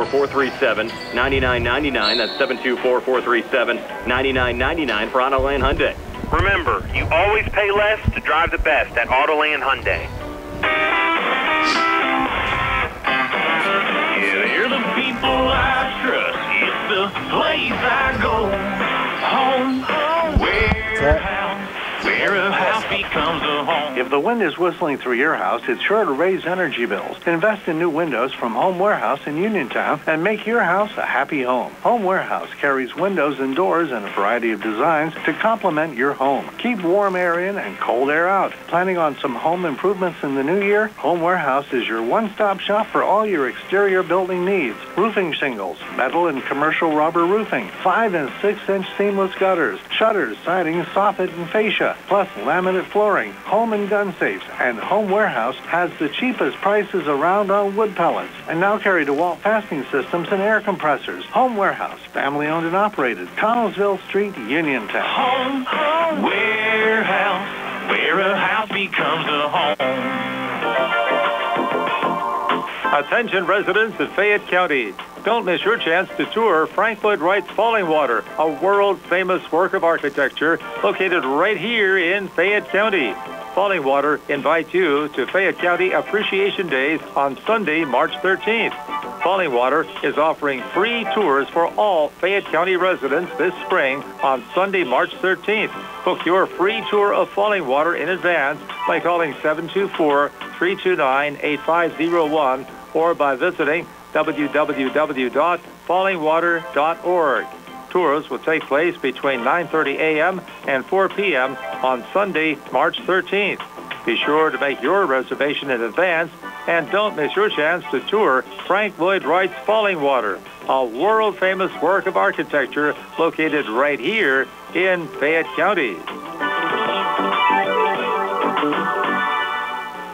724-437-9999. That's 724-437-9999 for Autoland Hyundai. Remember, you always pay less to drive the best at Autoland Hyundai. Yeah, they're the people I trust. It's the place I go. Home, where a house becomes a home. If the wind is whistling through your house, it's sure to raise energy bills. Invest in new windows from Home Warehouse in Uniontown and make your house a happy home. Home Warehouse carries windows and doors in a variety of designs to complement your home. Keep warm air in and cold air out. Planning on some home improvements in the new year? Home Warehouse is your one-stop shop for all your exterior building needs. Roofing shingles, metal and commercial rubber roofing, 5- and 6-inch seamless gutters, shutters, siding, soffit, and fascia, plus laminate flooring, home and gun safes, and Home Warehouse has the cheapest prices around on wood pellets, and now carry DeWalt fastening systems and air compressors. Home Warehouse, family-owned and operated, Connellsville Street, Uniontown. Home, warehouse, where a house becomes a home. Attention residents of Fayette County. Don't miss your chance to tour Frank Lloyd Wright's Falling Water, a world-famous work of architecture located right here in Fayette County. Falling Water invites you to Fayette County Appreciation Days on Sunday, March 13th. Falling Water is offering free tours for all Fayette County residents this spring on Sunday, March 13th. Book your free tour of Falling Water in advance by calling 724-329-8501 or by visiting www.fallingwater.org. Tours will take place between 9:30 a.m. and 4 p.m. on Sunday, March 13th. Be sure to make your reservation in advance and don't miss your chance to tour Frank Lloyd Wright's Falling Water, a world-famous work of architecture located right here in Fayette County.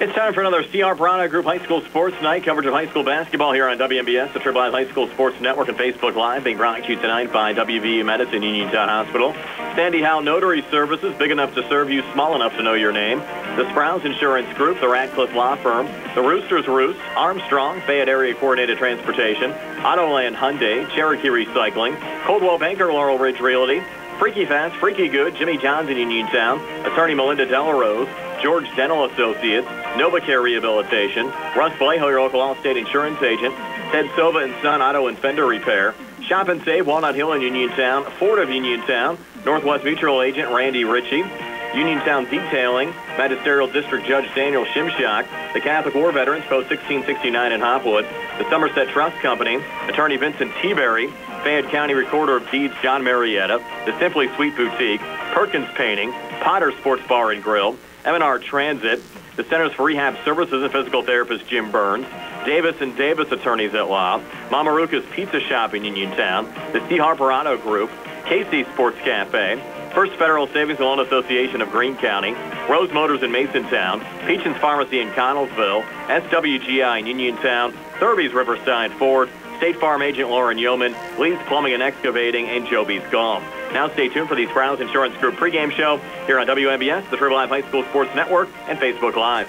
It's time for another C.R. Browno Group High School Sports Night. Coverage of high school basketball here on WMBS, the WPIAL High School Sports Network, and Facebook Live. Being brought to you tonight by WVU Medicine, Uniontown Hospital. Sandy Howe Notary Services, big enough to serve you, small enough to know your name. The Sprouse Insurance Group, the Radcliffe Law Firm, the Roosters Roost, Armstrong, Fayette Area Coordinated Transportation, Autoland Hyundai, Cherokee Recycling, Coldwell Banker, Laurel Ridge Realty, Freaky Fast, Freaky Good, Jimmy John's in Uniontown, Attorney Melinda Delarose, George Dental Associates, NovaCare Rehabilitation, Russ Vallejo, your local Allstate insurance agent, Ted Sova & Son Auto and Fender Repair, Shop and Save, Walnut Hill in Uniontown, Ford of Uniontown, Northwest Mutual Agent Randy Ritchie, Uniontown Detailing, Magisterial District Judge Daniel Shimshock, the Catholic War Veterans, Post 1669 in Hopwood, the Somerset Trust Company, Attorney Vincent Teaberry, Fayette County Recorder of Deeds John Marietta, the Simply Sweet Boutique, Perkins Painting, Potter Sports Bar and Grill, M&R Transit, the Centers for Rehab Services and Physical Therapist Jim Burns, Davis & Davis Attorneys at Law, Mamaruka's Pizza Shop in Uniontown, the C. Harper Auto Group, KC Sports Cafe, First Federal Savings and Loan Association of Greene County, Rose Motors in Masontown, Peachins Pharmacy in Connellsville, SWGI in Uniontown, Thurby's Riverside Ford, State Farm Agent Lauren Yeoman, Lee's Plumbing and Excavating, and Joby's Golf. Now stay tuned for the Sprouse Insurance Group pregame show here on WMBS, the WPIAL High School Sports Network, and Facebook Live.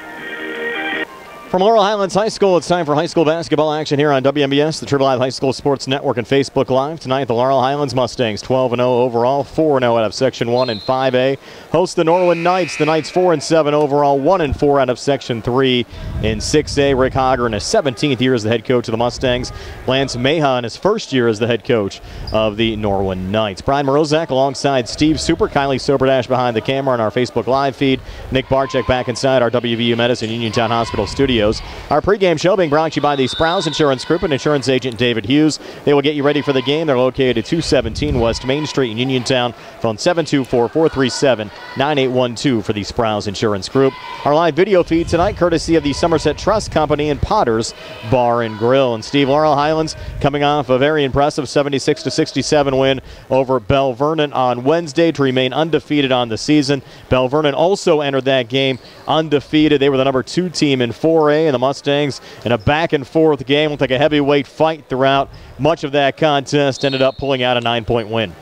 From Laurel Highlands High School, it's time for high school basketball action here on WMBS, the WPIAL High School Sports Network, and Facebook Live. Tonight, the Laurel Highlands Mustangs, 12-0 overall, 4-0 out of Section 1 and 5A. Host the Norwin Knights. The Knights 4-7 overall, 1-4 out of Section 3 in 6A. Rick Hogger in his 17th year as the head coach of the Mustangs. Lance Meha in his first year as the head coach of the Norwin Knights. Brian Morozak alongside Steve Super, Kylie Soberdash behind the camera on our Facebook Live feed. Nick Barczyk back inside our WVU Medicine Uniontown Hospital studios. Our pregame show being brought to you by the Sprouse Insurance Group and insurance agent David Hughes. They will get you ready for the game. They're located at 217 West Main Street in Uniontown. Phone 724-437-9812 for the Sprouse Insurance Group. Our live video feed tonight courtesy of the Somerset Trust Company and Potter's Bar and Grill. And Steve, Laurel Highlands coming off a very impressive 76-67 win over Bell Vernon on Wednesday to remain undefeated on the season. Bell Vernon also entered that game undefeated. They were the number 2 team in 4A, and the Mustangs in a back-and-forth game. Looked like a heavyweight fight throughout much of that contest. Ended up pulling out a 9-point win.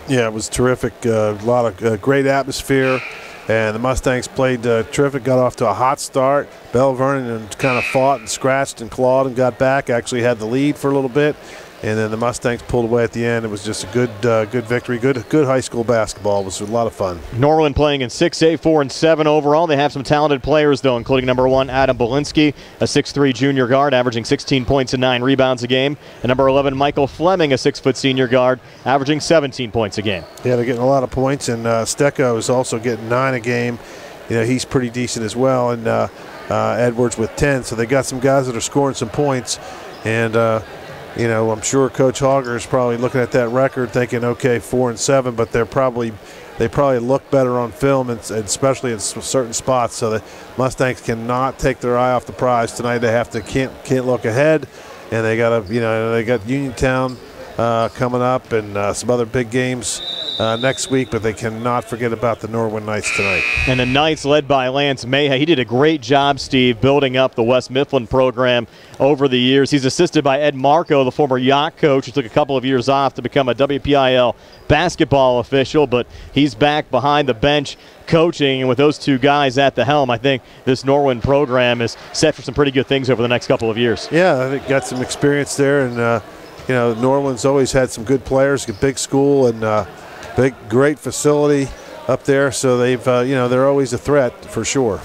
Yeah, it was terrific. A lot of great atmosphere. And the Mustangs played terrific, got off to a hot start. Belle Vernon kind of fought and scratched and clawed and got back, actually had the lead for a little bit. And then the Mustangs pulled away at the end. It was just a good victory. Good high school basketball. It was a lot of fun. Norwin playing in 6A, 4-7 overall. They have some talented players, though, including number 1, Adam Belinsky, a 6'3 junior guard, averaging 16 points and 9 rebounds a game. And number 11, Michael Fleming, a 6-foot senior guard, averaging 17 points a game. Yeah, they're getting a lot of points. And Stecko is also getting 9 a game. You know, he's pretty decent as well. And Edwards with 10. So they got some guys that are scoring some points. And you know, I'm sure Coach Hauger is probably looking at that record thinking, okay, 4-7, but they probably look better on film, and especially in certain spots. So the Mustangs cannot take their eye off the prize tonight. They can't look ahead, and they got Uniontown coming up and some other big games next week, but they cannot forget about the Norwin Knights tonight. And the Knights led by Lance Mayhew. He did a great job, Steve, building up the West Mifflin program over the years. He's assisted by Ed Marco, the former yacht coach, who took a couple of years off to become a WPIAL basketball official, but he's back behind the bench coaching, and with those two guys at the helm, I think this Norwin program is set for some pretty good things over the next couple of years. Yeah, I think got some experience there, and you know, Norwin's always had some good players, a big school, and great facility up there, so they've you know, they're always a threat for sure.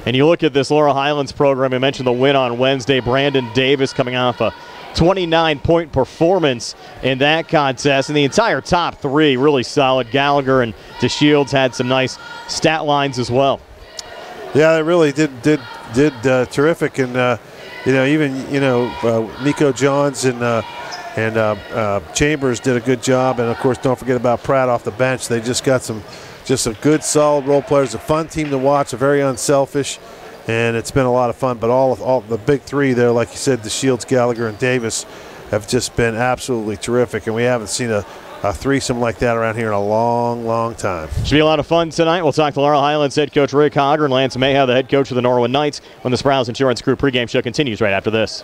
And you look at this Laurel Highlands program, I mentioned the win on Wednesday. Brandon Davis coming off a 29-point performance in that contest, and the entire top 3 really solid. Gallagher and DeShields had some nice stat lines as well. Yeah, they really did terrific, and you know, even Nico Johns and Chambers did a good job, and of course don't forget about Pratt off the bench. They just got a good solid role players, a fun team to watch, a very unselfish, and it's been a lot of fun. But all the big 3 there, like you said, the Shields, Gallagher, and Davis have just been absolutely terrific, and we haven't seen a threesome like that around here in a long time. Should be a lot of fun tonight. We'll talk to Laurel Highlands head coach Rick Hogger and Lance Mayhew, the head coach of the Norwin Knights, when the Sprouse Insurance Group pregame show continues right after this.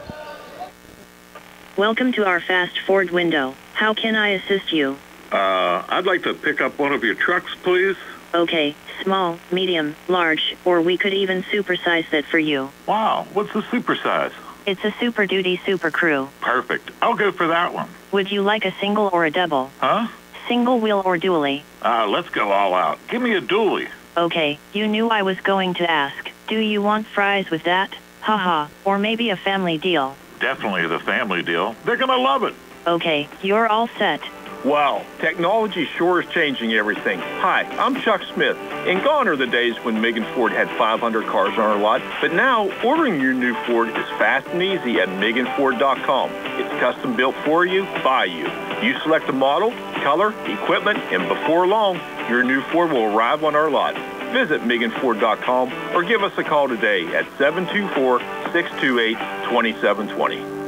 Welcome to our fast Ford window. How can I assist you? I'd like to pick up one of your trucks, please. Okay, small, medium, large, or we could even supersize that for you. Wow, what's the supersize? It's a Super Duty Super Crew. Perfect. I'll go for that one. Would you like a single or a double? Huh? Single wheel or dually? Let's go all out. Give me a dually. Okay, you knew I was going to ask. Do you want fries with that? Haha, or maybe a family deal? Definitely the family deal. They're going to love it. Okay, you're all set. Wow, technology sure is changing everything. Hi, I'm Chuck Smith, and gone are the days when Megan Ford had 500 cars on her lot. But now, ordering your new Ford is fast and easy at MeganFord.com. It's custom built for you, by you. You select a model, color, equipment, and before long, your new Ford will arrive on our lot. Visit MeganFord.com or give us a call today at 724-628-2720.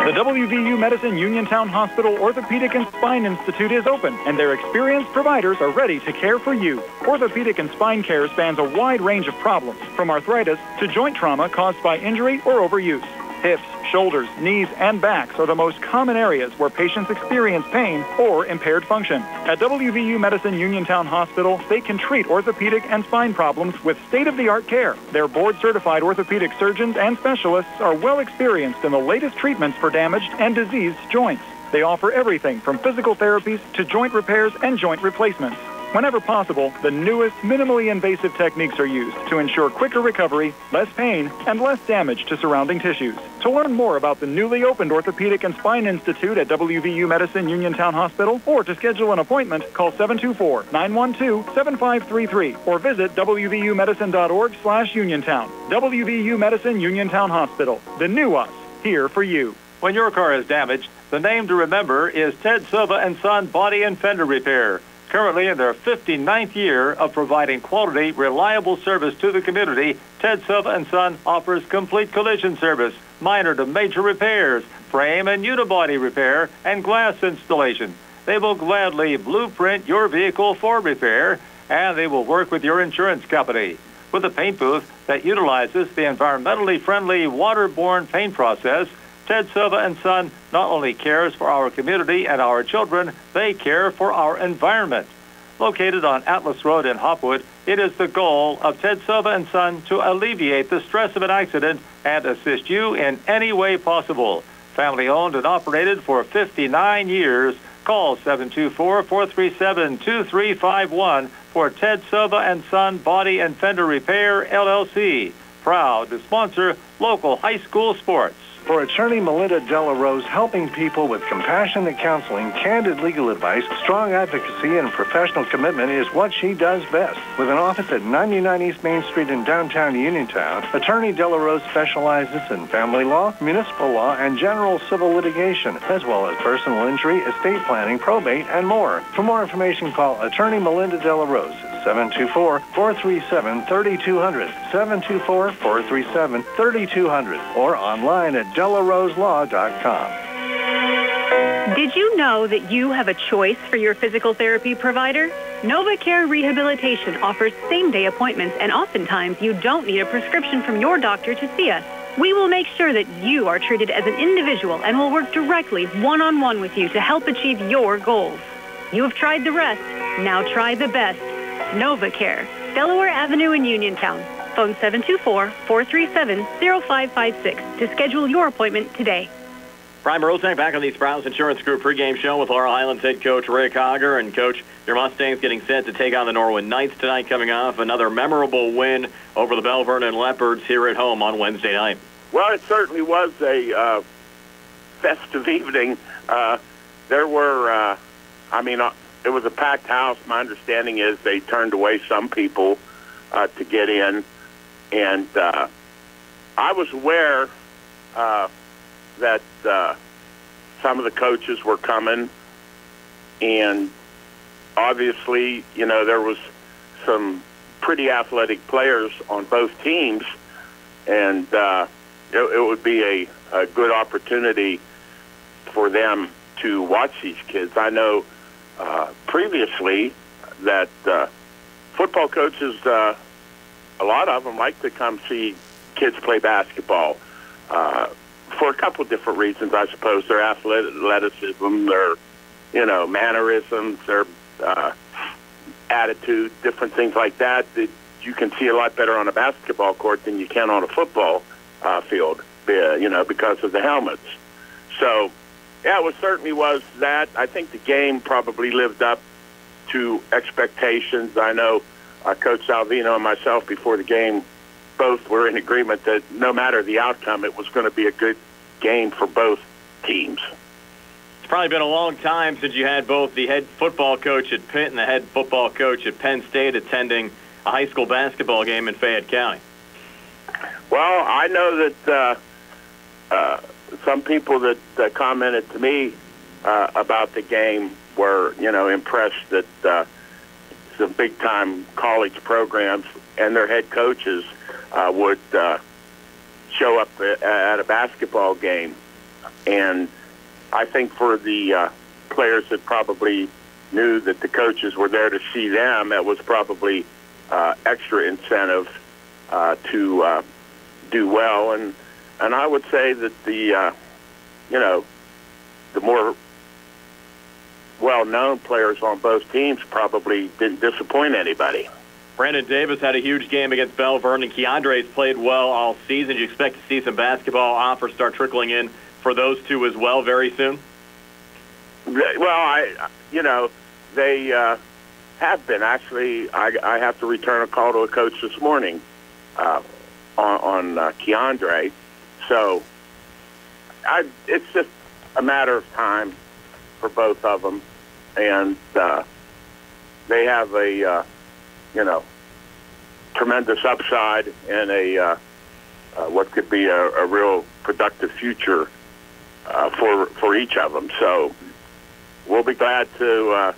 The WVU Medicine Uniontown Hospital Orthopedic and Spine Institute is open, and their experienced providers are ready to care for you. Orthopedic and spine care spans a wide range of problems, from arthritis to joint trauma caused by injury or overuse. Hips, shoulders, knees, and backs are the most common areas where patients experience pain or impaired function. At WVU Medicine Uniontown Hospital, they can treat orthopedic and spine problems with state-of-the-art care. Their board-certified orthopedic surgeons and specialists are well experienced in the latest treatments for damaged and diseased joints. They offer everything from physical therapies to joint repairs and joint replacements. Whenever possible, the newest, minimally invasive techniques are used to ensure quicker recovery, less pain, and less damage to surrounding tissues. To learn more about the newly opened Orthopedic and Spine Institute at WVU Medicine Uniontown Hospital, or to schedule an appointment, call 724-912-7533 or visit wvumedicine.org/Uniontown. WVU Medicine Uniontown Hospital. The new us, here for you. When your car is damaged, the name to remember is Ted Silva & Son Body and Fender Repair. Currently in their 59th year of providing quality, reliable service to the community, Ted Silva & Son offers complete collision service, minor to major repairs, frame and unibody repair, and glass installation. They will gladly blueprint your vehicle for repair, and they will work with your insurance company. With a paint booth that utilizes the environmentally friendly waterborne paint process, Ted Silva & Son not only cares for our community and our children, they care for our environment. located on Atlas Road in Hopwood. It is the goal of Ted Silva and Son to alleviate the stress of an accident and assist you in any way possible. Family owned and operated for 59 years. Call 724-437-2351 for Ted Silva and Son Body and Fender Repair, LLC. Proud to sponsor local high school sports. For attorney Melinda Della Rose, helping people with compassionate counseling, candid legal advice, strong advocacy, and professional commitment is what she does best. With an office at 99 East Main Street in downtown Uniontown, attorney Della Rose specializes in family law, municipal law, and general civil litigation, as well as personal injury, estate planning, probate, and more. For more information, call attorney Melinda Della Rose, 724-437-3200, 724-437-3200, or online at DellaRoseLaw.com. Did you know that you have a choice for your physical therapy provider? NovaCare Rehabilitation offers same-day appointments, and oftentimes you don't need a prescription from your doctor to see us. We will make sure that you are treated as an individual and will work directly one-on-one with you to help achieve your goals. You have tried the rest. Now try the best. NovaCare, Delaware Avenue in Uniontown. Phone 724-437-0556 to schedule your appointment today. Brian Morozek back on the Sprouse Insurance Group pregame show with Laurel Highlands head coach Rick Hogger. And, Coach, your Mustangs getting set to take on the Norwin Knights tonight, coming off another memorable win over the Belle Vernon Leopards here at home on Wednesday night. Well, it certainly was a festive evening. There were, it was a packed house. My understanding is they turned away some people to get in. And I was aware that some of the coaches were coming. And obviously, there was some pretty athletic players on both teams. And it would be a good opportunity for them to watch these kids. I know previously that football coaches, a lot of them like to come see kids play basketball for a couple of different reasons, I suppose. Their athleticism, their, mannerisms, their attitude, different things like that you can see a lot better on a basketball court than you can on a football field, because of the helmets. So, yeah, it certainly was that. I think the game probably lived up to expectations. I know Coach Salvino and myself before the game both were in agreement that no matter the outcome, it was going to be a good game for both teams. It's probably been a long time since you had both the head football coach at Pitt and the head football coach at Penn State attending a high school basketball game in Fayette County. Well, I know that some people that commented to me about the game were, impressed that some big-time college programs and their head coaches would show up at a basketball game. And I think for the players that probably knew that the coaches were there to see them, that was probably extra incentive to do well. And I would say that the more well-known players on both teams probably didn't disappoint anybody. Brandon Davis had a huge game against Belle Vernon. Keandre's played well all season. Do you expect to see some basketball offers start trickling in for those two as well very soon? Well, they have been. Actually, I have to return a call to a coach this morning on Keandre. So it's just a matter of time for both of them. And they have a, tremendous upside and a what could be a real productive future for each of them. So we'll be glad to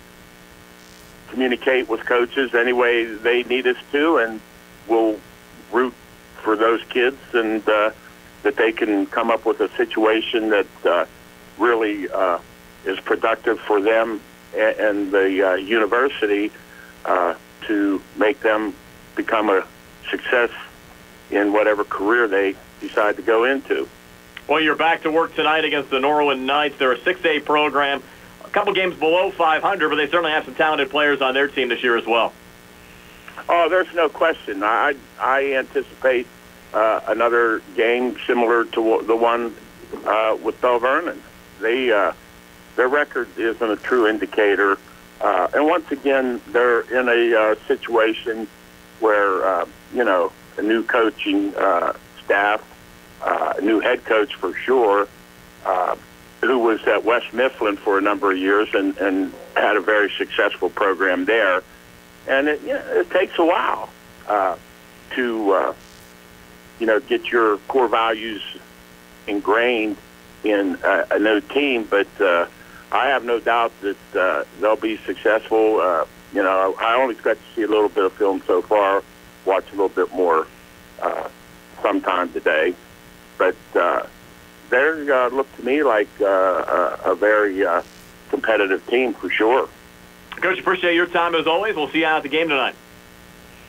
communicate with coaches any way they need us to, and we'll root for those kids and that they can come up with a situation that really is productive for them and the university to make them become a success in whatever career they decide to go into. Well, you're back to work tonight against the Norwin Knights. They're a 6A program couple games below 500, but they certainly have some talented players on their team this year as well. Oh, there's no question. I anticipate another game similar to the one with Bell Vernon. Their record isn't a true indicator. And once again, they're in a situation where, a new coaching staff, a new head coach for sure, who was at West Mifflin for a number of years and had a very successful program there. And it takes a while to get your core values ingrained in a new team. But I have no doubt that they'll be successful. I only got to see a little bit of film so far, watch a little bit more sometime today. But they look to me like a very competitive team for sure. Coach, appreciate your time as always. We'll see you out at the game tonight.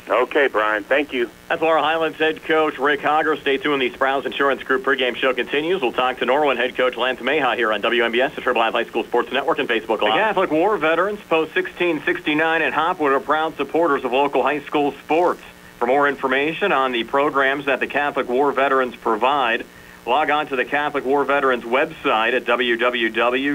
Okay, Brian. Thank you. That's Laurel Highlands head coach Rick Hogger. Stay tuned. The Sprouse Insurance Group pregame show continues. We'll talk to Norwin head coach Lance Mayha here on WMBS, the Triple I High School Sports Network, and Facebook Live. The Catholic War Veterans, Post 1669 in Hopwood, are proud supporters of local high school sports. For more information on the programs that the Catholic War Veterans provide, log on to the Catholic War Veterans website at www.cwv.org.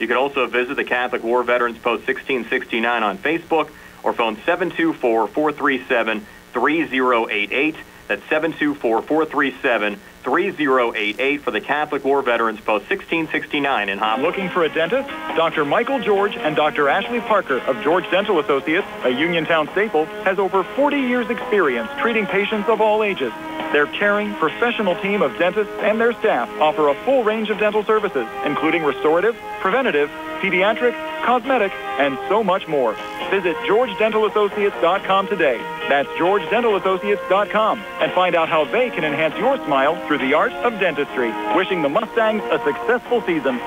You can also visit the Catholic War Veterans Post 1669 on Facebook or phone 724-437-3088. That's 724-437-3088 for the Catholic War Veterans Post 1669 in Hopwood. Looking for a dentist? Dr. Michael George and Dr. Ashley Parker of George Dental Associates, a Uniontown staple, has over 40 years' experience treating patients of all ages. Their caring, professional team of dentists and their staff offer a full range of dental services, including restorative, preventative, pediatric, cosmetic, and so much more. Visit GeorgeDentalAssociates.com today. That's GeorgeDentalAssociates.com, and find out how they can enhance your smile through the art of dentistry. Wishing the Mustangs a successful season.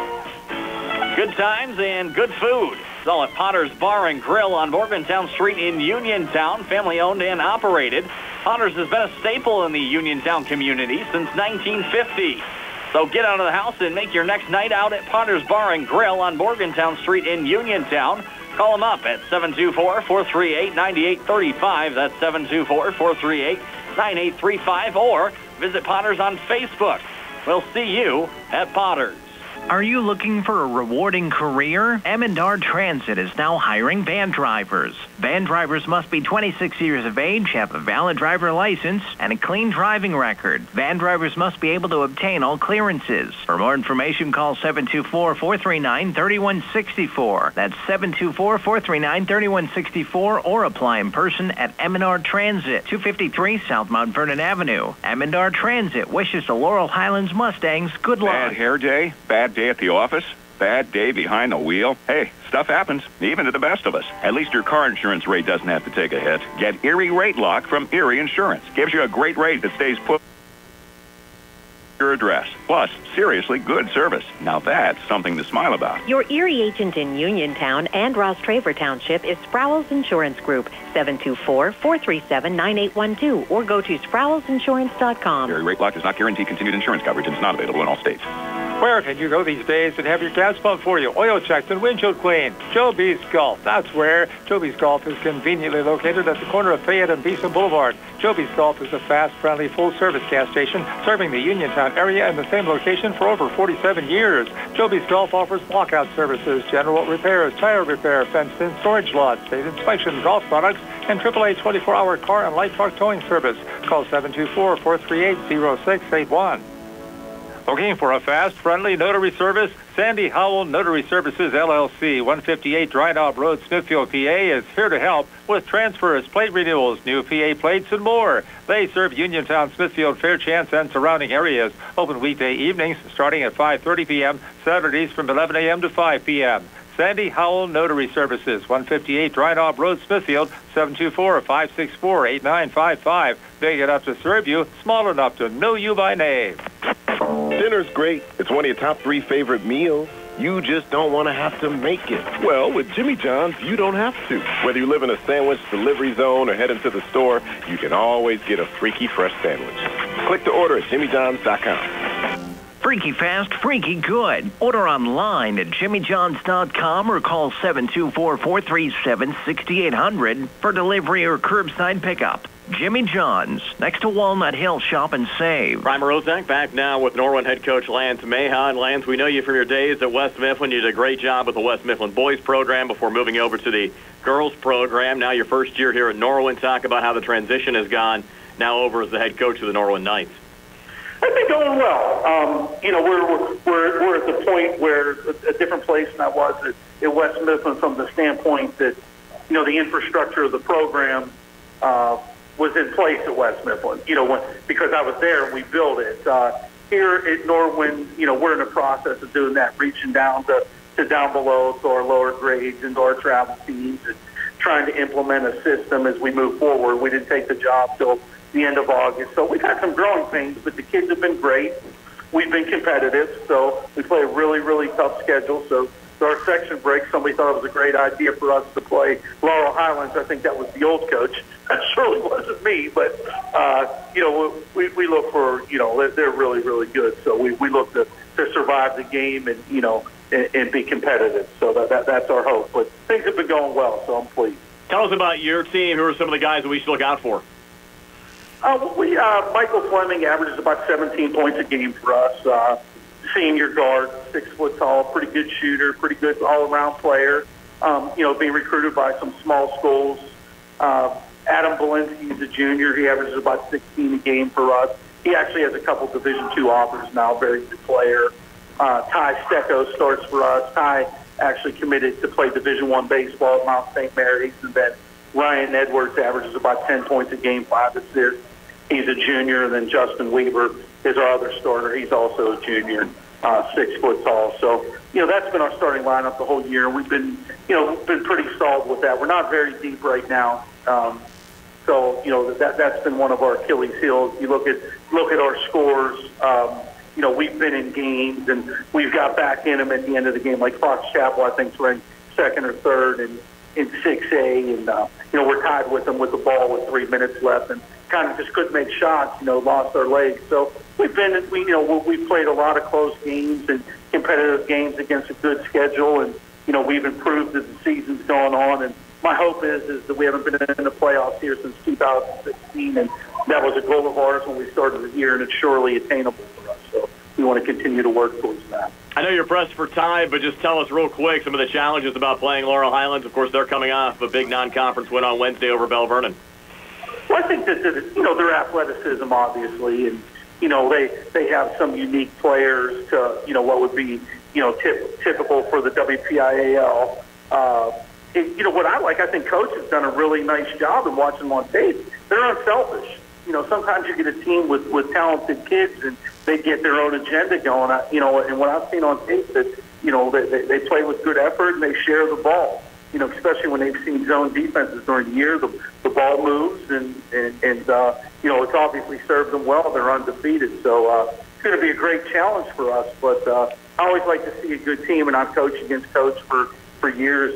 Good times and good food. It's all at Potter's Bar and Grill on Morgantown Street in Uniontown, family owned and operated. Potter's has been a staple in the Uniontown community since 1950. So get out of the house and make your next night out at Potter's Bar and Grill on Morgantown Street in Uniontown. Call them up at 724-438-9835. That's 724-438-9835. Or visit Potter's on Facebook. We'll see you at Potter's. Are you looking for a rewarding career? M&R Transit is now hiring van drivers. Van drivers must be 26 years of age, have a valid driver license, and a clean driving record. Van drivers must be able to obtain all clearances. For more information, call 724-439-3164. That's 724-439-3164, or apply in person at M&R Transit, 253 South Mount Vernon Avenue. M&R Transit wishes the Laurel Highlands Mustangs good luck. Bad hair day? Bad day at the office? Bad day behind the wheel? Hey, stuff happens, even to the best of us. At least your car insurance rate doesn't have to take a hit. Get Erie Rate Lock from Erie Insurance. Gives you a great rate that stays put your address. Plus, seriously good service. Now that's something to smile about. Your Erie agent in Uniontown and Ross Traver Township is Sproul's Insurance Group, 724-437-9812, or go to SproulsInsurance.com. Erie Rate Lock does not guarantee continued insurance coverage and is not available in all states. Where can you go these days and have your gas pumped for you, oil checked, and windshield cleaned? Joby's Golf. That's where. Joby's Golf is conveniently located at the corner of Fayette and Beeson Boulevard. Joby's Golf is a fast, friendly, full-service gas station serving the Uniontown area in the same location for over 47 years. Joby's Golf offers lockout services, general repairs, tire repair, fenced-in storage lots, state inspection, golf products, and AAA 24-hour car and light truck towing service. Call 724-438-0681. Looking for a fast, friendly notary service? Sandy Howell Notary Services, LLC, 158 Dry Knob Road, Smithfield, PA, is here to help with transfers, plate renewals, new PA plates, and more. They serve Uniontown, Smithfield, Fairchance, and surrounding areas. Open weekday evenings starting at 5:30 p.m., Saturdays from 11 a.m. to 5 p.m. Sandy Howell Notary Services, 158 Dry Knob Road, Smithfield, 724-564-8955. Big enough to serve you, small enough to know you by name. Dinner's great. It's one of your top 3 favorite meals. You just don't want to have to make it. Well, with Jimmy John's, you don't have to. Whether you live in a sandwich delivery zone or head into the store, you can always get a freaky fresh sandwich. Click to order at jimmyjohns.com. Freaky fast, freaky good. Order online at jimmyjohns.com or call 724-437-6800 for delivery or curbside pickup. Jimmy John's, next to Walnut Hill. Shop and save. Brian Morozak back now with Norwin head coach Lance Mahon. Lance, we know you from your days at West Mifflin. You did a great job with the West Mifflin boys program before moving over to the girls program. Now your first year here at Norwin. Talk about how the transition has gone now over as the head coach of the Norwin Knights. It's been going well. We're at the point where a different place than I was at West Mifflin from the standpoint that, the infrastructure of the program was in place at West Mifflin, because I was there and we built it. Here at Norwin, we're in the process of doing that, reaching down to down below to our lower grades and to our travel teams and trying to implement a system as we move forward. We didn't take the job till the end of August. So we've had some growing pains, but the kids have been great. We've been competitive, so we play a really, really tough schedule. So our section break, somebody thought it was a great idea for us to play Laurel Highlands. I think that was the old coach. That surely wasn't me, but, we look for, they're really, really good. So we look to survive the game and, and be competitive. So that's our hope. But things have been going well, so I'm pleased. Tell us about your team. Who are some of the guys that we should look out for? Michael Fleming averages about 17 points a game for us. Senior guard, 6 foot tall, pretty good shooter, pretty good all-around player. Being recruited by some small schools. Adam Belinsky is a junior. He averages about 16 a game for us. He actually has a couple Division II offers now. Very good player. Tai Stecko starts for us. Tai actually committed to play Division I baseball at Mount St. Mary's, and then Ryan Edwards averages about 10 points a game, 5 assists. He's a junior. And then Justin Weaver is our other starter. He's also a junior, 6 foot tall. So, that's been our starting lineup the whole year. We've been, been pretty solid with that. We're not very deep right now. That's been one of our Achilles heels. You look at our scores. We've been in games and we've got back in them at the end of the game. Like Fox Chapel, I think, is ranked second or third in 6A, and we're tied with them with the ball with 3 minutes left, and kind of just couldn't make shots. Lost our legs. So we've played a lot of close games and competitive games against a good schedule, and we've improved as the season's gone on. And my hope is that we haven't been in the playoffs here since 2016, and that was a goal of ours when we started the year, and it's surely attainable for us. So we want to continue to work towards that. I know you're pressed for time, but just tell us real quick some of the challenges about playing Laurel Highlands. Of course, they're coming off a big non-conference win on Wednesday over Bell Vernon. Well, I think that their athleticism, obviously, and they have some unique players to what would be typical for the WPIAL. What I like, I think Coach has done a really nice job in watching them on tape. They're unselfish. Sometimes you get a team with talented kids and they get their own agenda going. And what I've seen on tape that they play with good effort and they share the ball. Especially when they've seen zone defenses during the year, the ball moves and it's obviously served them well. They're undefeated, so it's going to be a great challenge for us. But I always like to see a good team, and I've coached against Coach for years.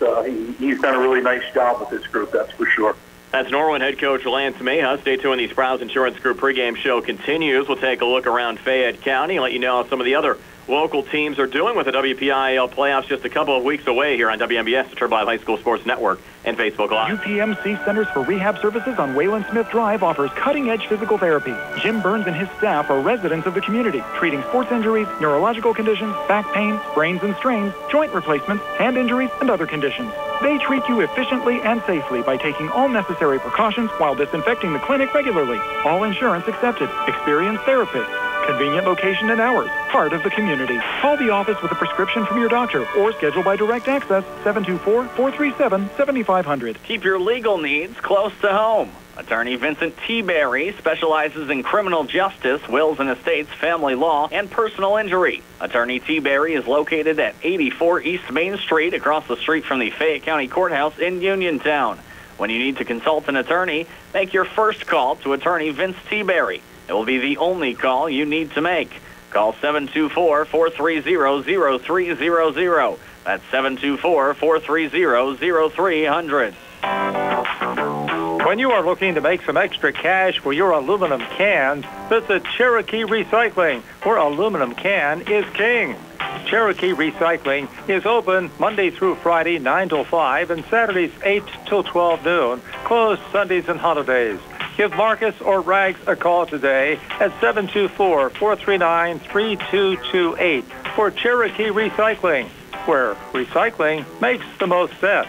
He's done a really nice job with this group, that's for sure. That's Norwin head coach Lance Mahon. Stay tuned. The Sprouse Insurance Group pregame show continues. We'll take a look around Fayette County and let you know how some of the other local teams are doing with the WPIAL playoffs just a couple of weeks away here on WMBS, the Turbo High School Sports Network, and Facebook Live. UPMC Centers for Rehab Services on Wayland Smith Drive offers cutting-edge physical therapy. Jim Burns and his staff are residents of the community, treating sports injuries, neurological conditions, back pain, sprains and strains, joint replacements, hand injuries, and other conditions. They treat you efficiently and safely by taking all necessary precautions while disinfecting the clinic regularly. All insurance accepted. Experienced therapists. Convenient location and hours. Part of the community. Call the office with a prescription from your doctor or schedule by direct access 724-437-7500. Keep your legal needs close to home. Attorney Vincent T. Berry specializes in criminal justice, wills and estates, family law, and personal injury. Attorney T. Berry is located at 84 East Main Street, across the street from the Fayette County Courthouse in Uniontown. When you need to consult an attorney, make your first call to Attorney Vince T. Berry. It will be the only call you need to make. Call 724-430-0300. That's 724-430-0300. When you are looking to make some extra cash for your aluminum cans, visit Cherokee Recycling, where aluminum can is king. Cherokee Recycling is open Monday through Friday, 9 till 5, and Saturdays, 8 till 12 noon, closed Sundays and holidays. Give Marcus or Rags a call today at 724-439-3228 for Cherokee Recycling, where recycling makes the most sense.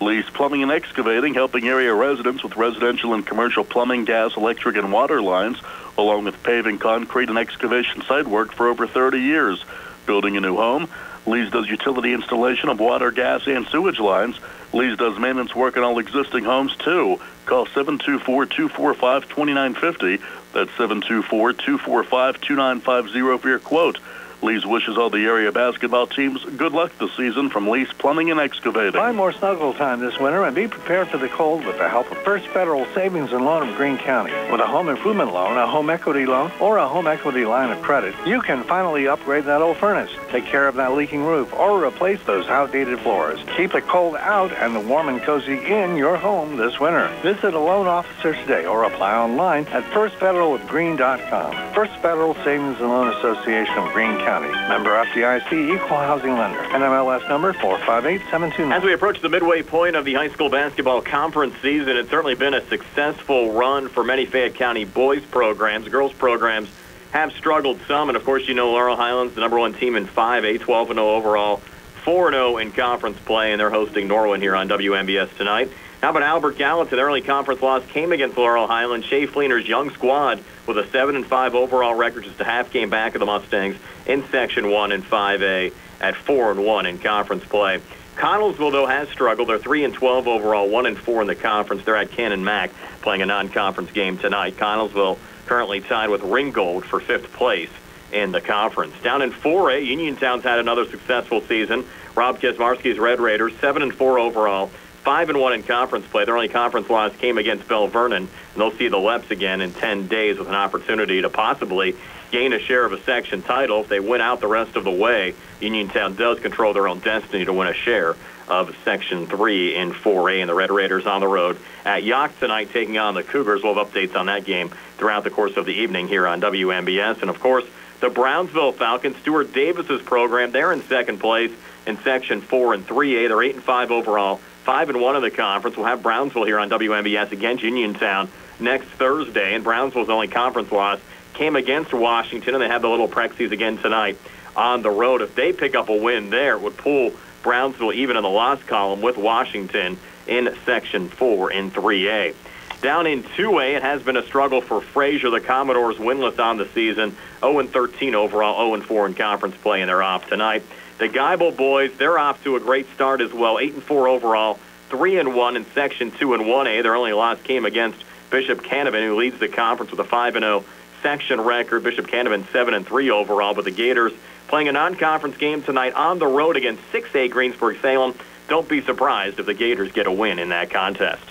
Lee's Plumbing and Excavating, helping area residents with residential and commercial plumbing, gas, electric, and water lines, along with paving, concrete, and excavation site work for over 30 years. Building a new home, Lee's does utility installation of water, gas, and sewage lines. Lee's does maintenance work on all existing homes, too. Call 724-245-2950. That's 724-245-2950 for your quote. Lee's wishes all the area basketball teams good luck this season from Lee's Plumbing and Excavating. Find more snuggle time this winter and be prepared for the cold with the help of First Federal Savings and Loan of Greene County. With a home improvement loan, a home equity loan, or a home equity line of credit, you can finally upgrade that old furnace, take care of that leaking roof, or replace those outdated floors. Keep the cold out and the warm and cozy in your home this winter. Visit a loan officer today or apply online at firstfederalofgreene.com. First Federal Savings and Loan Association of Greene County. Member FDIC, Equal Housing Lender. NMLS number 458729. As we approach the midway point of the high school basketball conference season, it's certainly been a successful run for many Fayette County boys programs. Girls programs have struggled some, and of course, you know Laurel Highlands, the number one team in 5A, 12-0 overall, 4-0 in conference play, and they're hosting Norwin here on WMBS tonight. How about Albert Gallatin? Their early conference loss came against Laurel Highlands. Shea Fleener's young squad with a 7-5 overall record, just a half game back of the Mustangs in Section 1 and 5A at 4-1 in conference play. Connellsville, though, has struggled. They're 3-12 overall, 1-4 in the conference. They're at Cannon Mac playing a non-conference game tonight. Connellsville currently tied with Ringgold for 5th place in the conference. Down in 4A, Uniontown's had another successful season. Rob Kesmarski's Red Raiders, 7-4 overall, 5-1 in conference play. Their only conference loss came against Bell Vernon, and they'll see the Leps again in 10 days with an opportunity to possibly gain a share of a section title. If they win out the rest of the way, Uniontown does control their own destiny to win a share of Section 3 in 4A, and the Red Raiders on the road at Yock tonight taking on the Cougars. We'll have updates on that game throughout the course of the evening here on WMBS. And, of course, the Brownsville Falcons, Stuart Davis's program, they're in second place in Section 4 and 3A. They're 8-5 overall, 5-1 in the conference. We'll have Brownsville here on WMBS against Uniontown next Thursday, and Brownsville's only conference loss came against Washington, and they have the Little Prexies again tonight on the road. If they pick up a win there, it would pull Brownsville even in the loss column with Washington in Section 4 and 3A. Down in 2A, it has been a struggle for Fraser. The Commodores winless on the season, 0-13 overall, 0-4 in conference play, and they're off tonight. The Geibel boys, they're off to a great start as well, 8-4 overall, 3-1 in Section 2 and 1A. Their only loss came against Bishop Canavan, who leads the conference with a 5-0 section record. Bishop Canavan 7-3 overall, but the Gators playing a non-conference game tonight on the road against 6A Greensburg-Salem. Don't be surprised if the Gators get a win in that contest.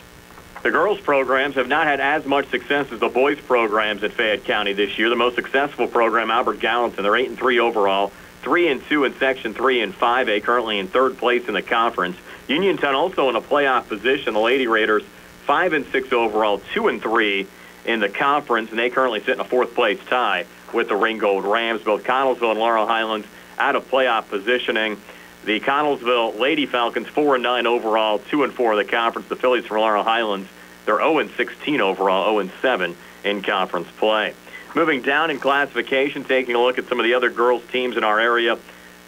The girls' programs have not had as much success as the boys' programs at Fayette County this year. The most successful program, Albert Gallatin, they're 8-3 overall, 3-2 in Section 3 and 5A, currently in 3rd place in the conference. Uniontown also in a playoff position. The Lady Raiders 5-6 overall, 2-3 in the conference, and they currently sit in a 4th place tie with the Ringgold Rams. Both Connellsville and Laurel Highlands out of playoff positioning. The Connellsville Lady Falcons 4-9 overall, 2-4 in the conference. The Phillies from Laurel Highlands, they're 0-16 overall, 0-7 in conference play. Moving down in classification, taking a look at some of the other girls' teams in our area.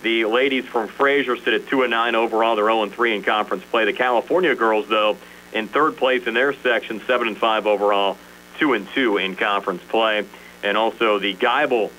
The ladies from Fraser sit at 2-9 overall. They're 0-3 in conference play. The California girls, though, in 3rd place in their section, 7-5 overall, 2-2 in conference play. And also the Geibel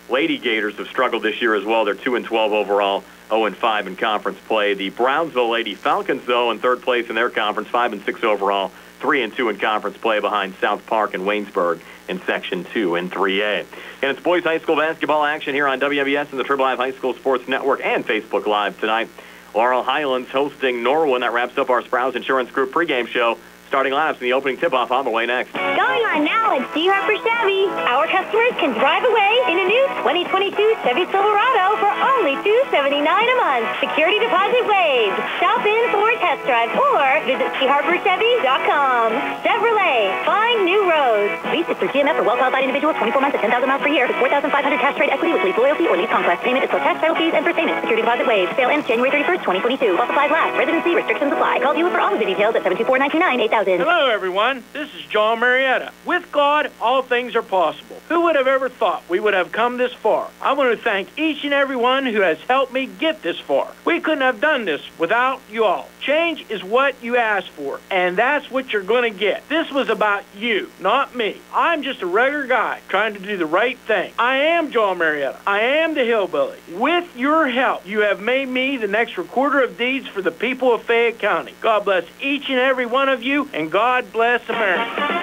Lady Gators have struggled this year as well. They're 2-12 overall, 0-5 in conference play. The Brownsville Lady Falcons, though, in 3rd place in their conference, 5-6 overall, 3-2 in conference play behind South Park and Waynesburg in Section 2 and 3A. And it's boys high school basketball action here on WMBS and the Triple Live High School Sports Network and Facebook Live tonight. Laurel Highlands hosting Norwin. That wraps up our Sprouse Insurance Group pregame show. Starting lineups in the opening tip-off on the way next. Going on now at C. Harper Chevy. Our customers can drive away in a new 2022 Chevy Silverado for only $279 a month. Security deposit waived. Stop in for a test drive or visit CHarperChevy.com. Chevrolet, find new roads. Lease is through GMF for well-qualified individuals, 24 months at 10,000 miles per year with 4,500 cash trade equity with lease loyalty or lease conquest. Payment is for tax, title fees, and first payment. Security deposit waived. Sale ends January 31st, 2022. While supplies last. Residency restrictions apply. Call dealer for all of the details at 724-929-8000. Hello, everyone. This is John Marietta. With God, all things are possible. Who would have ever thought we would have come this far? I want to thank each and every one who has helped me get this far. We couldn't have done this without you all. Change is what you ask for, and that's what you're going to get. This was about you, not me. I'm just a regular guy trying to do the right thing. I am John Marietta. I am the hillbilly. With your help, you have made me the next recorder of deeds for the people of Fayette County. God bless each and every one of you, and God bless America.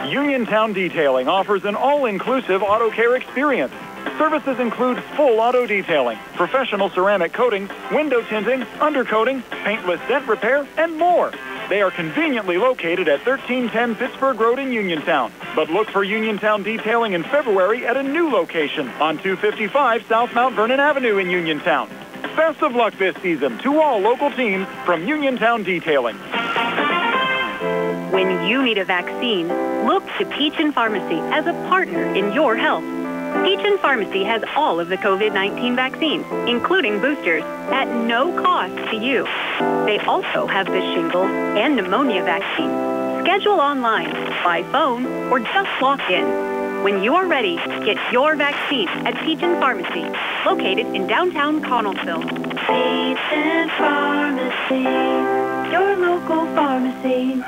Uniontown Detailing offers an all-inclusive auto care experience. Services include full auto detailing, professional ceramic coatings, window tinting, undercoating, paintless dent repair, and more. They are conveniently located at 1310 Pittsburgh Road in Uniontown. But look for Uniontown Detailing in February at a new location on 255 South Mount Vernon Avenue in Uniontown. Best of luck this season to all local teams from Uniontown Detailing. When you need a vaccine, look to Peachin Pharmacy as a partner in your health. Peachin Pharmacy has all of the COVID-19 vaccines, including boosters, at no cost to you. They also have the shingles and pneumonia vaccine. Schedule online, by phone, or just walk in. When you are ready, get your vaccine at Peachin Pharmacy, located in downtown Connellsville. Peachin Pharmacy, your local pharmacy.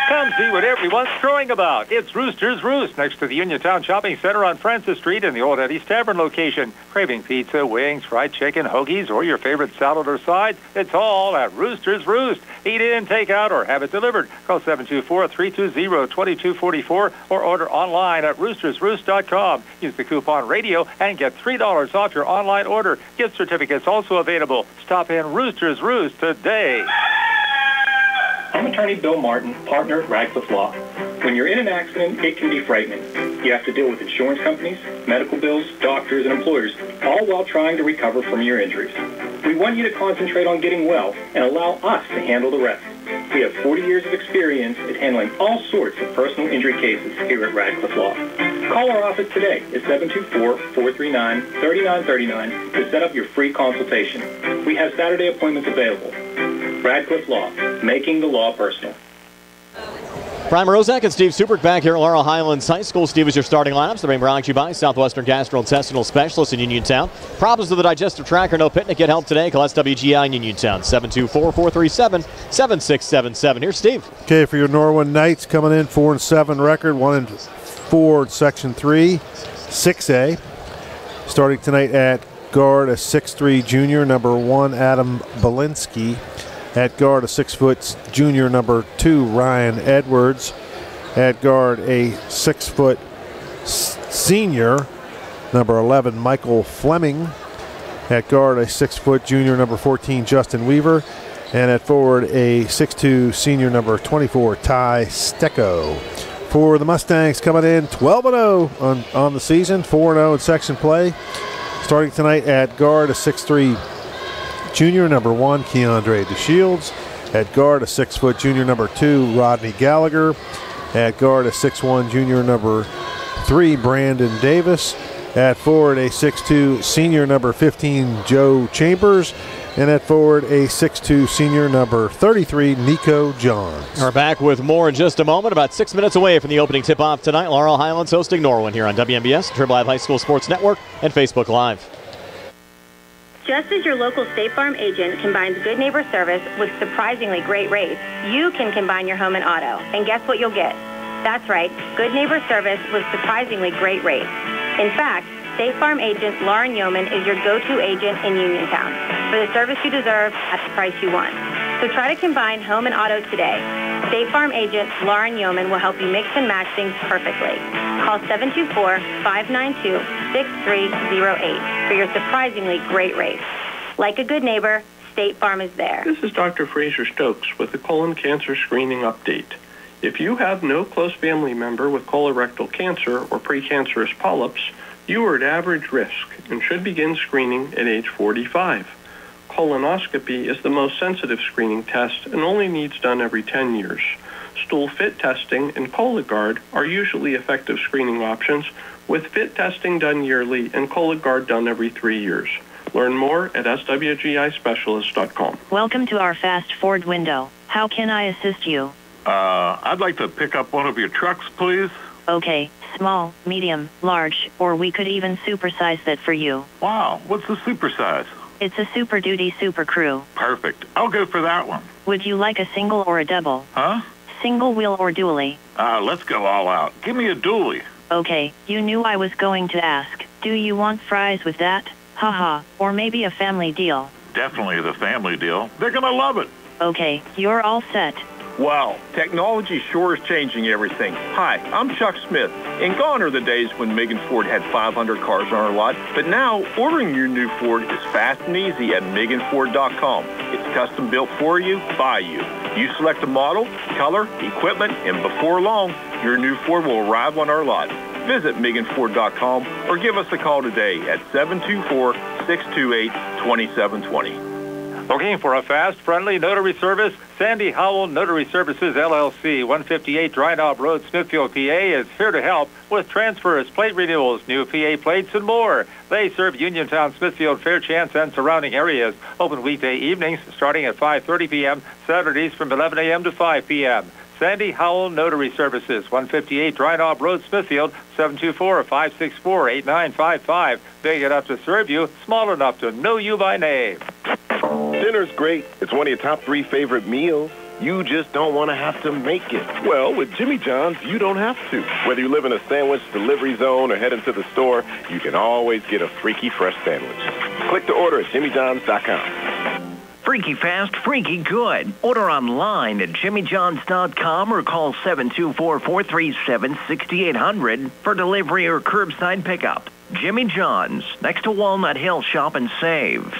Come see what everyone's crowing about. It's Rooster's Roost next to the Uniontown Shopping Center on Francis Street in the Old Eddie's Tavern location. Craving pizza, wings, fried chicken, hoagies, or your favorite salad or sides? It's all at Rooster's Roost. Eat in, take out, or have it delivered. Call 724-320-2244 or order online at roostersroost.com. Use the coupon radio and get $3 off your online order. Gift certificates also available. Stop in Rooster's Roost today. I'm attorney Bill Martin, partner at Radcliffe Law. When you're in an accident, it can be frightening. You have to deal with insurance companies, medical bills, doctors, and employers, all while trying to recover from your injuries. We want you to concentrate on getting well and allow us to handle the rest. We have 40 years of experience at handling all sorts of personal injury cases here at Radcliffe Law. Call our office today at 724-439-3939 to set up your free consultation. We have Saturday appointments available. Radcliffe Law, making the law personal. Brian Morozak and Steve Subrick back here at Laurel Highlands High School. Steve, is your starting lineups. They're being brought to you by Southwestern Gastrointestinal Specialists in Uniontown. Problems with the digestive tract or no picnic? Get help today. Call SWGI in Uniontown, 724-437-7677. Here's Steve. Okay, for your Norwin Knights, coming in 4-7 record, 1-4 Section 3, 6A. Starting tonight at guard, a 6'3 junior, number 1, Adam Belinsky. At guard, a 6-foot junior, number 2, Ryan Edwards. At guard, a 6-foot senior, number 11, Michael Fleming. At guard, a 6-foot junior, number 14, Justin Weaver. And at forward, a 6'2 senior, number 24, Tai Stecko. For the Mustangs, coming in 12-0 on the season, 4-0 in section play. Starting tonight at guard, a 6'3 junior, number 1, Keandre DeShields. At guard, a 6-foot junior, number 2, Rodney Gallagher. At guard, a 6'1 junior, number 3, Brandon Davis. At forward, a 6'2 senior, number 15, Joe Chambers. And at forward, a 6'2 senior, number 33, Nico Johns. We're back with more in just a moment. About 6 minutes away from the opening tip-off tonight. Laurel Highlands hosting Norwin here on WMBS, Triple Live High School Sports Network, and Facebook Live. Just as your local State Farm agent combines good neighbor service with surprisingly great rates, you can combine your home and auto. And guess what you'll get? That's right, good neighbor service with surprisingly great rates. In fact, State Farm agent Lauren Yeoman is your go-to agent in Uniontown for the service you deserve at the price you want. So try to combine home and auto today. State Farm agent Lauren Yeoman will help you mix and match things perfectly. Call 724-592-6308 for your surprisingly great rates. Like a good neighbor, State Farm is there. This is Dr. Fraser Stokes with the colon cancer screening update. If you have no close family member with colorectal cancer or precancerous polyps, you are at average risk and should begin screening at age 45. Colonoscopy is the most sensitive screening test and only needs done every 10 years. Stool fit testing and Cologuard are usually effective screening options, with fit testing done yearly and Cologuard done every 3 years. Learn more at swgispecialist.com. Welcome to our fast forward window. How can I assist you? I'd like to pick up one of your trucks, please. Okay, small, medium, large, or we could even supersize that for you. Wow, what's the supersize? It's a Super Duty Super Crew. Perfect. I'll go for that one. Would you like a single or a double? Huh? Single wheel or dually? Let's go all out. Give me a dually. Okay, you knew I was going to ask. Do you want fries with that? Haha, or maybe a family deal. Definitely the family deal. They're going to love it. Okay, you're all set. Wow, technology sure is changing everything. Hi, I'm Chuck Smith, and gone are the days when Megan Ford had 500 cars on her lot, but now ordering your new Ford is fast and easy at MeganFord.com. It's custom built for you, by you. You select a model, color, equipment, and before long, your new Ford will arrive on our lot. Visit MeganFord.com or give us a call today at 724-628-2720. Looking for a fast, friendly notary service? Sandy Howell Notary Services, LLC, 158 Dry Knob Road, Smithfield, PA, is here to help with transfers, plate renewals, new PA plates, and more. They serve Uniontown, Smithfield, Fairchance, and surrounding areas. Open weekday evenings starting at 5:30 p.m., Saturdays from 11 a.m. to 5 p.m. Sandy Howell Notary Services, 158 Dry Knob Road, Smithfield, 724-564-8955. Big enough to serve you, small enough to know you by name. Dinner's great. It's one of your top 3 favorite meals. You just don't want to have to make it. Well, with Jimmy John's, you don't have to. Whether you live in a sandwich delivery zone or head into the store, you can always get a freaky fresh sandwich. Click to order at jimmyjohns.com. Freaky fast, freaky good. Order online at jimmyjohns.com or call 724-437-6800 for delivery or curbside pickup. Jimmy John's, next to Walnut Hill. Shop and save.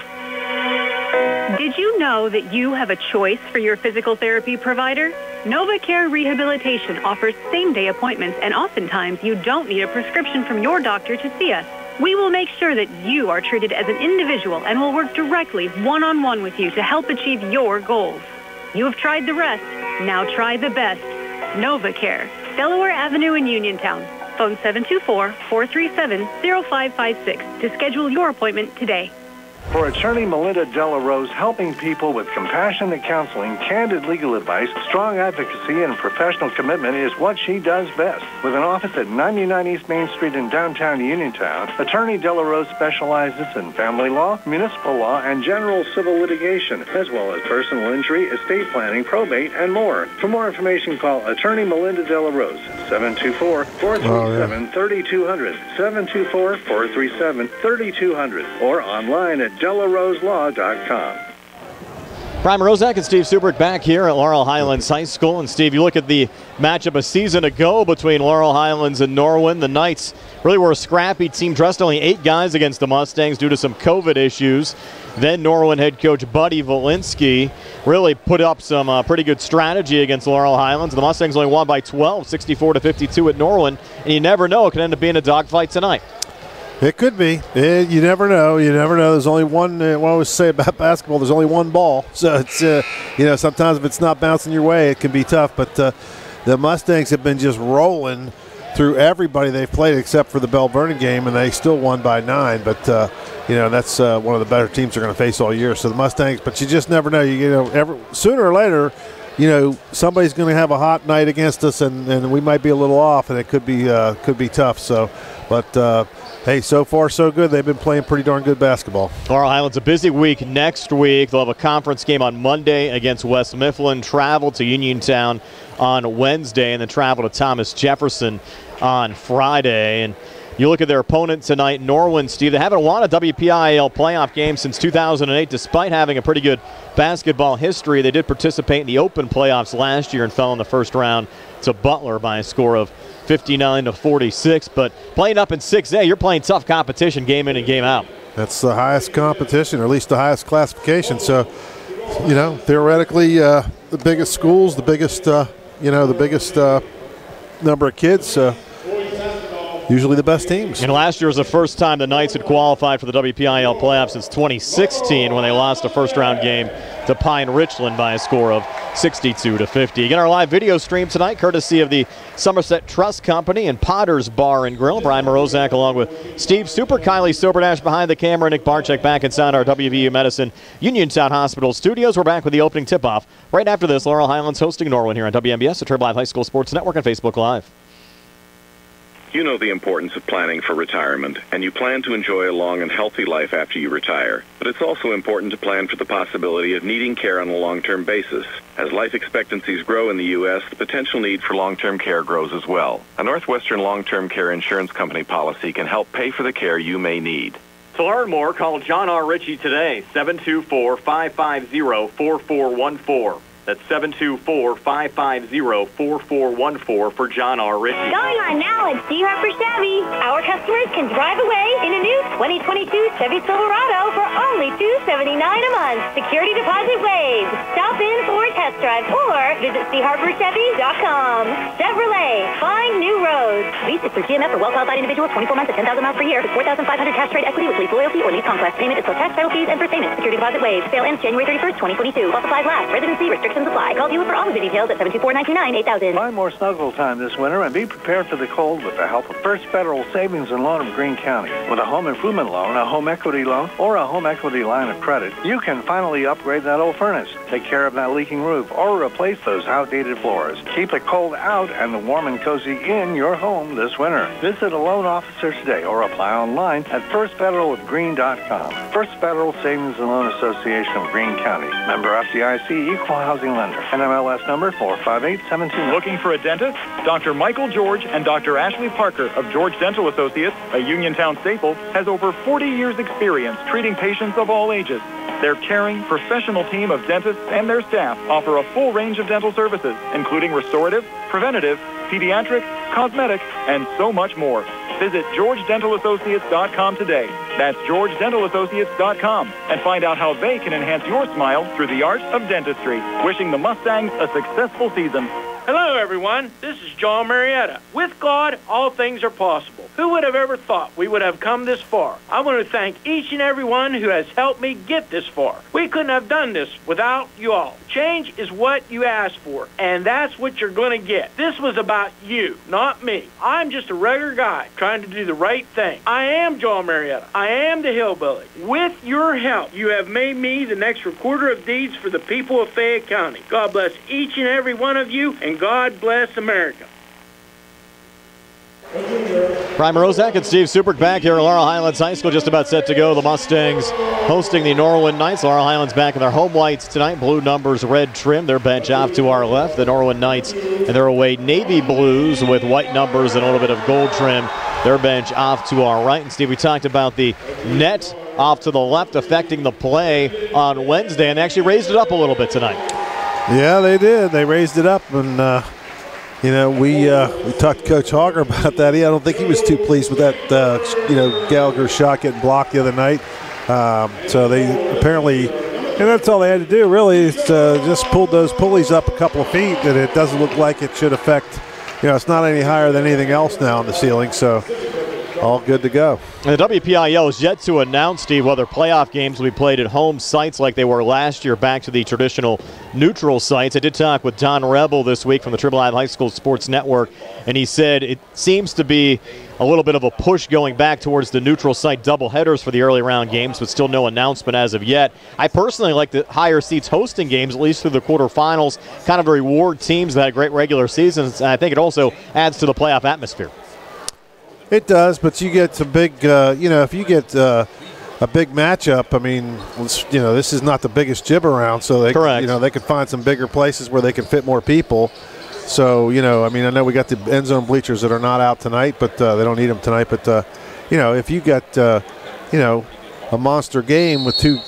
Did you know that you have a choice for your physical therapy provider? NovaCare Rehabilitation offers same-day appointments, and oftentimes you don't need a prescription from your doctor to see us. We will make sure that you are treated as an individual and will work directly one-on-one with you to help achieve your goals. You have tried the rest. Now try the best. NovaCare, Delaware Avenue in Uniontown. Phone 724-437-0556 to schedule your appointment today. For attorney Melinda Delarose, helping people with compassionate counseling, candid legal advice, strong advocacy, and professional commitment is what she does best. With an office at 99 East Main Street in downtown Uniontown, attorney Delarose specializes in family law, municipal law, and general civil litigation, as well as personal injury, estate planning, probate, and more. For more information, call attorney Melinda Delarose, 724-437-3200, 724-437-3200, or online at delaroselaw.com. Brian Rozak and Steve Subrick back here at Laurel Highlands High School. And Steve, you look at the matchup a season ago between Laurel Highlands and Norwin. The Knights really were a scrappy team, dressed only 8 guys against the Mustangs due to some COVID issues. Then Norwin head coach Buddy Volinsky really put up some pretty good strategy against Laurel Highlands. The Mustangs only won by 12, 64-52 at Norwin. And you never know, it could end up being a dogfight tonight. It could be. You never know. You never know. There's only one. What I always say about basketball, there's only one ball. So it's sometimes if it's not bouncing your way, it can be tough. But the Mustangs have been just rolling through everybody they've played except for the Bell Vernon game, and they still won by 9. But that's one of the better teams they're going to face all year. So the Mustangs. But you just never know. Sooner or later, somebody's going to have a hot night against us, and we might be a little off, and it could be tough. So, but. Hey, so far so good. They've been playing pretty darn good basketball. Laurel Highlands a busy week next week. They'll have a conference game on Monday against West Mifflin, travel to Uniontown on Wednesday, and then travel to Thomas Jefferson on Friday. And you look at their opponent tonight, Norwin, Steve. They haven't won a WPIAL playoff game since 2008, despite having a pretty good basketball history. They did participate in the Open playoffs last year and fell in the first round to Butler by a score of 59-46, but playing up in 6A, you're playing tough competition game in and game out. That's the highest competition, or at least the highest classification. So, theoretically, the biggest schools, the biggest, the biggest number of kids, usually the best teams. And last year was the first time the Knights had qualified for the WPIAL playoffs since 2016 when they lost a first-round game to Pine Richland by a score of 62-50. Again, our live video stream tonight, courtesy of the Somerset Trust Company and Potter's Bar and Grill. Brian Morozak along with Steve Super, Kylie Soberdash behind the camera, Nick Barczyk back inside our WVU Medicine Uniontown Hospital studios. We're back with the opening tip-off right after this. Laurel Highlands hosting Norwin here on WMBS, the Trib Live High School Sports Network, and Facebook Live. You know the importance of planning for retirement, and you plan to enjoy a long and healthy life after you retire. But it's also important to plan for the possibility of needing care on a long-term basis. As life expectancies grow in the U.S., the potential need for long-term care grows as well. A Northwestern long-term care insurance company policy can help pay for the care you may need. To learn more, call John R. Ritchie today, 724-550-4414. That's 724-550-4414 for John R. Ritchie. Going on now at C. Harper Chevy. Our customers can drive away in a new 2022 Chevy Silverado for only $279 a month. Security deposit waived. Stop in for a test drive or visit CHarperChevy.com. Chevrolet, find new roads. Lease is through GMF for well-qualified individuals, 24 months at 10,000 miles per year with 4,500 cash trade equity with lease loyalty or lease conquest. Payment is plus tax, title fees, and first payment. Security deposit waived. Sale ends January 31st, 2022. While supplies last. Residency restrictions apply. Call dealer for all of the details at 724-99-8000. Buy more snuggle time this winter and be prepared for the cold with the help of First Federal Savings and Loan of Greene County. With a home improvement loan, a home equity loan, or a home equity line of credit, you can finally upgrade that old furnace, take care of that leaking roof, or replace those outdated floors. Keep the cold out and the warm and cozy in your home this winter. Visit a loan officer today or apply online at firstfederalwithgreen.com. First Federal Savings and Loan Association of Greene County. Member FDIC, Equal Housing Lender. NMLS number 45872. Looking for a dentist? Dr. Michael George and Dr. Ashley Parker of George Dental Associates, a Uniontown staple, has over 40 years experience treating patients of all ages. Their caring, professional team of dentists and their staff offer a full range of dental services, including restorative, preventative, pediatric, cosmetic, and so much more. Visit GeorgeDentalAssociates.com today. That's GeorgeDentalAssociates.com and find out how they can enhance your smile through the art of dentistry. Wishing the Mustangs a successful season. Hello, everyone. This is John Marietta. With God, all things are possible. Who would have ever thought we would have come this far? I want to thank each and every one who has helped me get this far. We couldn't have done this without you all. Change is what you ask for, and that's what you're going to get. This was about you, not me. I'm just a regular guy trying to do the right thing. I am John Marietta. I am the hillbilly. With your help, you have made me the next recorder of deeds for the people of Fayette County. God bless each and every one of you, and God bless America. Brian Morozak and Steve Supert back here at Laurel Highlands High School, just about set to go. The Mustangs hosting the Norwin Knights. Laurel Highlands back in their home whites tonight. Blue numbers, red trim. Their bench off to our left. The Norwin Knights and their away navy blues with white numbers and a little bit of gold trim. Their bench off to our right. And Steve, we talked about the net off to the left affecting the play on Wednesday, and they actually raised it up a little bit tonight. Yeah, they did. They raised it up, and we talked to Coach Hogger about that. I don't think he was too pleased with that, Gallagher shot getting blocked the other night. So they apparently, and that's all they had to do, really, is just pulled those pulleys up a couple of feet, and it doesn't look like it should affect, it's not any higher than anything else now on the ceiling, so all good to go. And the WPIAL is yet to announce, Steve, whether playoff games will be played at home sites like they were last year, back to the traditional neutral sites. I did talk with Don Rebel this week from the Trib Live High School Sports Network, and he said it seems to be a little bit of a push going back towards the neutral site doubleheaders for the early round games, but still no announcement as of yet. I personally like the higher seats hosting games, at least through the quarterfinals, kind of to reward teams that had great regular seasons, and I think it also adds to the playoff atmosphere. It does, but you get some big, if you get a big matchup, I mean, this is not the biggest gym around, so they, they can find some bigger places where they can fit more people. So, I know we got the end zone bleachers that are not out tonight, but they don't need them tonight. But, if you got, a monster game with two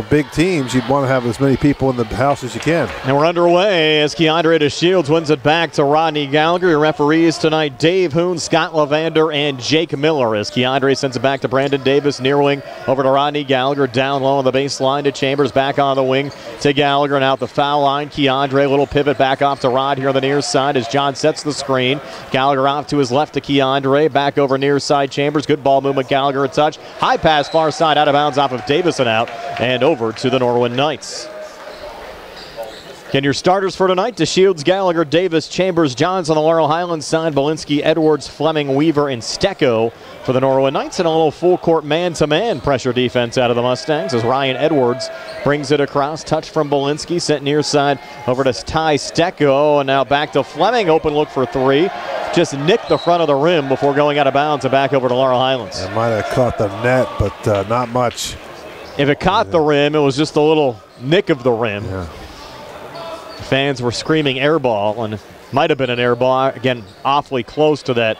big teams, you'd want to have as many people in the house as you can. And we're underway as Keandre DeShields wins it back to Rodney Gallagher. Your referees tonight, Dave Hoon, Scott Lavander, and Jake Miller, as Keandre sends it back to Brandon Davis, near wing over to Rodney Gallagher, down low on the baseline to Chambers, back on the wing to Gallagher, and out the foul line. Keandre, a little pivot back off to Rod here on the near side as John sets the screen. Gallagher off to his left to Keandre, back over near side Chambers. Good ball movement, Gallagher a touch. High pass far side, out of bounds off of Davis and out, and over to the Norwin Knights. Again, your starters for tonight, DeShields, Gallagher, Davis, Chambers, Johns on the Laurel Highlands side, Belinsky, Edwards, Fleming, Weaver, and Stecko for the Norwin Knights, and a little full-court man-to-man pressure defense out of the Mustangs as Ryan Edwards brings it across. Touch from Belinsky, sent near side over to Tai Stecko, and now back to Fleming. Open look for three. Just nicked the front of the rim before going out of bounds and back over to Laurel Highlands. It might have caught the net, but not much. If it caught the rim, it was just a little nick of the rim. Yeah. Fans were screaming air ball, and it might have been an air ball. Again, awfully close to that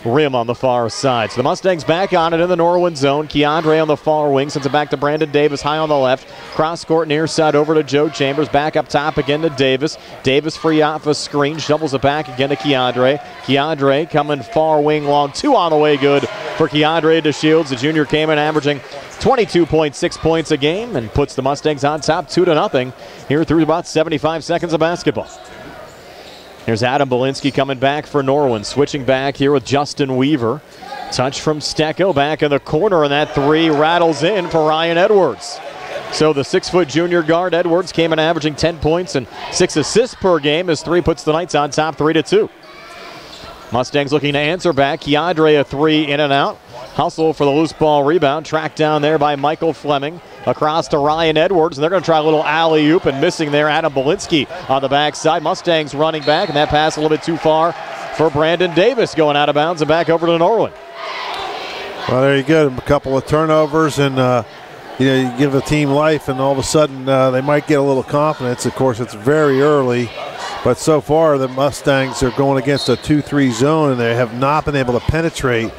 rim on the far side. So the Mustangs back on it in the Norwin zone. Keandre on the far wing, sends it back to Brandon Davis, high on the left. Cross court near side over to Joe Chambers. Back up top again to Davis. Davis free off a screen, shovels it back again to Keandre. Keandre coming far wing long, two on the way, good for Keandre DeShields. The junior came in averaging 22.6 points a game and puts the Mustangs on top 2-0 here through about 75 seconds of basketball. Here's Adam Belinsky coming back for Norwin, switching back here with Justin Weaver. Touch from Stecko back in the corner, and that three rattles in for Ryan Edwards. So the 6-foot junior guard Edwards came in averaging 10 points and 6 assists per game as three puts the Knights on top 3-2. Mustangs looking to answer back. Keandre a three in and out. Hustle for the loose ball rebound. Tracked down there by Michael Fleming. Across to Ryan Edwards, and they're going to try a little alley-oop, and missing there Adam Belinsky on the backside. Mustangs running back, and that pass a little bit too far for Brandon Davis, going out of bounds and back over to Norwin. Well, there you go. A couple of turnovers, and you give a team life, and all of a sudden they might get a little confidence. Of course, it's very early, but so far the Mustangs are going against a 2-3 zone, and they have not been able to penetrate.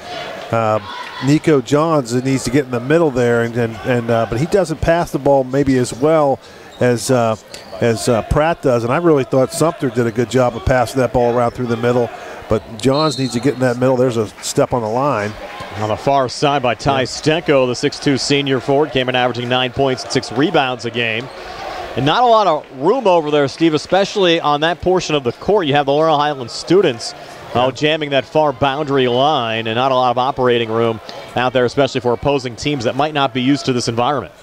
Nico Johns needs to get in the middle there, but he doesn't pass the ball maybe as well as Pratt does. And I really thought Sumter did a good job of passing that ball around through the middle. But Johns needs to get in that middle. There's a step on the line. On the far side by Tai Stecko, the 6'2 senior forward, came in averaging 9 points and 6 rebounds a game. And not a lot of room over there, Steve, especially on that portion of the court. You have the Laurel Highlands students jamming that far boundary line, and not a lot of operating room out there, especially for opposing teams that might not be used to this environment.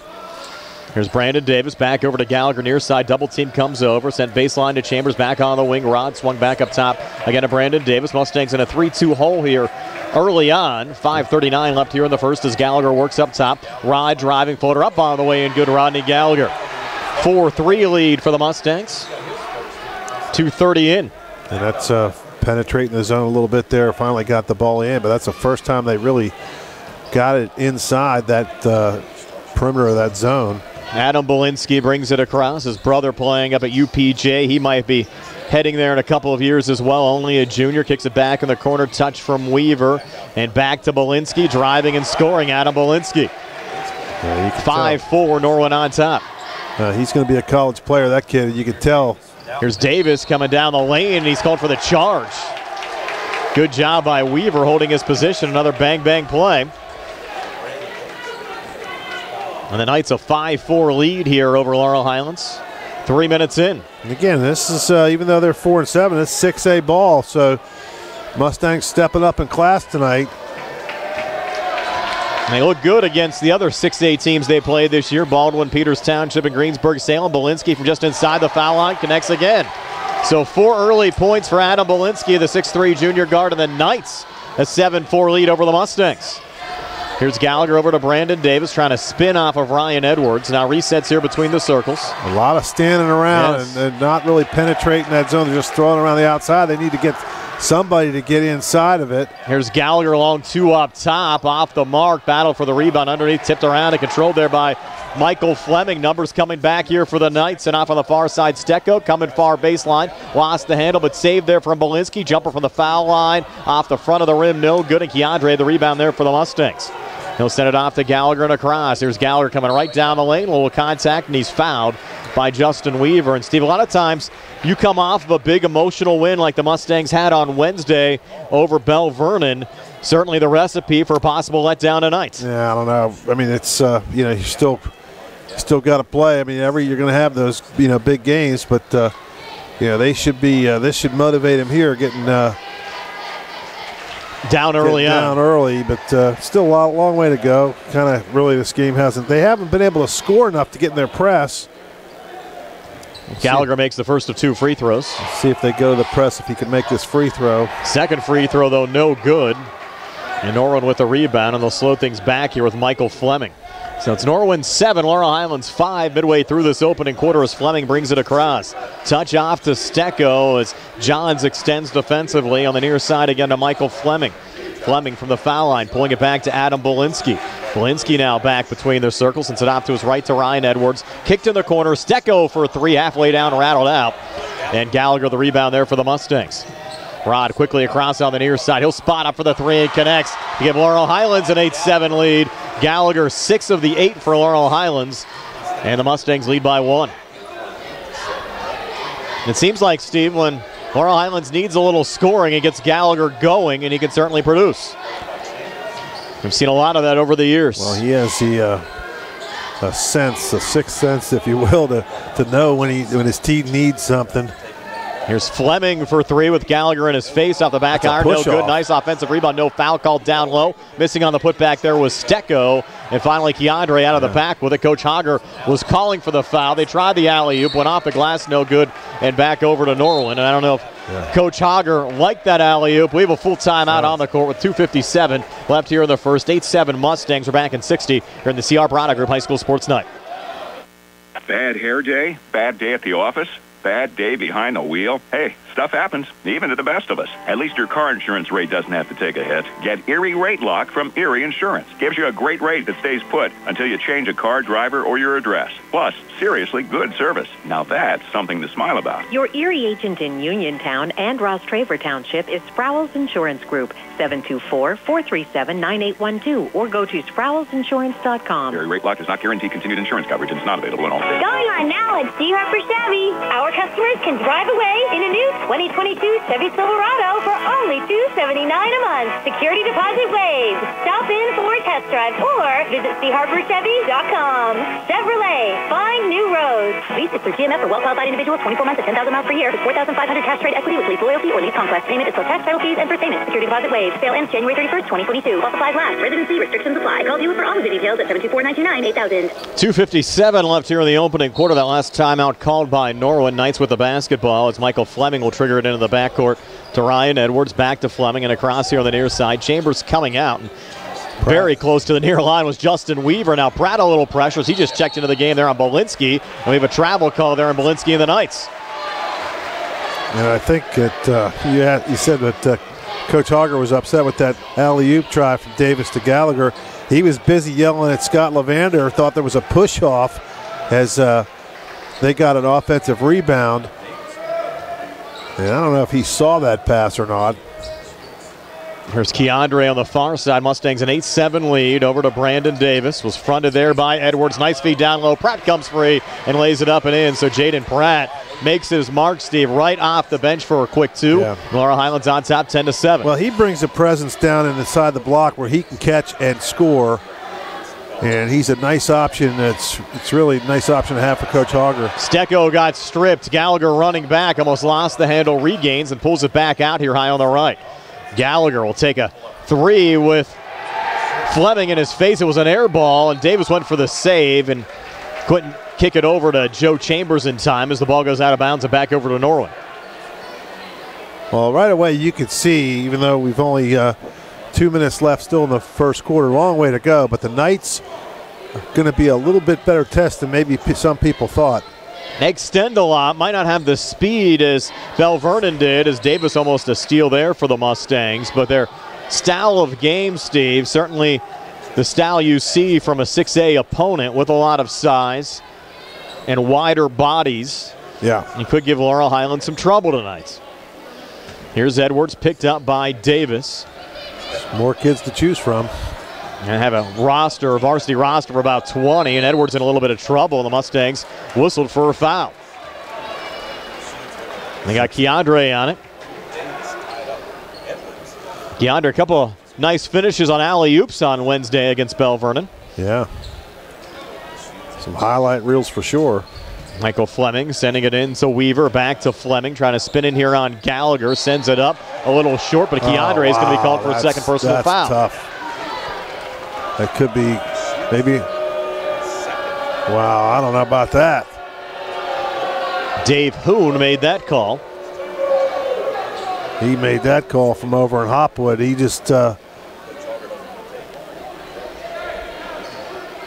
Here's Brandon Davis back over to Gallagher near side. Double team comes over, sent baseline to Chambers, back on the wing. Rod swung back up top again to Brandon Davis. Mustangs in a 3-2 hole here early on. 5:39 left here in the first as Gallagher works up top. Rod driving, floater up on the way, and good Rodney Gallagher. 4-3 lead for the Mustangs. 2:30 in. And that's penetrating the zone a little bit there. Finally got the ball in, but that's the first time they really got it inside that perimeter of that zone. Adam Belinsky brings it across. His brother playing up at UPJ. He might be heading there in a couple of years as well. Only a junior. Kicks it back in the corner. Touch from Weaver. And back to Belinsky. Driving and scoring. Adam Belinsky. 5-4 Norwin on top. He's going to be a college player, that kid. You can tell. Here's Davis coming down the lane, and he's called for the charge. Good job by Weaver holding his position. Another bang-bang play. And the Knights a 5-4 lead here over Laurel Highlands. 3 minutes in. And again, this is, even though they're 4-7, it's 6A ball. So Mustangs stepping up in class tonight. And they look good against the other 6A teams they played this year. Baldwin, Peters Township, and Greensburg-Salem. Belinsky from just inside the foul line connects again. So 4 early points for Adam Belinsky, the 6'3 junior guard, and the Knights a 7-4 lead over the Mustangs. Here's Gallagher over to Brandon Davis, trying to spin off of Ryan Edwards. Now resets here between the circles. A lot of standing around and not really penetrating that zone. They're just throwing around the outside. They need to get somebody to get inside of it. Here's Gallagher along 2 up top, off the mark. Battle for the rebound underneath, tipped around and controlled there by Michael Fleming. Numbers coming back here for the Knights, and off on the far side, Stecko coming far baseline. Lost the handle, but saved there from Belinsky. Jumper from the foul line, off the front of the rim, no good. And Keandre, the rebound there for the Mustangs. He'll send it off to Gallagher and across. Here's Gallagher coming right down the lane. A little contact, and he's fouled by Justin Weaver. And, Steve, a lot of times you come off of a big emotional win like the Mustangs had on Wednesday over Bell Vernon. Certainly the recipe for a possible letdown tonight. Yeah, I don't know. I mean, it's, you still got to play. I mean, you're going to have those, big games, but, they should be, this should motivate him here getting down early, but still a long way to go. Kind of really this game they haven't been able to score enough to get in their press. Gallagher makes the first of 2 free throws. Let's see if they go to the press, if he can make this free throw. Second free throw, though, no good. And Norwin with the rebound, and they'll slow things back here with Michael Fleming. So it's Norwin 7, Laurel Highlands 5 midway through this opening quarter as Fleming brings it across. Touch off to Stecko as Johns extends defensively on the near side again to Michael Fleming. Fleming from the foul line, pulling it back to Adam Belinsky. Belinsky now back between the circles, sends it off to his right to Ryan Edwards. Kicked in the corner, Stecko for 3, halfway down, rattled out. And Gallagher the rebound there for the Mustangs. Rod quickly across on the near side. He'll spot up for the 3 and connects to give Laurel Highlands an 8-7 lead. Gallagher 6 of the 8 for Laurel Highlands. And the Mustangs lead by 1. It seems like, Steve, when Laurel Highlands needs a little scoring, it gets Gallagher going, and he can certainly produce. We've seen a lot of that over the years. Well, he has a sense, a sixth sense, if you will, to know when his team needs something. Here's Fleming for 3 with Gallagher in his face off the back iron. No good. Nice offensive rebound. No foul called down low. Missing on the putback there was Stecko. And finally, Keandre out of the back with it. Coach Hager was calling for the foul. They tried the alley-oop, went off the glass, no good, and back over to Norwin. And I don't know if Coach Hager liked that alley-oop. We have a full timeout on the court with 2:57 left here in the first. 8-7 Mustangs are back in 60 here in the CR Brana Group High School Sports Night. Bad hair day? Bad day at the office? Bad day behind the wheel? Hey, stuff happens, even to the best of us. At least your car insurance rate doesn't have to take a hit. Get Erie Rate Lock from Erie Insurance. Gives you a great rate that stays put until you change a car, driver, or your address. Plus, seriously good service. Now that's something to smile about. Your Erie agent in Uniontown and Ross Traver Township is Sprowell's Insurance Group, 724-437-9812, or go to sprowellsinsurance.com. Erie Rate Lock does not guarantee continued insurance coverage and is not available in all states. Going on now at C. Harper Chevy. Our customers can drive away in a new 2022 Chevy Silverado for only $279 a month. Security deposit waived. Stop in for a test drive or visit CHarperChevy.com. Chevrolet, find new roads. Lease is through GMF for well-qualified individuals, 24 months at 10,000 miles per year. 4,500 cash trade equity with lease loyalty or lease conquest. Payment is plus tax, title fees, and first payment. Security deposit waived. Sale ends January 31st, 2022. While supplies last. Residency restrictions apply. Call dealer for all the details at 724-929-8000. 2:57 left here in the opening quarter. That last timeout called by Norwin. Knights with the basketball as Michael Fleming will trigger it into the backcourt to Ryan Edwards. Back to Fleming and across here on the near side. Chambers coming out. And very close to the near line was Justin Weaver. Now Pratt a little pressure as he just checked into the game there on Belinsky. And we have a travel call there on Belinsky and the Knights. And I think that you said that Coach Hager was upset with that alley-oop try from Davis to Gallagher. He was busy yelling at Scott Levander, thought there was a push-off as they got an offensive rebound. And I don't know if he saw that pass or not. Here's Keandre on the far side. Mustangs an 8-7 lead over to Brandon Davis. Was fronted there by Edwards. Nice feed down low. Pratt comes free and lays it up and in. So Jaden Pratt makes his mark, Steve, right off the bench for a quick 2. Yeah. Laurel Highlands on top 10-7. Well, he brings a presence down inside the block where he can catch and score. And he's a nice option. It's really a nice option to have for Coach Hager. Stecko got stripped. Gallagher running back. Almost lost the handle. Regains and pulls it back out here high on the right. Gallagher will take a 3 with Fleming in his face. It was an air ball, and Davis went for the save and couldn't kick it over to Joe Chambers in time as the ball goes out of bounds and back over to Norwin. Well, right away you could see, even though we've only 2 minutes left still in the first quarter, long way to go, but the Knights are going to be a little bit better test than maybe some people thought. Extend a lot, might not have the speed as Bell Vernon did, as Davis almost a steal there for the Mustangs, but their style of game, Steve, certainly the style you see from a 6A opponent with a lot of size and wider bodies. Yeah. You could give Laurel Highlands some trouble tonight. Here's Edwards picked up by Davis. More kids to choose from. And have a varsity roster of about 20, and Edwards in a little bit of trouble. The Mustangs whistled for a foul. They got Keandre on it. Keandre, a couple of nice finishes on alley-oops on Wednesday against Bell Vernon. Yeah. Some highlight reels for sure. Michael Fleming sending it in to Weaver, back to Fleming, trying to spin in here on Gallagher, sends it up a little short, but Keandre is going to be called for a second personal foul. That's tough. That could be maybe, wow, I don't know about that. Dave Hoon made that call. He made that call from over in Hopwood. He just...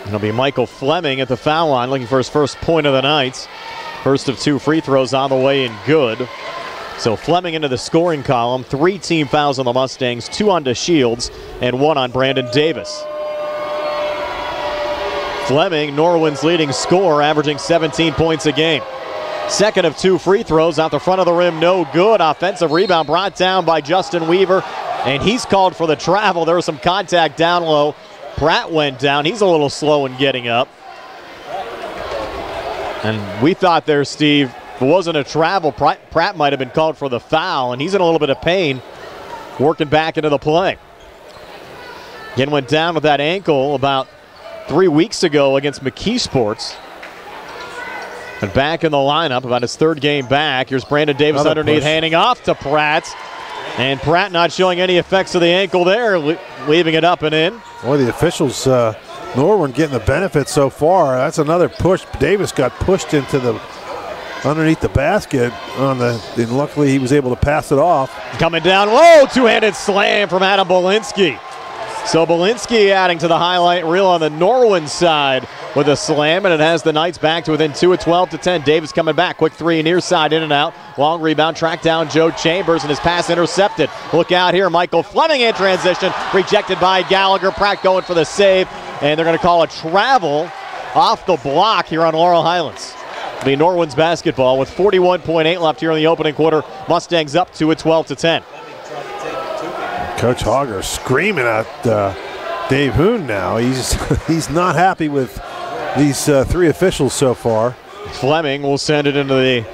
It'll be Michael Fleming at the foul line looking for his first point of the night. First of 2 free throws on the way and good. So Fleming into the scoring column. 3 team fouls on the Mustangs, 2 on DeShields and 1 on Brandon Davis. Fleming, Norwin's leading scorer, averaging 17 points a game. Second of 2 free throws out the front of the rim, no good. Offensive rebound brought down by Justin Weaver, and he's called for the travel. There was some contact down low. Pratt went down. He's a little slow in getting up. And we thought there, Steve, if it wasn't a travel, Pratt might have been called for the foul, and he's in a little bit of pain working back into the play. Again, went down with that ankle about 3 weeks ago against McKee-Sports. And back in the lineup, about his 3rd game back. Here's Brandon Davis underneath, handing off to Pratt. And Pratt not showing any effects of the ankle there, leaving it up and in. Boy, the officials, Norwin getting the benefit so far. That's another push. Davis got pushed into the underneath the basket and luckily he was able to pass it off. Coming down low, 2-handed slam from Adam Belinsky. So Belinsky adding to the highlight reel on the Norwin side with a slam, and it has the Knights back to within 2 at 12-10. Davis coming back, quick 3 near side, in and out. Long rebound, track down Joe Chambers, and his pass intercepted. Look out here, Michael Fleming in transition, rejected by Gallagher. Pratt going for the save, and they're going to call a travel off the block here on Laurel Highlands. It'll be Norwin's basketball with 41.8 left here in the opening quarter. Mustangs up 2 at 12-10. Coach Hogger screaming at Dave Hoon now. He's not happy with these 3 officials so far. Fleming will send it into the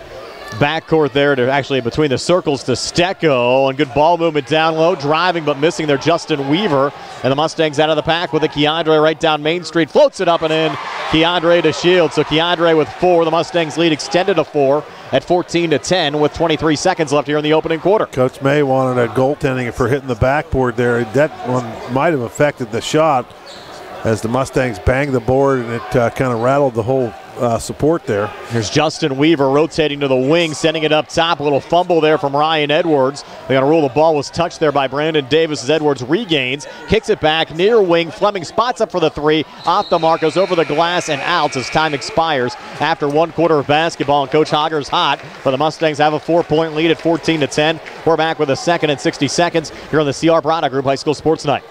backcourt there to actually between the circles to Stecko, and good ball movement down low, driving but missing there Justin Weaver, and the Mustangs out of the pack with a Keandre right down Main Street, floats it up and in. Keandre DeShields. So Keandre with 4. The Mustangs lead extended to 4 at 14-10 with 23 seconds left here in the opening quarter. Coach May wanted a goaltending for hitting the backboard there. That one might have affected the shot as the Mustangs banged the board, and it kind of rattled the whole support there. Here's Justin Weaver rotating to the wing, sending it up top. A little fumble there from Ryan Edwards. They got to rule the ball was touched there by Brandon Davis as Edwards regains, kicks it back near wing. Fleming spots up for the 3, off the mark, goes over the glass and out as time expires after 1 quarter of basketball. And Coach Hogger's hot, but the Mustangs have a 4-point lead at 14-10. We're back with a 2nd and 60 seconds here on the CR Product Group High School Sports Night.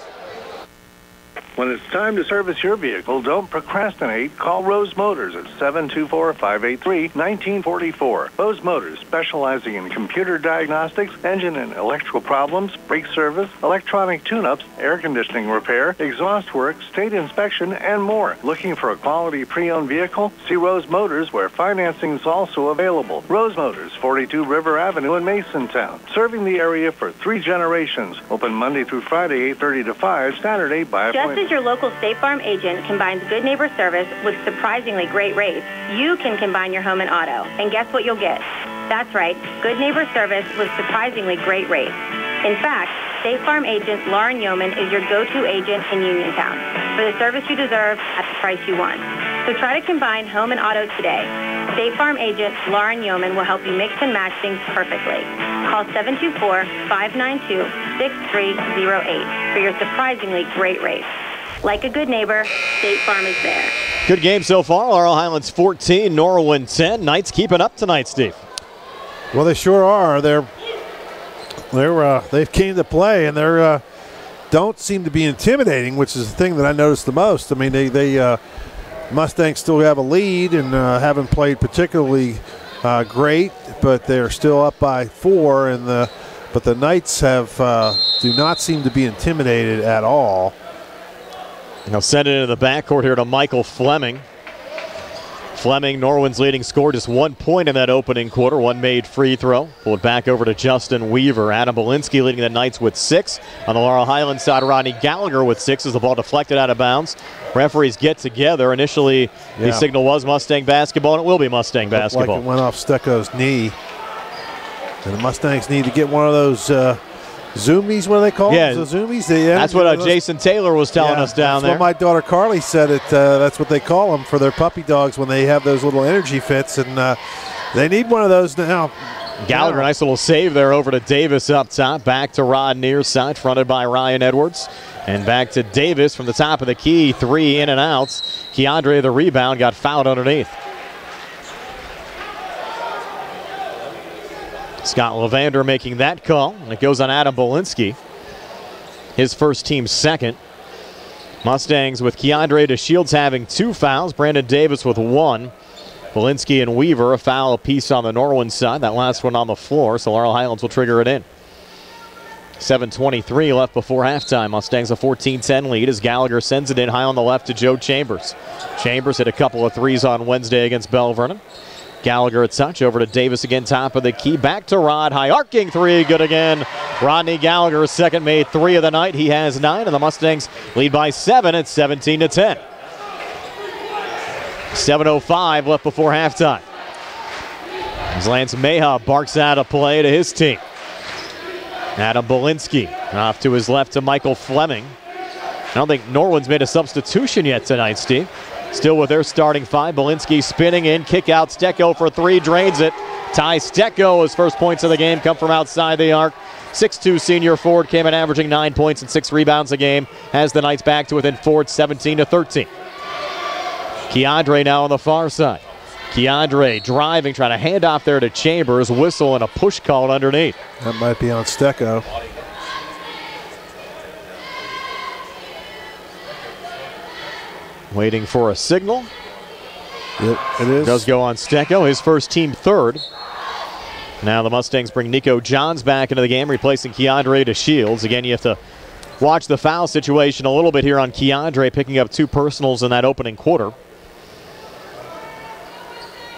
When it's time to service your vehicle, don't procrastinate. Call Rose Motors at 724-583-1944. Rose Motors, specializing in computer diagnostics, engine and electrical problems, brake service, electronic tune-ups, air conditioning repair, exhaust work, state inspection, and more. Looking for a quality pre-owned vehicle? See Rose Motors, where financing is also available. Rose Motors, 42 River Avenue in Masontown. Serving the area for 3 generations. Open Monday through Friday, 8:30 to 5, Saturday by appointment. Your local State Farm agent combines good neighbor service with surprisingly great rates. You can combine your home and auto, and guess what you'll get? That's right, good neighbor service with surprisingly great rates. In fact, State Farm agent Lauren Yeoman is your go-to agent in Uniontown for the service you deserve at the price you want. So try to combine home and auto today. State Farm agent Lauren Yeoman will help you mix and match things perfectly. Call 724-592-6308 for your surprisingly great rates. Like a good neighbor, State Farm is there. Good game so far. Laurel Highlands 14, Norwin 10. Knights keeping up tonight, Steve. Well, they sure are. They've came to play, and they don't seem to be intimidating, which is the thing that I noticed the most. I mean, they Mustangs still have a lead and haven't played particularly great, but they're still up by 4. But the Knights do not seem to be intimidated at all. They'll send it into the backcourt here to Michael Fleming. Fleming, Norwin's leading scorer, just 1 point in that opening quarter. One made free throw. Pull it back over to Justin Weaver. Adam Belinsky leading the Knights with 6. On the Laurel Highlands side, Rodney Gallagher with 6 as the ball deflected out of bounds. Referees get together. Initially, the signal was Mustang basketball, and it will be Mustang basketball. Like it went off Stecko's knee. And the Mustangs need to get one of those zoomies, what do they call them? The zoomies? That's what Jason Taylor was telling us down there. That's what my daughter Carly said. That's what they call them for their puppy dogs when they have those little energy fits, and they need one of those now. Gallagher, nice little save there over to Davis up top. Back to Rod near side, fronted by Ryan Edwards. And back to Davis from the top of the key. 3 in and outs. Keandre, the rebound, got fouled underneath. Scott Levander making that call, and it goes on Adam Belinsky. His first team second. Mustangs with Keandre DeShields having 2 fouls. Brandon Davis with 1. Belinsky and Weaver a foul apiece on the Norwin side. That last one on the floor, so Laurel Highlands will trigger it in. 7:23 left before halftime. Mustangs a 14-10 lead as Gallagher sends it in high on the left to Joe Chambers. Chambers hit a couple of threes on Wednesday against Bell Vernon. Gallagher a touch over to Davis again, top of the key. Back to Rod, high arcing 3, good again. Rodney Gallagher, second made 3 of the night. He has 9, and the Mustangs lead by 7 at 17-10. 7:05 left before halftime. As Lance Meha barks out a play to his team. Adam Belinsky off to his left to Michael Fleming. I don't think Norwin's made a substitution yet tonight, Steve. Still with their starting 5. Belinsky spinning in, kick out. Stecko for 3, drains it. Tai Stecko, his first points of the game come from outside the arc. 6'2" senior forward came in averaging 9 points and 6 rebounds a game. Has the Knights back to within 4 at 17-13. Keandre now on the far side. Keandre driving, trying to hand off there to Chambers. Whistle and a push called underneath. That might be on Stecko. Waiting for a signal. Yep, it is. Does go on Stecko, his first team third. Now the Mustangs bring Nico Johns back into the game, replacing Keandre DeShields. Again, you have to watch the foul situation a little bit here on Keandre, picking up 2 personals in that opening quarter.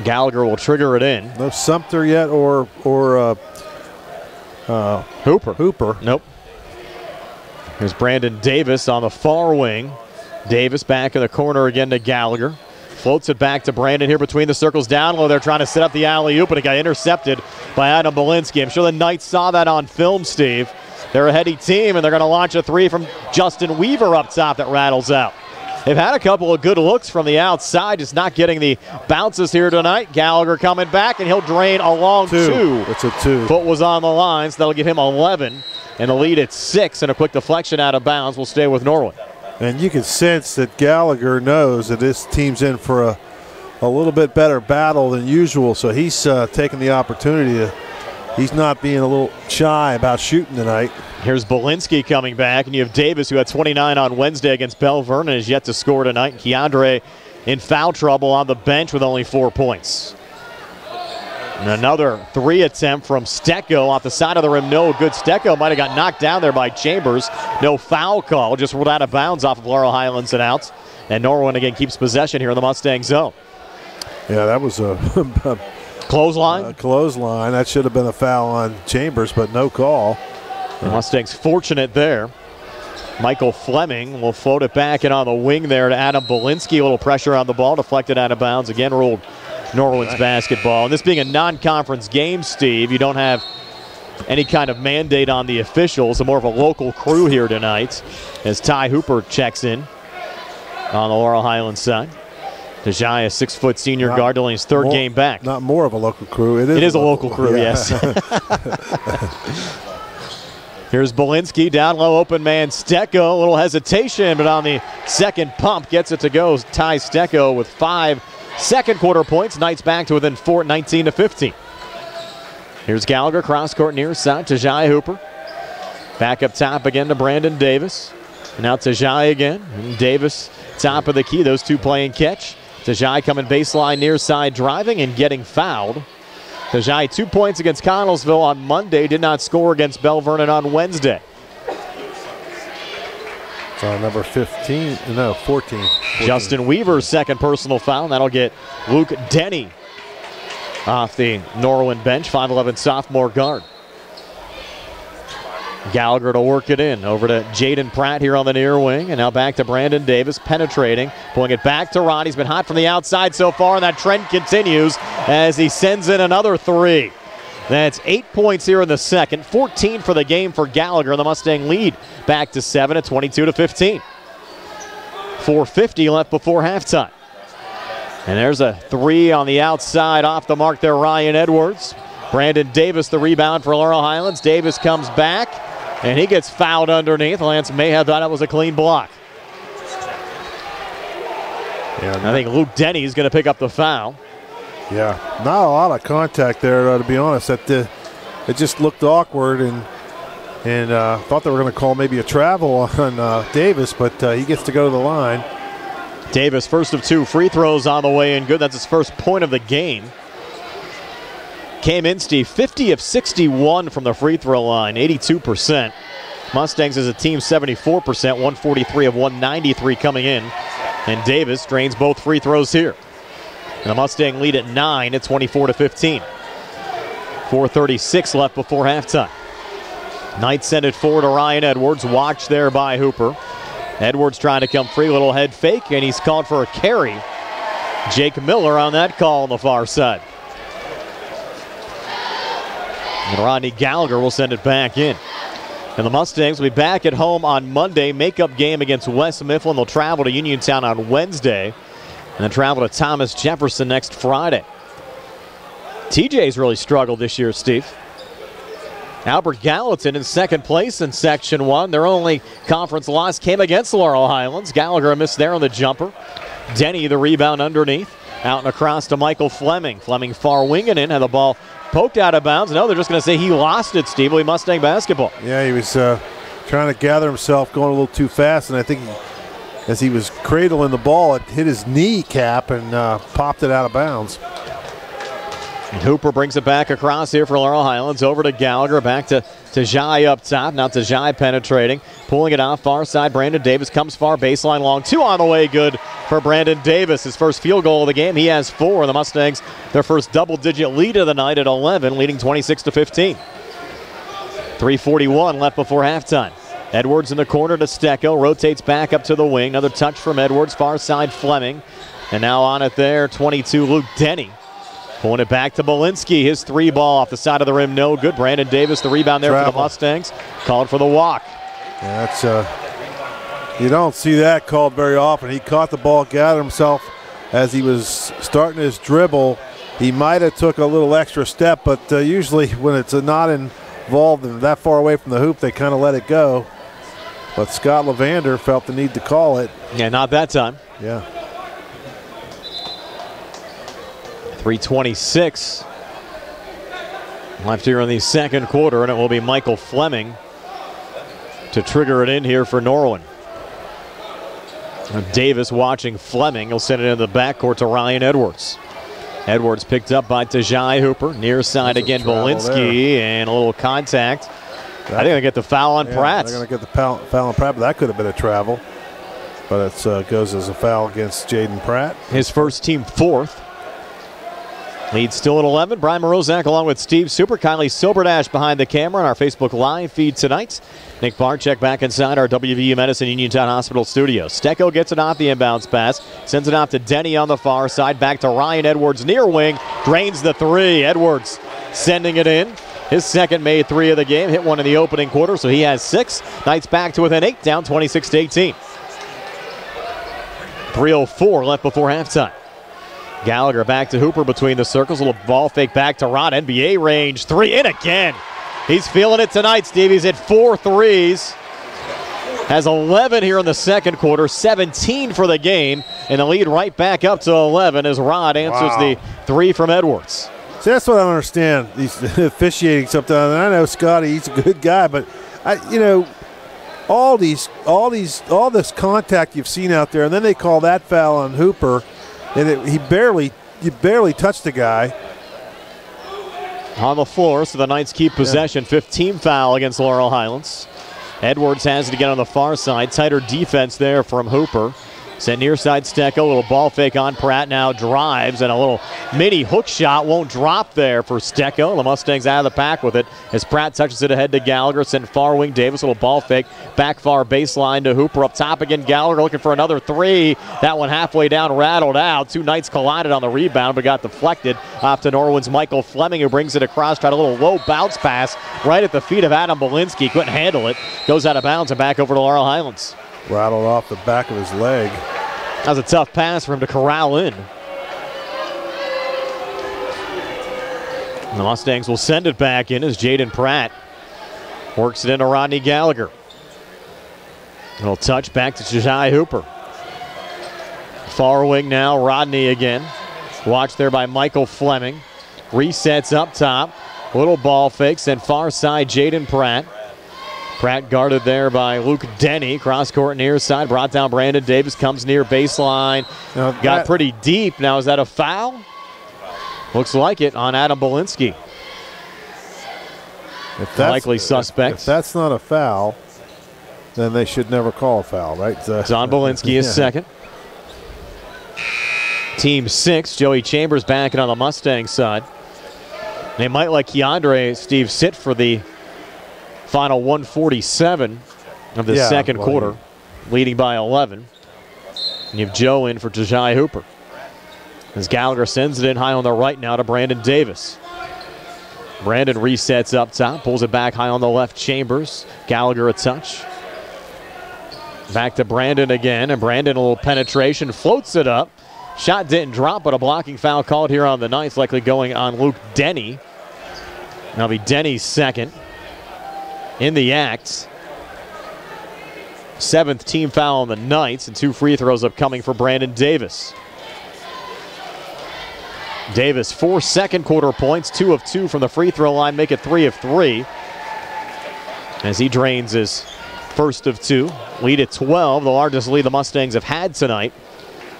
Gallagher will trigger it in. No Sumter yet or Hooper. Nope. Here's Brandon Davis on the far wing. Davis back in the corner again to Gallagher. Floats it back to Brandon here between the circles. Down low, they're trying to set up the alley-oop, and it got intercepted by Adam Belinsky. I'm sure the Knights saw that on film, Steve. They're a heady team, and they're going to launch a 3 from Justin Weaver up top that rattles out. They've had a couple of good looks from the outside, just not getting the bounces here tonight. Gallagher coming back, and he'll drain a long 2. It's a 2. Foot was on the line, so that'll give him 11. And the lead at 6, and a quick deflection out of bounds will stay with Norwin. And you can sense that Gallagher knows that this team's in for a little bit better battle than usual, so he's taking the opportunity to. He's not being a little shy about shooting tonight. Here's Belinsky coming back, and you have Davis, who had 29 on Wednesday against Bell Vernon, is yet to score tonight. Keandre in foul trouble on the bench with only 4 points. And another 3 attempt from Stecko off the side of the rim. No good. Stecko might have got knocked down there by Chambers. No foul call, just ruled out of bounds off of Laurel Highlands and out. And Norwin again keeps possession here in the Mustang zone. Yeah, that was a clothesline. Clothesline. That should have been a foul on Chambers, but no call. The Mustangs fortunate there. Michael Fleming will float it back and on the wing there to Adam Belinsky. A little pressure on the ball, deflected out of bounds. Again ruled Norwin's basketball. And this being a non-conference game, Steve, you don't have any kind of mandate on the officials. More of a local crew here tonight as Ty Hooper checks in on the Laurel Highlands side. Tajai, a 6-foot senior guard, only his third game back. Not more of a local crew. It is a local crew, yeah. Yes. Here's Belinsky, down low, open man Stecko. A little hesitation, but on the second pump, gets it to go. Tai Stecko with 5 second quarter points. Knights back to within 4, 19-15. Here's Gallagher, cross court near side. Tajai Hooper. Back up top again to Brandon Davis. And now Tajai again. And Davis, top of the key. Those two playing catch. Tajai coming baseline near side, driving and getting fouled. Tajai 2 points against Connellsville on Monday. Did not score against Bell Vernon on Wednesday. So number 14. Justin Weaver's second personal foul, and that'll get Luke Denny off the Norwin bench, 5'11" sophomore guard. Gallagher to work it in. Over to Jaden Pratt here on the near wing. And now back to Brandon Davis, penetrating. Pulling it back to Rod. He's been hot from the outside so far, and that trend continues as he sends in another three. That's 8 points here in the second. 14 for the game for Gallagher. The Mustang lead back to 7 at 22-15. 4:50 left before halftime. And there's a three on the outside, off the mark there, Ryan Edwards. Brandon Davis, the rebound for Laurel Highlands. Davis comes back, and he gets fouled underneath. Lance Mayhew thought it was a clean block. Yeah, I think Luke Denny is going to pick up the foul. Yeah, not a lot of contact there, to be honest. It just looked awkward, and thought they were going to call maybe a travel on Davis, but he gets to go to the line. Davis, first of two free throws on the way in good. That's his first point of the game. Came in, Steve, 50 of 61 from the free throw line, 82%. Mustangs as a team, 74%, 143 of 193 coming in. And Davis drains both free throws here. And the Mustang lead at 9 at 24-15. 4:36 left before halftime. Knight sent it forward to Ryan Edwards, watched there by Hooper. Edwards trying to come free, little head fake, and he's called for a carry. Jake Miller on that call on the far side. And Rodney Gallagher will send it back in. And the Mustangs will be back at home on Monday. Makeup game against West Mifflin. They'll travel to Uniontown on Wednesday. And then travel to Thomas Jefferson next Friday. TJ's really struggled this year, Steve. Albert Gallatin in second place in Section 1. Their only conference loss came against Laurel Highlands. Gallagher a miss there on the jumper. Denny the rebound underneath. Out and across to Michael Fleming. Fleming far winging in, had the ball poked out of bounds. No, they're just going to say he lost it, Steve. Will be Mustang basketball. Yeah, he was trying to gather himself, going a little too fast, and I think as he was cradling the ball, it hit his kneecap and popped it out of bounds. And Hooper brings it back across here for Laurel Highlands. Over to Gallagher, back to Tajai up top. Now Tajai penetrating, pulling it off far side. Brandon Davis comes far, baseline long. Two on the way, good for Brandon Davis. His first field goal of the game. He has 4. The Mustangs, their first double-digit lead of the night at 11, leading 26-15. 3:41 left before halftime. Edwards in the corner to Stecko, rotates back up to the wing. Another touch from Edwards, far side Fleming. And now on it there, 22, Luke Denny. Pulling it back to Malinsky. His three ball off the side of the rim, no good. Brandon Davis, the rebound there for the Mustangs. Called for the walk. Yeah, that's you don't see that called very often. He caught the ball, gathered himself as he was starting his dribble. He might have took a little extra step, but usually when it's not involved and that far away from the hoop, they kind of let it go. But Scott Levander felt the need to call it. Yeah, not that time. Yeah. 3:26 left here in the second quarter, and it will be Michael Fleming to trigger it in here for Norwin. Davis watching Fleming. He'll send it in the backcourt to Ryan Edwards. Edwards picked up by Tajai Hooper. Near side again, Bolinski, and a little contact. I think they get the foul on Pratt. They're going to get the foul on Pratt, but that could have been a travel. But it goes as a foul against Jaden Pratt. His first team 4th. Lead still at 11. Brian Morozak along with Steve Super. Kylie Silberdash behind the camera on our Facebook Live feed tonight. Nick Barczyk back inside our WVU Medicine Uniontown Hospital studio. Stecko gets it off the inbounds pass. Sends it off to Denny on the far side. Back to Ryan Edwards near wing. Drains the three. Edwards sending it in. His second made 3 of the game. Hit one in the opening quarter, so he has 6. Knights back to within 8, down 26-18. 3:04 left before halftime. Gallagher back to Hooper between the circles. A little ball fake back to Rod. NBA range. 3 in again. He's feeling it tonight, Steve. He's hit 4 threes. Has 11 here in the second quarter. 17 for the game. And the lead right back up to 11 as Rod answers the 3 from Edwards. See, that's what I don't understand. He's officiating sometimes. And I know Scotty, he's a good guy, but all this contact you've seen out there, and then they call that foul on Hooper. And he barely touched the guy. On the floor, so the Knights keep possession. 15 foul against Laurel Highlands. Edwards has it again on the far side. Tighter defense there from Hooper. Sent near side Stecko, a little ball fake on Pratt, now drives, and a little mini hook shot won't drop there for Stecko. The Mustangs out of the pack with it as Pratt touches it ahead to Gallagher. Sent far wing Davis, a little ball fake, back far baseline to Hooper. Up top again, Gallagher looking for another three. That one halfway down, rattled out. Two Knights collided on the rebound, but got deflected off to Norwin's Michael Fleming, who brings it across. Tried a little low bounce pass right at the feet of Adam Belinsky. Couldn't handle it. Goes out of bounds and back over to Laurel Highlands. Rattled off the back of his leg. That was a tough pass for him to corral in. The Mustangs will send it back in as Jaden Pratt works it into Rodney Gallagher. A little touch back to Josiah Hooper. Far wing now, Rodney again. Watched there by Michael Fleming. Resets up top. Little ball fakes and far side Jaden Pratt. Pratt guarded there by Luke Denny. Cross court near side. Brought down Brandon Davis. Comes near baseline. Got pretty deep. Now, is that a foul? Looks like it on Adam Belinsky. Likely suspect. If that's not a foul, then they should never call a foul, right? John Belinsky is second. Team 6. Joey Chambers back in on the Mustang side. They might let Keandre Steve sit for the final 147 of the second quarter, leading by 11. And you have Joe in for Josiah Hooper. As Gallagher sends it in high on the right now to Brandon Davis. Brandon resets up top, pulls it back high on the left, Chambers. Gallagher a touch. Back to Brandon again, and Brandon a little penetration, floats it up. Shot didn't drop, but a blocking foul called here on the Knights, likely going on Luke Denny. That'll be Denny's second in the act. 7th team foul on the Knights, and 2 free throws upcoming for Brandon Davis. Davis, 4 second quarter points, 2 of 2 from the free throw line, make it 3 of 3. As he drains his first of 2. Lead at 12, the largest lead the Mustangs have had tonight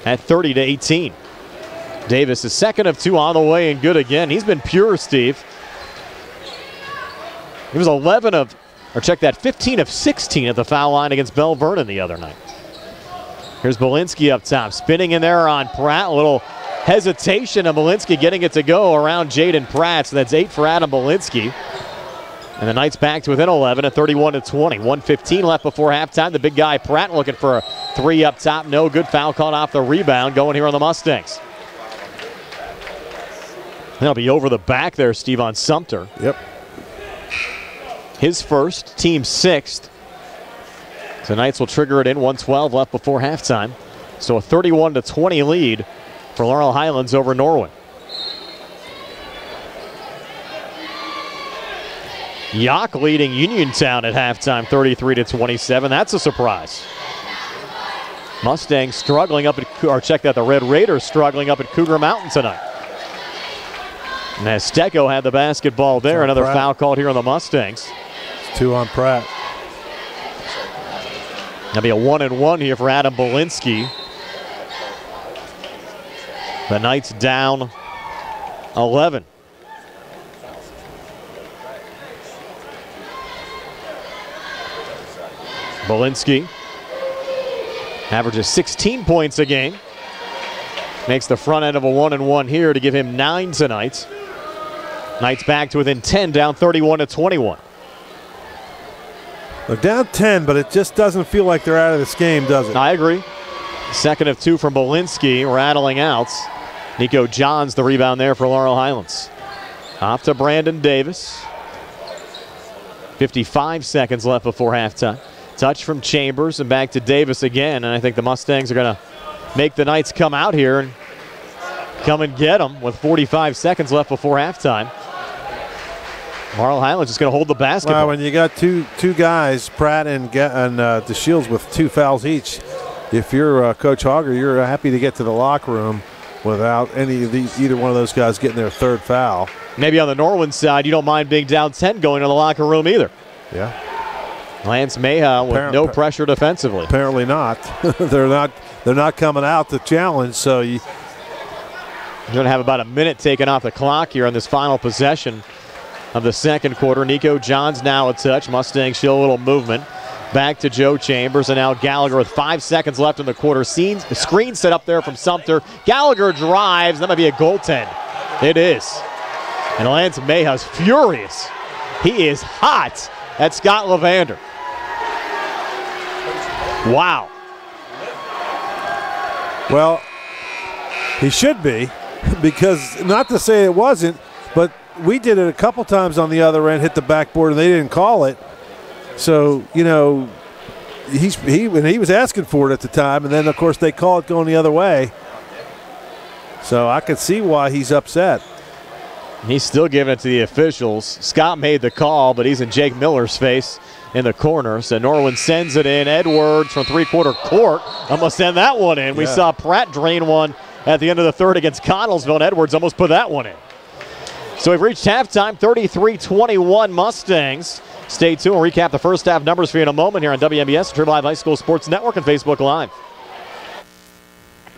at 30-18. Davis is 2nd of 2 on the way and good again. He's been pure, Steve. He was 15 of 16 at the foul line against Bell Vernon the other night. Here's Belinsky up top, spinning in there on Pratt. A little hesitation of Belinsky getting it to go around Jaden Pratt. So that's 8 for Adam Belinsky. And the Knights back to within 11 at 31-20. 1:15 left before halftime. The big guy Pratt looking for a 3 up top. No good. Foul called off the rebound going here on the Mustangs. That'll be over the back there, Steve, on Sumter. Yep. His first, team 6th. So Knights will trigger it in, 1:12 left before halftime. So a 31-20 lead for Laurel Highlands over Norwin. Yock leading Uniontown at halftime, 33-27. That's a surprise. Mustangs struggling up at, or check that, the Red Raiders struggling up at Cougar Mountain tonight. And as Stecko had the basketball there, another foul called here on the Mustangs. It's 2 on Pratt. That'll be a 1-and-1 here for Adam Belinsky. The Knights down 11. Belinsky averages 16 points a game. Makes the front end of a 1-and-1 here to give him 9 tonight. Knights back to within 10, down 31-21. They're down 10, but it just doesn't feel like they're out of this game, does it? I agree. 2nd of 2 from Belinsky, rattling out. Nico Johns the rebound there for Laurel Highlands. Off to Brandon Davis. 55 seconds left before halftime. Touch from Chambers and back to Davis again. And I think the Mustangs are going to make the Knights come out here and come and get them with 45 seconds left before halftime. Laurel Highlands is going to hold the basketball. Well, when you got two guys, Pratt and DeShields with 2 fouls each, if you're Coach Hogger, you're happy to get to the locker room without either one of those guys getting their 3rd foul. Maybe on the Norwin side, you don't mind being down 10 going to the locker room either. Yeah. Lance Mayha with no pressure defensively. Apparently not. They're not coming out to challenge, so you're going to have about a minute taken off the clock here on this final possession of the second quarter. Nico Johns now a touch. Mustangs show a little movement. Back to Joe Chambers, and now Gallagher with 5 seconds left in the quarter. Screen set up there from Sumter. Gallagher drives. That might be a goaltend. It is. And Lance Mayhew's furious. He is hot at Scott Levander. Wow. Well, he should be, because not to say it wasn't, but we did it a couple times on the other end, hit the backboard, and they didn't call it. So, you know, he was asking for it at the time, and then, of course, they call it going the other way. So I could see why he's upset. He's still giving it to the officials. Scott made the call, but he's in Jake Miller's face in the corner. So Norwin sends it in. Edwards from three-quarter court almost send that one in. Yeah. We saw Pratt drain one at the end of the third against Connellsville, and Edwards almost put that one in. So we've reached halftime, 33-21 Mustangs. Stay tuned. We'll recap the first half numbers for you in a moment here on WMBS, Triple Live High School Sports Network, and Facebook Live.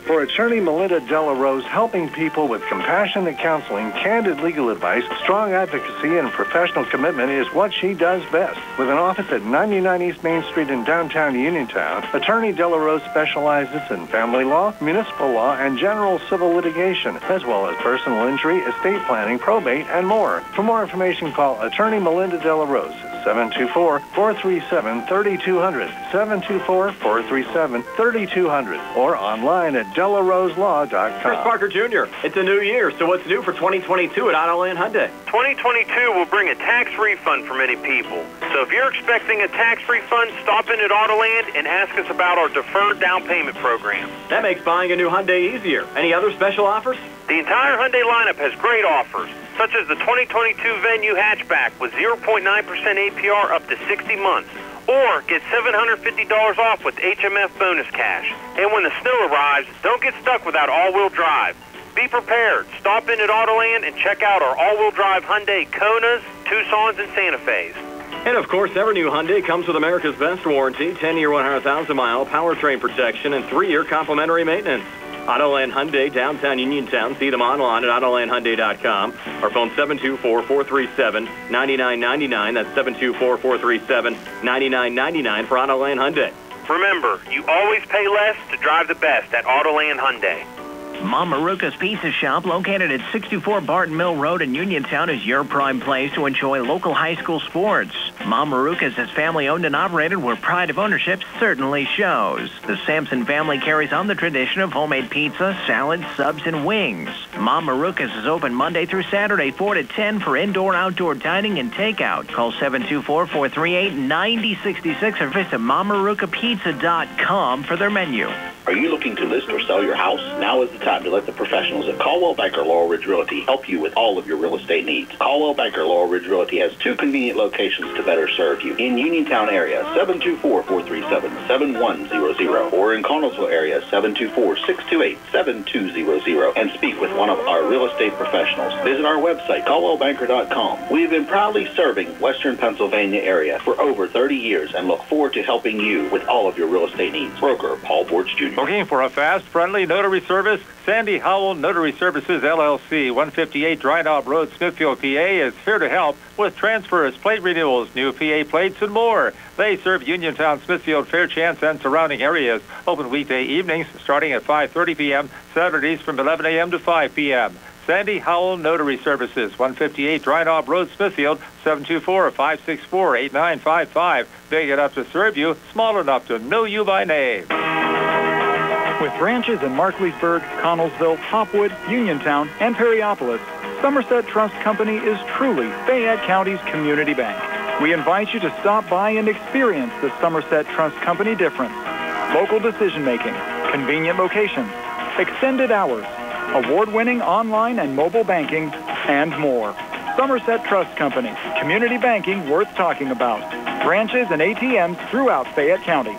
For attorney Melinda Delarose, helping people with compassionate counseling, candid legal advice, strong advocacy, and professional commitment is what she does best. With an office at 99 East Main Street in downtown Uniontown, attorney Delarose specializes in family law, municipal law, and general civil litigation, as well as personal injury, estate planning, probate, and more. For more information, call attorney Melinda Delarose at 724-437-3200, 724-437-3200, or online at delaroselaw.com. Chris Parker Jr., it's a new year, so what's new for 2022 at Autoland Hyundai? 2022 will bring a tax refund for many people. So if you're expecting a tax refund, stop in at Autoland and ask us about our deferred down payment program. That makes buying a new Hyundai easier. Any other special offers? The entire Hyundai lineup has great offers, such as the 2022 Venue hatchback with 0.9% APR up to 60 months. Or get $750 off with HMF bonus cash. And when the snow arrives, don't get stuck without all-wheel drive. Be prepared. Stop in at Autoland and check out our all-wheel drive Hyundai Konas, Tucsons, and Santa Fe's. And, of course, every new Hyundai comes with America's Best warranty, 10-year, 100,000-mile powertrain protection, and 3-year complimentary maintenance. Autoland Hyundai, downtown Uniontown. See them online at AutolandHyundai.com or phone 724-437-9999. That's 724-437-9999 for Autoland Hyundai. Remember, you always pay less to drive the best at Autoland Hyundai. Mom Maruka's Pizza Shop, located at 64 Barton Mill Road in Uniontown, is your prime place to enjoy local high school sports. Mom Maruka's is family-owned and operated, where pride of ownership certainly shows. The Sampson family carries on the tradition of homemade pizza, salads, subs, and wings. Mom Maruka's is open Monday through Saturday, 4 to 10 for indoor-outdoor dining and takeout. Call 724-438-9066 or visit MomMarukaPizza.com for their menu. Are you looking to list or sell your house? Now is the time to let the professionals at Caldwell Banker Laurel Ridge Realty help you with all of your real estate needs. Caldwell Banker Laurel Ridge Realty has 2 convenient locations to better serve you. In Uniontown area, 724-437-7100, or in Connellsville area, 724-628-7200, and speak with one of our real estate professionals. Visit our website, CaldwellBanker.com. We have been proudly serving Western Pennsylvania area for over 30 years and look forward to helping you with all of your real estate needs. Broker Paul Borch Jr. Looking for a fast, friendly notary service? Sandy Howell Notary Services, LLC, 158 Dry Knob Road, Smithfield, PA, is here to help with transfers, plate renewals, new PA plates, and more. They serve Uniontown, Smithfield, Fairchance, and surrounding areas. Open weekday evenings starting at 5:30 p.m., Saturdays from 11 a.m. to 5 p.m. Sandy Howell Notary Services, 158 Dry Knob Road, Smithfield, 724-564-8955. Big enough to serve you, small enough to know you by name. With branches in Markleysburg, Connellsville, Hopwood, Uniontown, and Perryopolis, Somerset Trust Company is truly Fayette County's community bank. We invite you to stop by and experience the Somerset Trust Company difference. Local decision-making, convenient locations, extended hours, award-winning online and mobile banking, and more. Somerset Trust Company, community banking worth talking about. Branches and ATMs throughout Fayette County.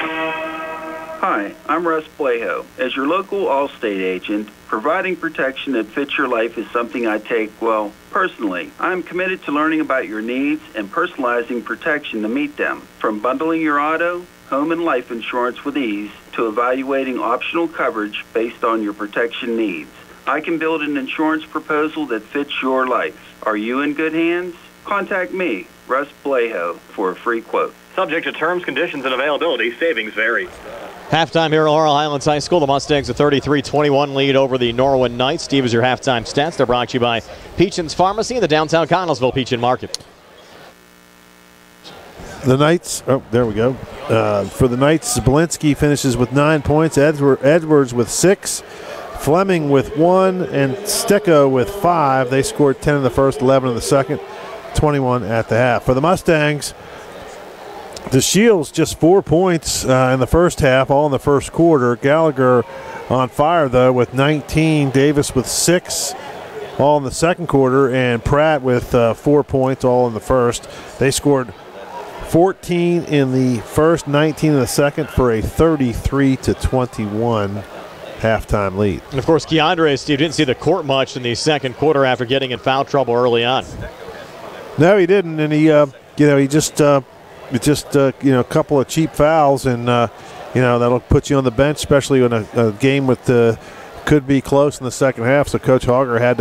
Hi, I'm Russ Plaho. As your local Allstate agent, providing protection that fits your life is something I take, well, personally. I'm committed to learning about your needs and personalizing protection to meet them. From bundling your auto, home, and life insurance with ease to evaluating optional coverage based on your protection needs. I can build an insurance proposal that fits your life. Are you in good hands? Contact me, Russ Plaho, for a free quote. Subject to terms, conditions, and availability. Savings vary. Halftime here at Laurel Highlands High School. The Mustangs a 33-21 lead over the Norwin Knights. Steve, is your halftime stats. They're brought to you by Peachin's Pharmacy in the downtown Connellsville Peachin Market. The Knights, there we go. For the Knights, Zielinski finishes with 9 points, Edwards with 6, Fleming with 1, and Stecko with 5. They scored 10 in the first, 11 in the second, 21 at the half. For the Mustangs, the Shields just 4 points in the first half, all in the first quarter. Gallagher on fire, though, with 19. Davis with 6, all in the second quarter. And Pratt with 4 points, all in the first. They scored 14 in the first, 19 in the second for a 33-21 halftime lead. And, of course, Keandre, Steve, didn't see the court much in the second quarter after getting in foul trouble early on. No, he didn't. And he just a couple of cheap fouls, and that'll put you on the bench, especially in a game with could be close in the second half. So Coach Hauger had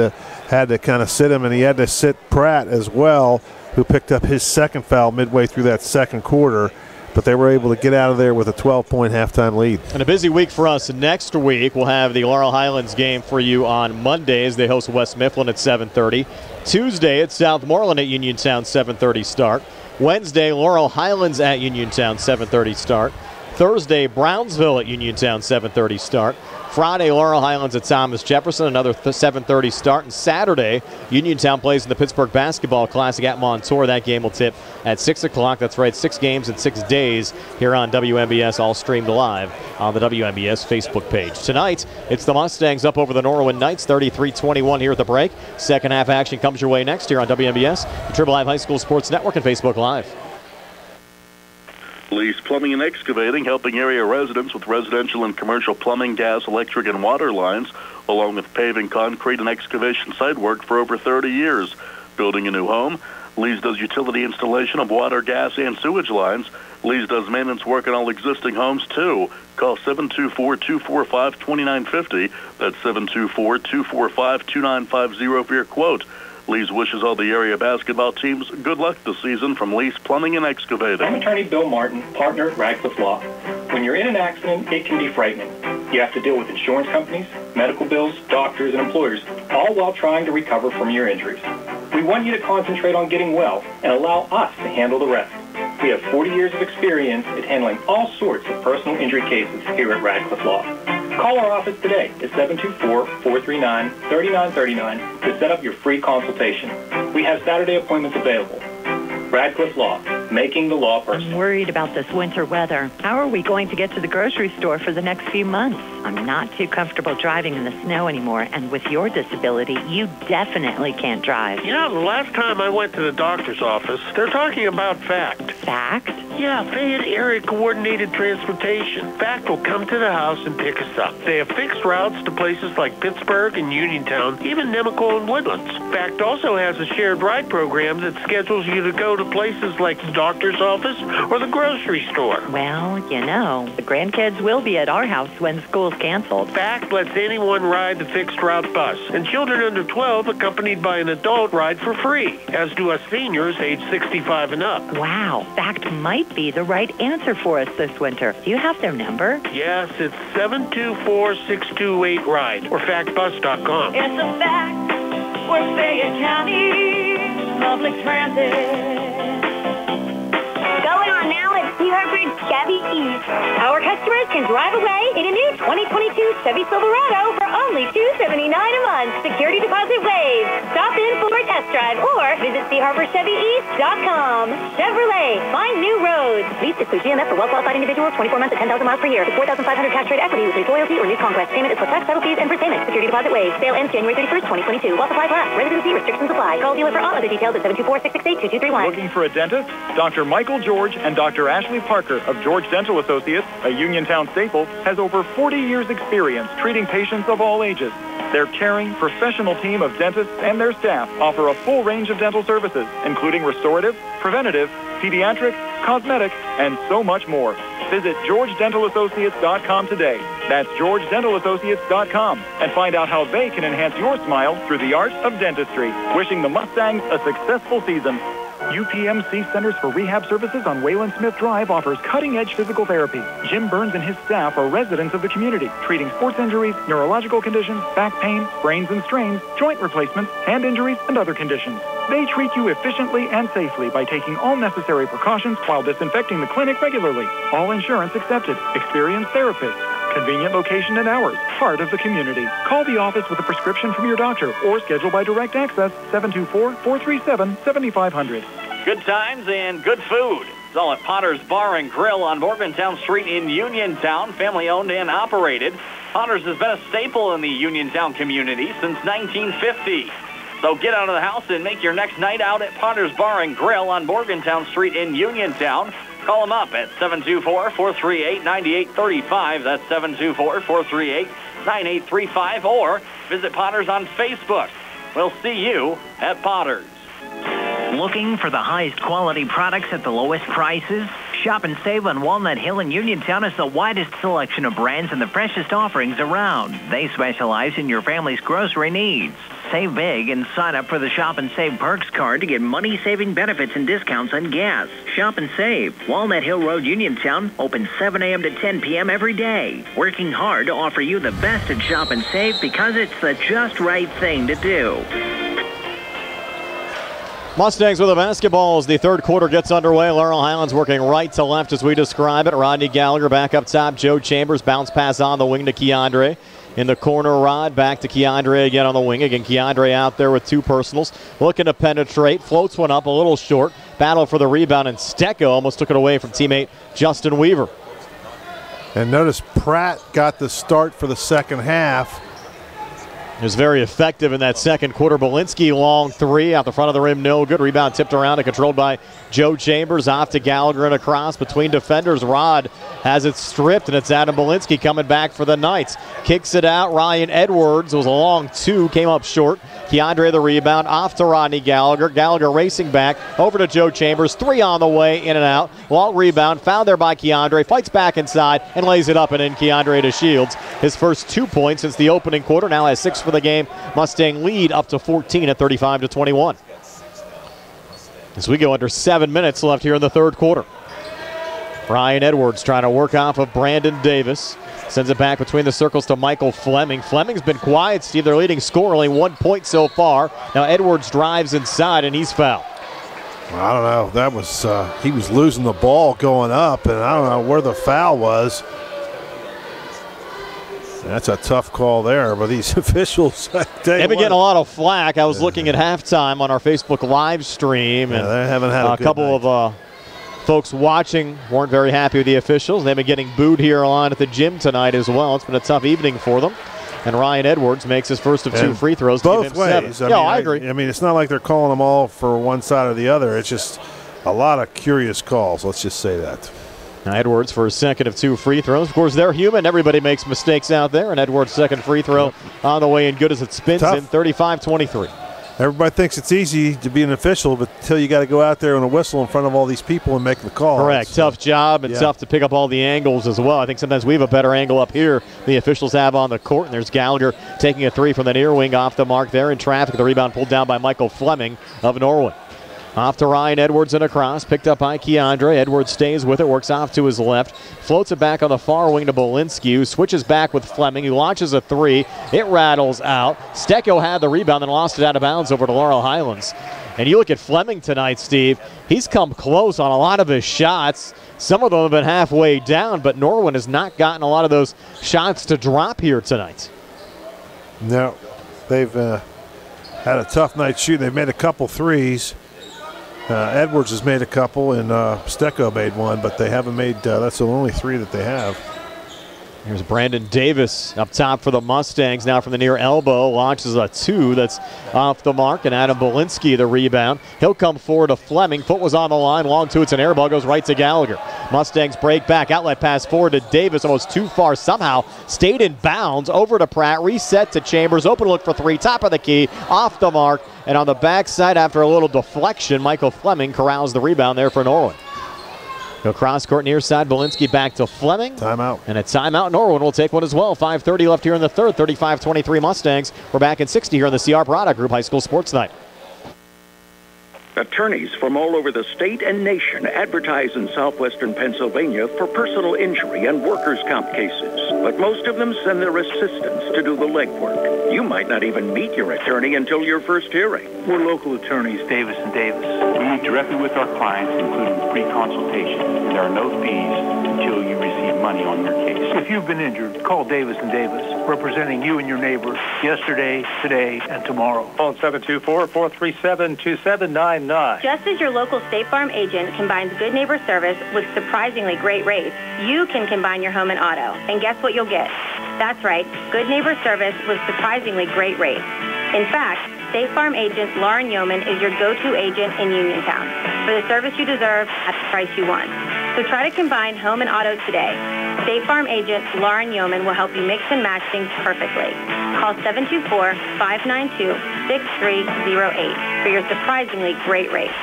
to kind of sit him, and he had to sit Pratt as well, who picked up his second foul midway through that second quarter. But they were able to get out of there with a 12-point halftime lead. And a busy week for us next week. We'll have the Laurel Highlands game for you on Mondays. They host West Mifflin at 7:30. Tuesday, it's Southmoreland at Uniontown, 7:30 start. Wednesday, Laurel Highlands at Uniontown, 7:30 start. Thursday, Brownsville at Uniontown, 7:30 start. Friday, Laurel Highlands at Thomas Jefferson, another 7:30 start. And Saturday, Uniontown plays in the Pittsburgh Basketball Classic at Montour. That game will tip at 6 o'clock. That's right, 6 games in 6 days here on WMBS, all streamed live on the WMBS Facebook page. Tonight, it's the Mustangs up over the Norwin Knights, 33-21 here at the break. Second half action comes your way next here on WMBS, the Triple Live High School Sports Network, and Facebook Live. Lease Plumbing and Excavating, helping area residents with residential and commercial plumbing, gas, electric, and water lines, along with paving, concrete, and excavation site work for over 30 years. Building a new home, Lease does utility installation of water, gas, and sewage lines. Lease does maintenance work on all existing homes, too. Call 724-245-2950. That's 724-245-2950 for your quote. Lee's wishes all the area basketball teams good luck this season from Lee's Plumbing and Excavating. I'm attorney Bill Martin, partner at Radcliffe Law. When you're in an accident, it can be frightening. You have to deal with insurance companies, medical bills, doctors, and employers, all while trying to recover from your injuries. We want you to concentrate on getting well and allow us to handle the rest. We have 40 years of experience at handling all sorts of personal injury cases here at Radcliffe Law. Call our office today at 724-439-3939 to set up your free consultation. We have Saturday appointments available. Radcliffe Law, making the law personal. I'm worried about this winter weather. How are we going to get to the grocery store for the next few months? I'm not too comfortable driving in the snow anymore, and with your disability, you definitely can't drive. You know, the last time I went to the doctor's office, they're talking about FACT. FACT? Yeah, Fayette Area Coordinated Transportation. FACT will come to the house and pick us up. They have fixed routes to places like Pittsburgh and Uniontown, even Nemacolin and Woodlands. FACT also has a shared ride program that schedules you to go to places like the doctor's office or the grocery store. Well, you know, the grandkids will be at our house when school's canceled. FACT lets anyone ride the fixed route bus, and children under 12 accompanied by an adult ride for free, as do us seniors age 65 and up. Wow, FACT might be the right answer for us this winter. Do you have their number? Yes, it's 724-628-RIDE or factbus.com. It's a fact. We're Fayette County Public Transit. Going on now at Sea Harbor's Chevy East. Our customers can drive away in a new 2022 Chevy Silverado for only $279 a month. Security deposit waived. Stop in for a test drive or visit SeaHarborChevyEast.com. Chevrolet, find new roads. Lease excludes GMF for well-qualified individuals, 24 months at 10,000 miles per year. With 4,500 tax rate equity with lease loyalty or new conquest. Payment is plus tax, title fees, and prepayment. Security deposit waived. Sale ends January 31st, 2022. While supplies last. Residency restrictions apply. Call dealer for all other details at 724-668-2231. Looking for a dentist? Dr. Michael George and Dr. Ashley Parker of George Dental Associates, a Uniontown staple, has over 40 years experience treating patients of all ages. Their caring, professional team of dentists and their staff offer a full range of dental services, including restorative, preventative, pediatric, cosmetic, and so much more. Visit GeorgeDentalAssociates.com today. That's GeorgeDentalAssociates.com, and find out how they can enhance your smile through the art of dentistry. Wishing the Mustangs a successful season. UPMC Centers for Rehab Services on Wayland Smith Drive offers cutting-edge physical therapy. Jim Burns and his staff are residents of the community, treating sports injuries, neurological conditions, back pain, sprains and strains, joint replacements, hand injuries, and other conditions. They treat you efficiently and safely by taking all necessary precautions while disinfecting the clinic regularly. All insurance accepted. Experienced therapists. Convenient location and hours. Part of the community. Call the office with a prescription from your doctor or schedule by direct access 724-437-7500. Good times and good food. It's all at Potter's Bar and Grill on Morgantown Street in Uniontown, family owned and operated. Potter's has been a staple in the Uniontown community since 1950. So get out of the house and make your next night out at Potter's Bar and Grill on Morgantown Street in Uniontown. Call them up at 724-438-9835. That's 724-438-9835. Or visit Potter's on Facebook. We'll see you at Potter's. Looking for the highest quality products at the lowest prices? Shop and save on Walnut Hill in Uniontown has the widest selection of brands and the freshest offerings around. They specialize in your family's grocery needs. Save big and sign up for the Shop and Save Perks card to get money-saving benefits and discounts on gas. Shop and Save. Walnut Hill Road, Uniontown, open 7 a.m. to 10 p.m. every day. Working hard to offer you the best at Shop and Save because it's the just right thing to do. Mustangs with the basketball as the third quarter gets underway. Laurel Highlands working right to left as we describe it. Rodney Gallagher back up top. Joe Chambers bounce pass on the wing to Keandre. In the corner, Rod back to Keandre again on the wing. Again, Keandre out there with two personals. Looking to penetrate. Floats one up a little short. Battle for the rebound, and Stecko almost took it away from teammate Justin Weaver. And notice Pratt got the start for the second half. He was very effective in that second quarter. Belinsky, long three, out the front of the rim, no good. Rebound tipped around and controlled by Joe Chambers. Off to Gallagher and across between defenders. Rod has it stripped, and it's Adam Belinsky coming back for the Knights. Kicks it out. Ryan Edwards was a long two, came up short. Keandre the rebound, off to Rodney Gallagher. Gallagher racing back, over to Joe Chambers. Three on the way, in and out. Long rebound, found there by Keandre. Fights back inside and lays it up and in. Keandre to Shields. His first 2 points since the opening quarter. Now has 6 for the game. Mustang lead up to 14 at 35-21. As we go under 7 minutes left here in the third quarter. Ryan Edwards trying to work off of Brandon Davis. Sends it back between the circles to Michael Fleming. Fleming's been quiet, Steve. Their leading scorer, only 1 point so far. Now Edwards drives inside, and he's fouled. I don't know. That was he was losing the ball going up, and I don't know where the foul was. That's a tough call there, but these officials, they've been getting a lot of flack. I was looking at halftime on our Facebook live stream, and they haven't had a couple of folks watching weren't very happy with the officials. They've been getting booed here on at the gym tonight as well. It's been a tough evening for them. And Ryan Edwards makes his first of 2 free throws. Both ways. I agree. I mean, it's not like they're calling them all for one side or the other. It's just a lot of curious calls. Let's just say that. Now Edwards for his second of 2 free throws. Of course, they're human. Everybody makes mistakes out there. And Edwards' second free throw on the way in good as it spins in 35-23. Everybody thinks it's easy to be an official, but until you got to go out there on a whistle in front of all these people and make the call. Correct. Tough job and tough to pick up all the angles as well. I think sometimes we have a better angle up here the officials have on the court. And there's Gallagher taking a three from the near wing off the mark there in traffic. The rebound pulled down by Michael Fleming of Norwin. Off to Ryan Edwards and across. Picked up by Keandre. Edwards stays with it. Works off to his left. Floats it back on the far wing to Belinsky, who switches back with Fleming. He launches a three. It rattles out. Stecko had the rebound and lost it out of bounds over to Laurel Highlands. And you look at Fleming tonight, Steve. He's come close on a lot of his shots. Some of them have been halfway down, but Norwin has not gotten a lot of those shots to drop here tonight. No. They've had a tough night shooting. They've made a couple threes. Edwards has made a couple, and Stecko made one, but they haven't made that's the only 3 that they have. Here's Brandon Davis up top for the Mustangs. Now from the near elbow, launches a 2 that's off the mark, and Adam Belinsky the rebound. He'll come forward to Fleming. Foot was on the line. Long 2, it's an air ball, goes right to Gallagher. Mustangs break back. Outlet pass forward to Davis, almost too far. Somehow stayed in bounds. Over to Pratt. Reset to Chambers. Open look for 3. Top of the key. Off the mark. And on the backside, after a little deflection, Michael Fleming corrals the rebound there for Norwin. Go cross court near side. Belinsky back to Fleming. Timeout. And a timeout. Norwin will take one as well. 5:30 left here in the third. 35-23 Mustangs. We're back in 60 here on the CR Product Group High School Sports Night. Attorneys from all over the state and nation advertise in southwestern Pennsylvania for personal injury and workers' comp cases. But most of them send their assistants to do the legwork. You might not even meet your attorney until your first hearing. We're local attorneys, Davis & Davis. We meet directly with our clients, including free consultation. And there are no fees until you receive money on your case. If you've been injured, call Davis & Davis, representing you and your neighbor yesterday, today, and tomorrow. Phone 724-437-2799. Just as your local State Farm agent combines good neighbor service with surprisingly great rates, you can combine your home and auto. And guess what you'll get? That's right, good neighbor service with surprisingly great rates. In fact, State Farm agent Lauren Yeoman is your go-to agent in Uniontown for the service you deserve at the price you want. So try to combine home and auto today. State Farm agent Lauren Yeoman will help you mix and match things perfectly. Call 724-592-6308 for your surprisingly great rates.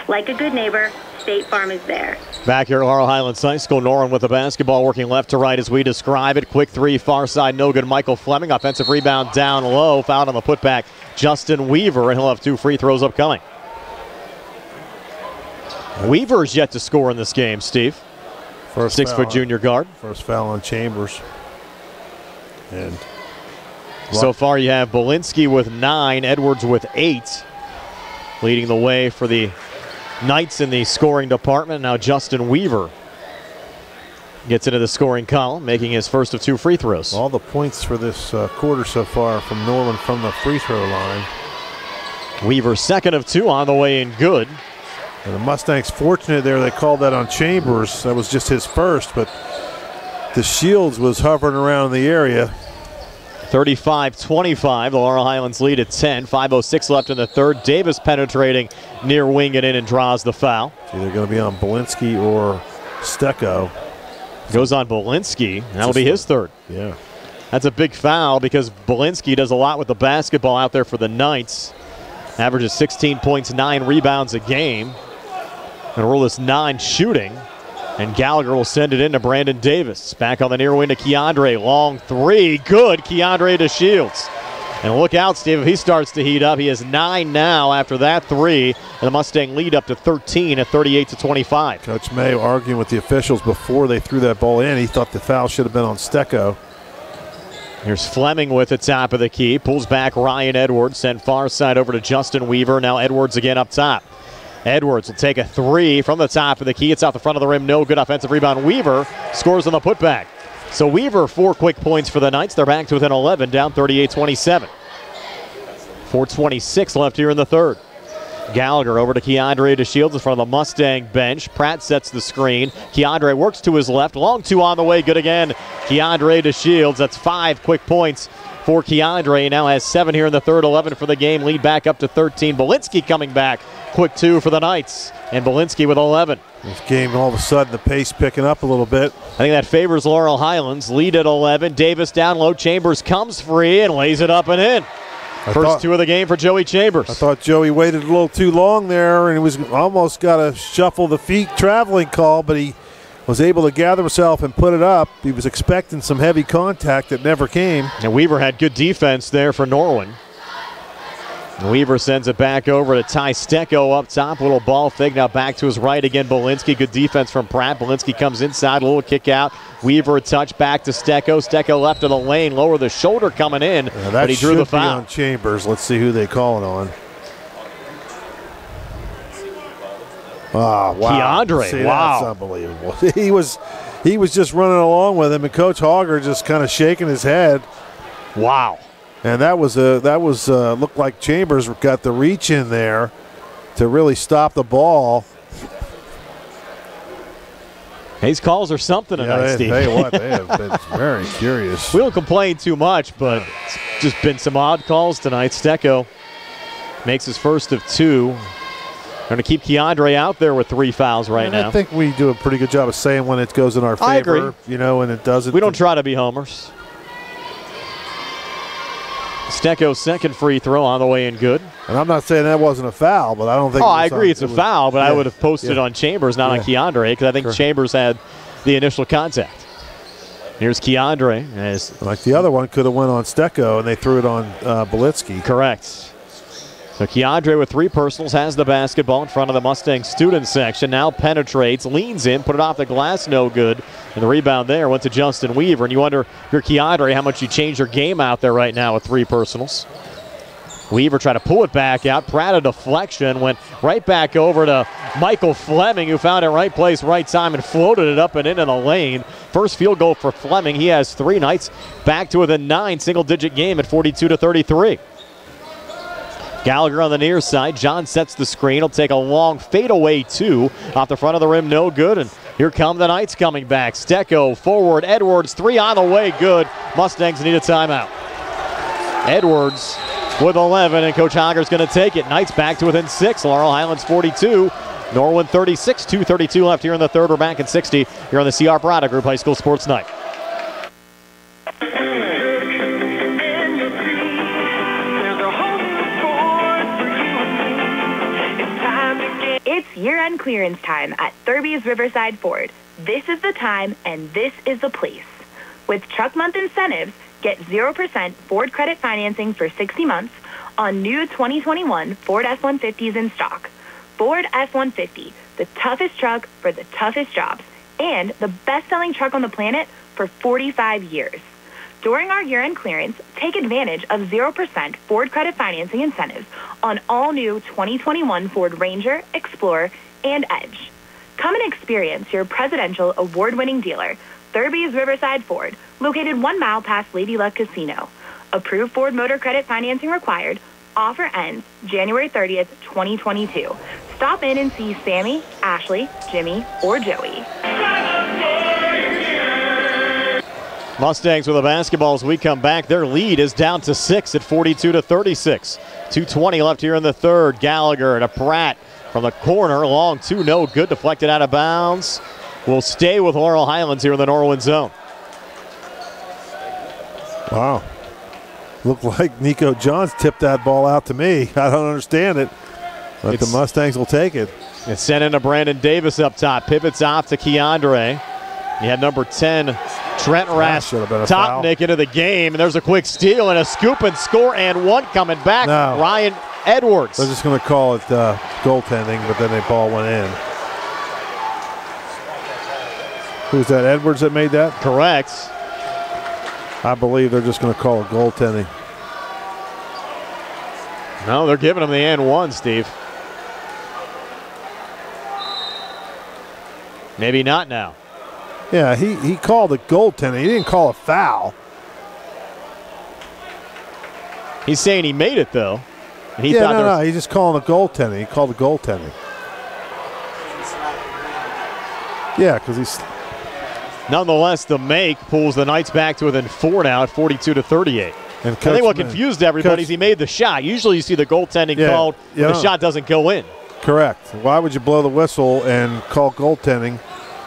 Like a good neighbor, State Farm is there. Back here at Laurel Highlands High School, Norwin with the basketball, working left to right as we describe it. Quick three, far side, no good. Michael Fleming, offensive rebound down low. Fouled on the putback, Justin Weaver, and he'll have 2 free throws upcoming. Weaver's yet to score in this game, Steve. First 6-foot junior guard. First foul on Chambers. And so far you have Belinsky with 9, Edwards with 8. Leading the way for the Knights in the scoring department. Now Justin Weaver gets into the scoring column, making his first of 2 free throws. All the points for this quarter so far from Norwin from the free throw line. Weaver second of 2 on the way in good. And the Mustangs fortunate there, they called that on Chambers. That was just his first, but the Shields was hovering around the area. 35-25, the Laurel Highlands lead at 10. 5:06 left in the third. Davis penetrating near wing and in and draws the foul. It's either going to be on Belinsky or Stecko. Goes on Belinsky, and that'll be his third. Yeah. That's a big foul because Belinsky does a lot with the basketball out there for the Knights. Averages 16 points, 9 rebounds a game. And rule is non-shooting. And Gallagher will send it in to Brandon Davis. Back on the near wing to Keandre. Long 3. Good. Keandre to Shields. And look out, Steve, if he starts to heat up. He has 9 now after that 3. And the Mustang lead up to 13 at 38-25. Coach Mayo arguing with the officials before they threw that ball in. He thought the foul should have been on Stecko. Here's Fleming with the top of the key. Pulls back Ryan Edwards. Sent far side over to Justin Weaver. Now Edwards again up top. Edwards will take a 3 from the top of the key. It's out the front of the rim. No good. Offensive rebound. Weaver scores on the putback. So Weaver, 4 quick points for the Knights. They're back to within 11, down 38-27. 4:26 left here in the third. Gallagher over to Keandre to Shields in front of the Mustang bench. Pratt sets the screen. Keandre works to his left. Long 2 on the way. Good again. Keandre to Shields. That's 5 quick points for Keandre. He now has 7 here in the third. 11 for the game. Lead back up to 13. Belinsky coming back. Quick 2 for the Knights. And Belinsky with 11. This game, all of a sudden, the pace picking up a little bit. I think that favors Laurel Highlands. Lead at 11. Davis down low. Chambers comes free and lays it up and in. First 2 of the game for Joey Chambers. I thought Joey waited a little too long there, and he was almost got a shuffle the feet traveling call, but he was able to gather himself and put it up. He was expecting some heavy contact that never came. And Weaver had good defense there for Norwin. Weaver sends it back over to Tai Stecko up top. Little ball fake. Now back to his right again. Belinsky. Good defense from Pratt. Belinsky comes inside. A little kick out. Weaver a touch back to Stecko. Stecko left of the lane. Lower the shoulder coming in. But he drew the foul. That should be on Chambers. Let's see who they call it on. Oh, wow. Keandre. See, wow. That's unbelievable. He was just running along with him, and Coach Hogger just kind of shaking his head. Wow. And that was looked like Chambers got the reach in there to really stop the ball. These calls are something tonight, Steve. Tell you what, they have been very curious. We don't complain too much, but it's just been some odd calls tonight. Stecko makes his first of 2. Going to keep Keandre out there with 3 fouls right now. I think we do a pretty good job of saying when it goes in our favor. I agree. You know, and it doesn't. We don't try to be homers. Stecko's second free throw on the way in good. And I'm not saying that wasn't a foul, but I don't think I agree it's a foul, but I would have posted it on Chambers, not on Keandre, because I think Chambers had the initial contact. Here's Keandre. Like the other one could have went on Stecko, and they threw it on Belitsky. Correct. So Keandre with 3 personals has the basketball in front of the Mustang student section. Now penetrates, leans in, put it off the glass, no good. And the rebound there went to Justin Weaver. And you wonder, if you're Keandre, how much you change your game out there right now with 3 personals. Weaver tried to pull it back out. Pratt a deflection, went right back over to Michael Fleming, who found it right place, right time, and floated it up and into the lane. First field goal for Fleming. He has 3 nights back to within 9, single-digit game at 42-33. Gallagher on the near side. John sets the screen. He'll take a long fadeaway 2 off the front of the rim. No good. And here come the Knights coming back. Stecko forward. Edwards 3 on the way. Good. Mustangs need a timeout. Edwards with 11, and Coach Hager's going to take it. Knights back to within 6. Laurel Highlands 42. Norwin 36. 2:32 left here in the third. We're back at 60 here on the CR Prada Group High School Sports Night. It's year-end clearance time at Thurby's Riverside Ford. This is the time, and this is the place. With Truck Month incentives, get 0% Ford credit financing for 60 months on new 2021 Ford F-150s in stock. Ford F-150, the toughest truck for the toughest jobs, and the best-selling truck on the planet for 45 years. During our year-end clearance, take advantage of 0% Ford credit financing incentives on all new 2021 Ford Ranger, Explorer, and Edge. Come and experience your presidential award-winning dealer, Thurby's Riverside Ford, located 1 mile past Lady Luck Casino. Approved Ford Motor Credit financing required. Offer ends January 30th, 2022. Stop in and see Sammy, Ashley, Jimmy, or Joey. Mustangs with the basketball as we come back. Their lead is down to 6 at 42-36. 2:20 left here in the third. Gallagher to Pratt from the corner. Long 2, no good. Deflected out of bounds. Will stay with Laurel Highlands here in the Norwin zone. Wow. Looked like Nico Johns tipped that ball out to me. I don't understand it, but the Mustangs will take it. It's sent into Brandon Davis up top. Pivots off to Keandre. You had number 10, Trent Rash, Topnick into the game, and there's a quick steal and a scoop and score, and 1 coming back. No. Ryan Edwards. They're just going to call it goaltending, but then the ball went in. Who's that, Edwards that made that? Correct. I believe they're just going to call it goaltending. No, they're giving him the and 1, Steve. Maybe not now. Yeah, he called it goaltending. He didn't call a foul. He's saying he made it, though. And no, he's just calling it goaltending. He called it goaltending. Yeah, because he's... Nonetheless, the make pulls the Knights back to within 4 now at 42-38. And I think what confused everybody is he made the shot. Usually you see the goaltending called when the shot doesn't go in. Correct. Why would you blow the whistle and call goaltending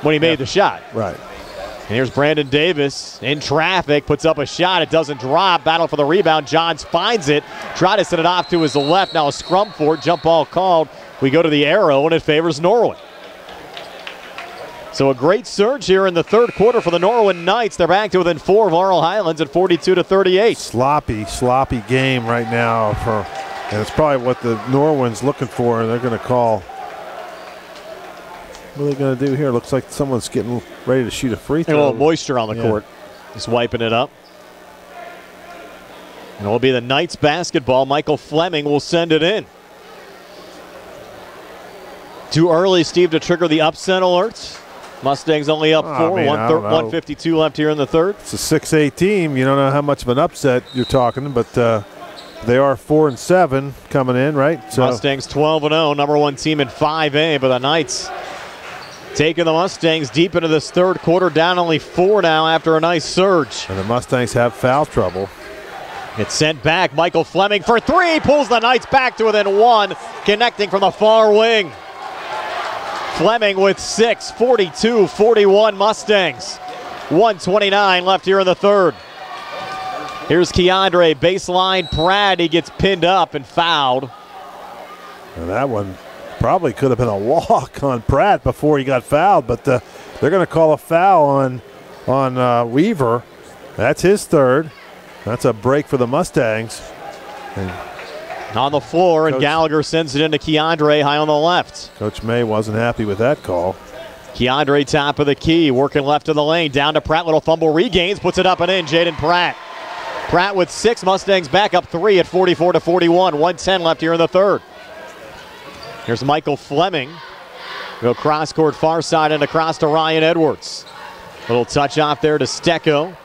when he made the shot? Right. And here's Brandon Davis in traffic, puts up a shot. It doesn't drop. Battle for the rebound. Johns finds it. Try to set it off to his left. Now a scrum for it. Jump ball called. We go to the arrow, and it favors Norwin. So a great surge here in the third quarter for the Norwin Knights. They're back to within 4 of Laurel Highlands at 42-38. Sloppy game right now. And it's probably what the Norwin's looking for, and they're going to call. What are they going to do here? Looks like someone's getting ready to shoot a free throw. A little moisture on the court. Just wiping it up. And it will be the Knights basketball. Michael Fleming will send it in. Too early, Steve, to trigger the upset alert. Mustangs only up 4. 152 left here in the third. It's a 6-8 team. You don't know how much of an upset you're talking, but they are 4-7 coming in, right? So Mustangs 12-0, number 1 team in 5A, but the Knights taking the Mustangs deep into this third quarter, down only 4 now after a nice surge. And the Mustangs have foul trouble. It's sent back. Michael Fleming for 3, pulls the Knights back to within 1, connecting from the far wing. Fleming with 6, 42-41 Mustangs. 1:29 left here in the third. Here's Keandre, baseline Pratt. He gets pinned up and fouled. And that one probably could have been a walk on Pratt before he got fouled, but they're going to call a foul on Weaver. That's his third. That's a break for the Mustangs. And on the floor, and Gallagher sends it into Keandre high on the left. Coach May wasn't happy with that call. Keandre top of the key, working left of the lane, down to Pratt, little fumble, regains, puts it up and in, Jaden Pratt. Pratt with 6, Mustangs back up 3 at 44-41, 1:10 left here in the third. Here's Michael Fleming. Go cross court far side and across to Ryan Edwards. Little touch off there to Stecko.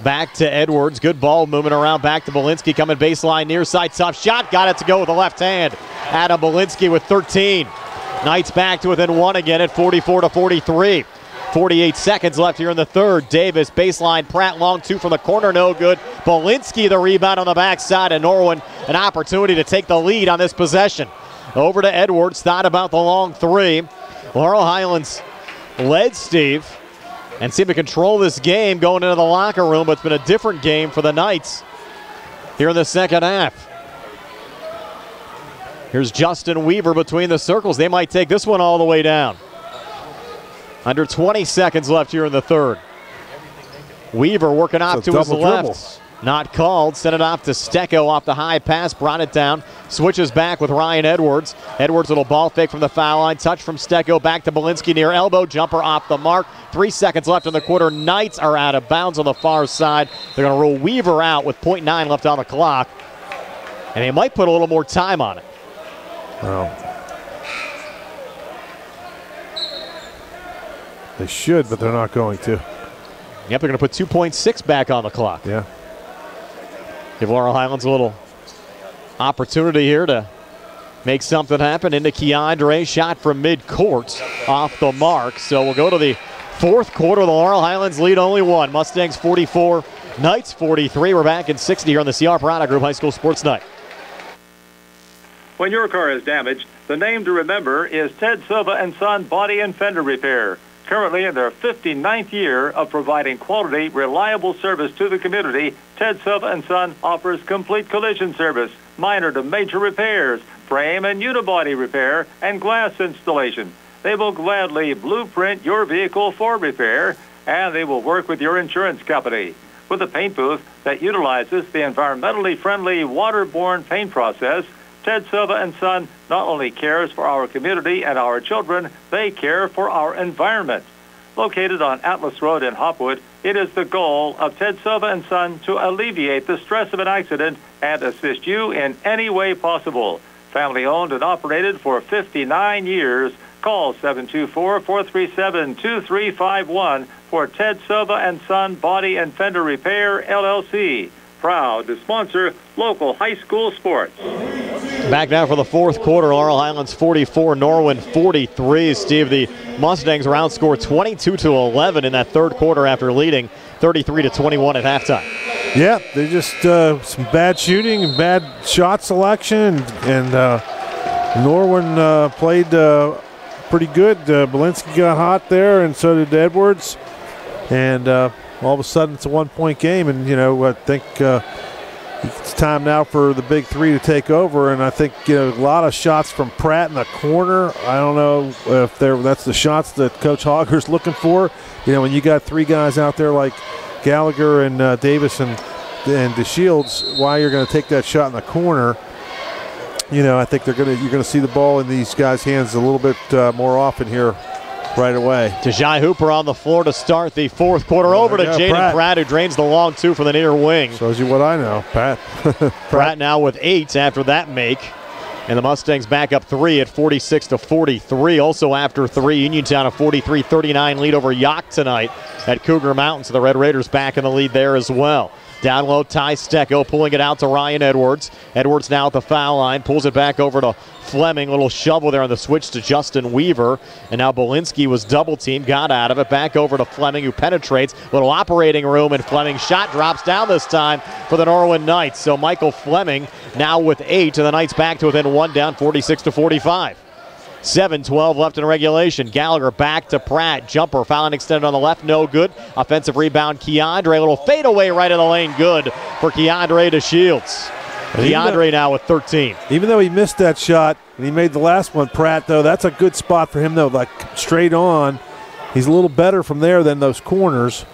Back to Edwards. Good ball moving around. Back to Belinsky coming baseline near side. Tough shot. Got it to go with the left hand. Adam Belinsky with 13. Knights back to within 1 again at 44-43. 48 seconds left here in the third. Davis baseline. Pratt long 2 from the corner. No good. Belinsky the rebound on the backside. And Norwin an opportunity to take the lead on this possession. Over to Edwards. Thought about the long 3. Laurel Highlands led Steve and seemed to control this game going into the locker room, but it's been a different game for the Knights here in the second half. Here's Justin Weaver between the circles. They might take this one all the way down. Under 20 seconds left here in the third. Weaver working off to his left. Dribble. Not called. Sent it off to Stecko off the high pass. Brought it down. Switches back with Ryan Edwards. Edwards little ball fake from the foul line. Touch from Stecko back to Belinsky near elbow. Jumper off the mark. 3 seconds left in the quarter. Knights are out of bounds on the far side. They're going to roll Weaver out with 0.9 left on the clock. And they might put a little more time on it. Well, they should, but they're not going to. Yep, they're going to put 2.6 back on the clock. Yeah. Give Laurel Highlands a little opportunity here to make something happen. Into Keandre, shot from mid-court off the mark. So we'll go to the fourth quarter. The Laurel Highlands lead only 1. Mustangs 44, Knights 43. We're back in 60 here on the CR Product Group High School Sports Night. When your car is damaged, the name to remember is Ted Silva & Son Body and Fender Repair. Currently in their 59th year of providing quality, reliable service to the community, Ted Silva & Son offers complete collision service, minor to major repairs, frame and unibody repair, and glass installation. They will gladly blueprint your vehicle for repair, and they will work with your insurance company. With a paint booth that utilizes the environmentally friendly waterborne paint process, Ted Silva & Son not only cares for our community and our children, they care for our environment. Located on Atlas Road in Hopwood, it is the goal of Ted Silva & Son to alleviate the stress of an accident and assist you in any way possible. Family owned and operated for 59 years. Call 724-437-2351 for Ted Silva & Son Body and Fender Repair, LLC. Proud to sponsor local high school sports. Back now for the fourth quarter. Laurel Highlands 44, Norwin 43. Steve, the Mustangs were outscored 22-11 in that third quarter after leading 33-21 at halftime. Yeah, they just some bad shooting and bad shot selection, and Norwin played pretty good. Belinsky got hot there, and so did Edwards. And all of a sudden, it's a one-point game, and I think it's time now for the big three to take over. And I think a lot of shots from Pratt in the corner. I don't know if that's the shots that Coach Hogger's looking for. When you got 3 guys out there like Gallagher and Davis and DeShields, why you're going to take that shot in the corner? I think you're going to see the ball in these guys' hands a little bit more often here right away. Tajai Hooper on the floor to start the fourth quarter. Over to Jaden Pratt, who drains the long 2 from the near wing. Shows you what I know, Pat. Pratt now with 8 after that make. And the Mustangs back up 3 at 46-43. Also after 3, Uniontown a 43-39 lead over Yock tonight at Cougar Mountain. So the Red Raiders back in the lead there as well. Down low, Tai Stecko pulling it out to Ryan Edwards. Edwards now at the foul line, pulls it back over to Fleming. Little shovel there on the switch to Justin Weaver. And now Belinsky was double teamed, got out of it. Back over to Fleming, who penetrates. Little operating room, and Fleming's shot drops down this time for the Norwin Knights. So Michael Fleming now with 8, and the Knights back to within 1, down 46-45. 7:12 left in regulation. Gallagher back to Pratt. Jumper fouling extended on the left, no good. Offensive rebound, Keandre. A little fadeaway right in the lane, good for Keandre to Shields. Keandre now with 13. Even though he missed that shot and he made the last one, Pratt, though, that's a good spot for him, though, like straight on. He's a little better from there than those corners.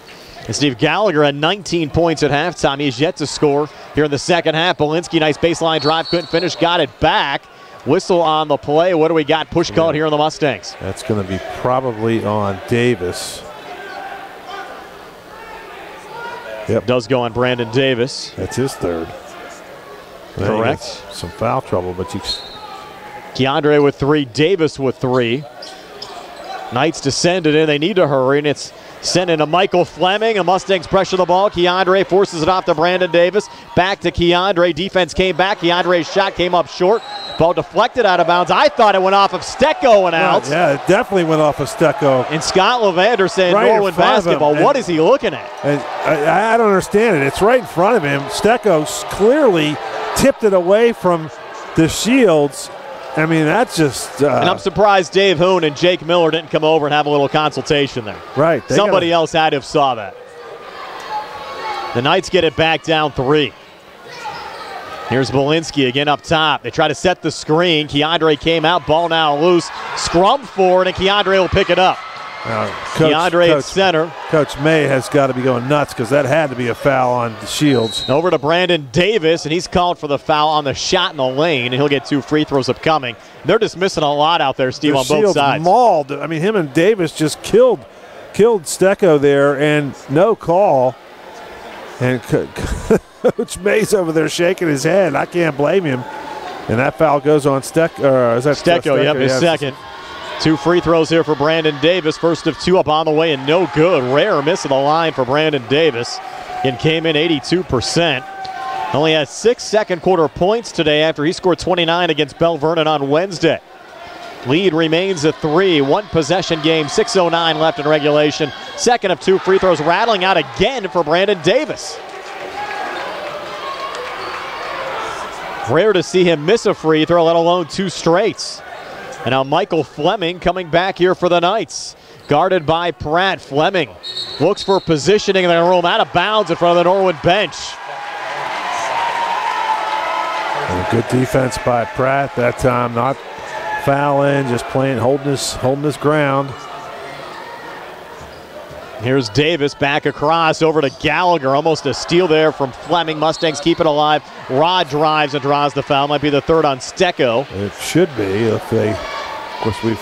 And Steve Gallagher had 19 points at halftime. He's yet to score here in the second half. Belinsky, nice baseline drive, couldn't finish, got it back. Whistle on the play. What do we got? Push called here on the Mustangs. That's going to be probably on Davis. Yep. Does go on Brandon Davis. That's his third. Correct. Some foul trouble, but you. Keandre with 3, Davis with 3. Knights descended in. They need to hurry, and it's sent into Michael Fleming. And Mustangs pressure the ball. Keandre forces it off to Brandon Davis. Back to Keandre. Defense came back. Keandre's shot came up short. Ball deflected out of bounds. I thought it went off of Stecko and out. Yeah, it definitely went off of Stecko. And Scott Levander saying right Norwin basketball. What is he looking at? I don't understand it. It's right in front of him. Stecko clearly tipped it away from the Shields. I mean, that's just... and I'm surprised Dave Hoon and Jake Miller didn't come over and have a little consultation there. Right. Somebody else had to have saw that. The Knights get it back down 3. Here's Belinsky again up top. They try to set the screen. Keandre came out. Ball now loose. Scrum forward, and Keandre will pick it up. Keandre at center. Coach May has got to be going nuts because that had to be a foul on the Shields. Over to Brandon Davis, and he's called for the foul on the shot in the lane, and he'll get 2 free throws upcoming. They're just missing a lot out there, Steve, on both sides. Mauled. I mean, him and Davis just killed Stecko there, and no call. And Coach May's over there shaking his head. I can't blame him. And that foul goes on Stecko. Is that Stecko? Yep, his second. 2 free throws here for Brandon Davis. First of 2 up on the way and no good. Rare miss of the line for Brandon Davis. And came in 82%. Only had 6 second quarter points today after he scored 29 against Bell Vernon on Wednesday. Lead remains at 3. 1 possession game. 6:09 left in regulation. Second of 2 free throws rattling out again for Brandon Davis. Rare to see him miss a free throw, let alone 2 straights. And now Michael Fleming coming back here for the Knights. Guarded by Pratt. Fleming looks for positioning in the room, out of bounds in front of the Norwin bench. And a good defense by Pratt that time, not fouling, just playing, holding his ground. Here's Davis back across over to Gallagher. Almost a steal there from Fleming. Mustangs keep it alive. Rod drives and draws the foul. Might be the 3rd on Stecko. It should be if they, of course, we're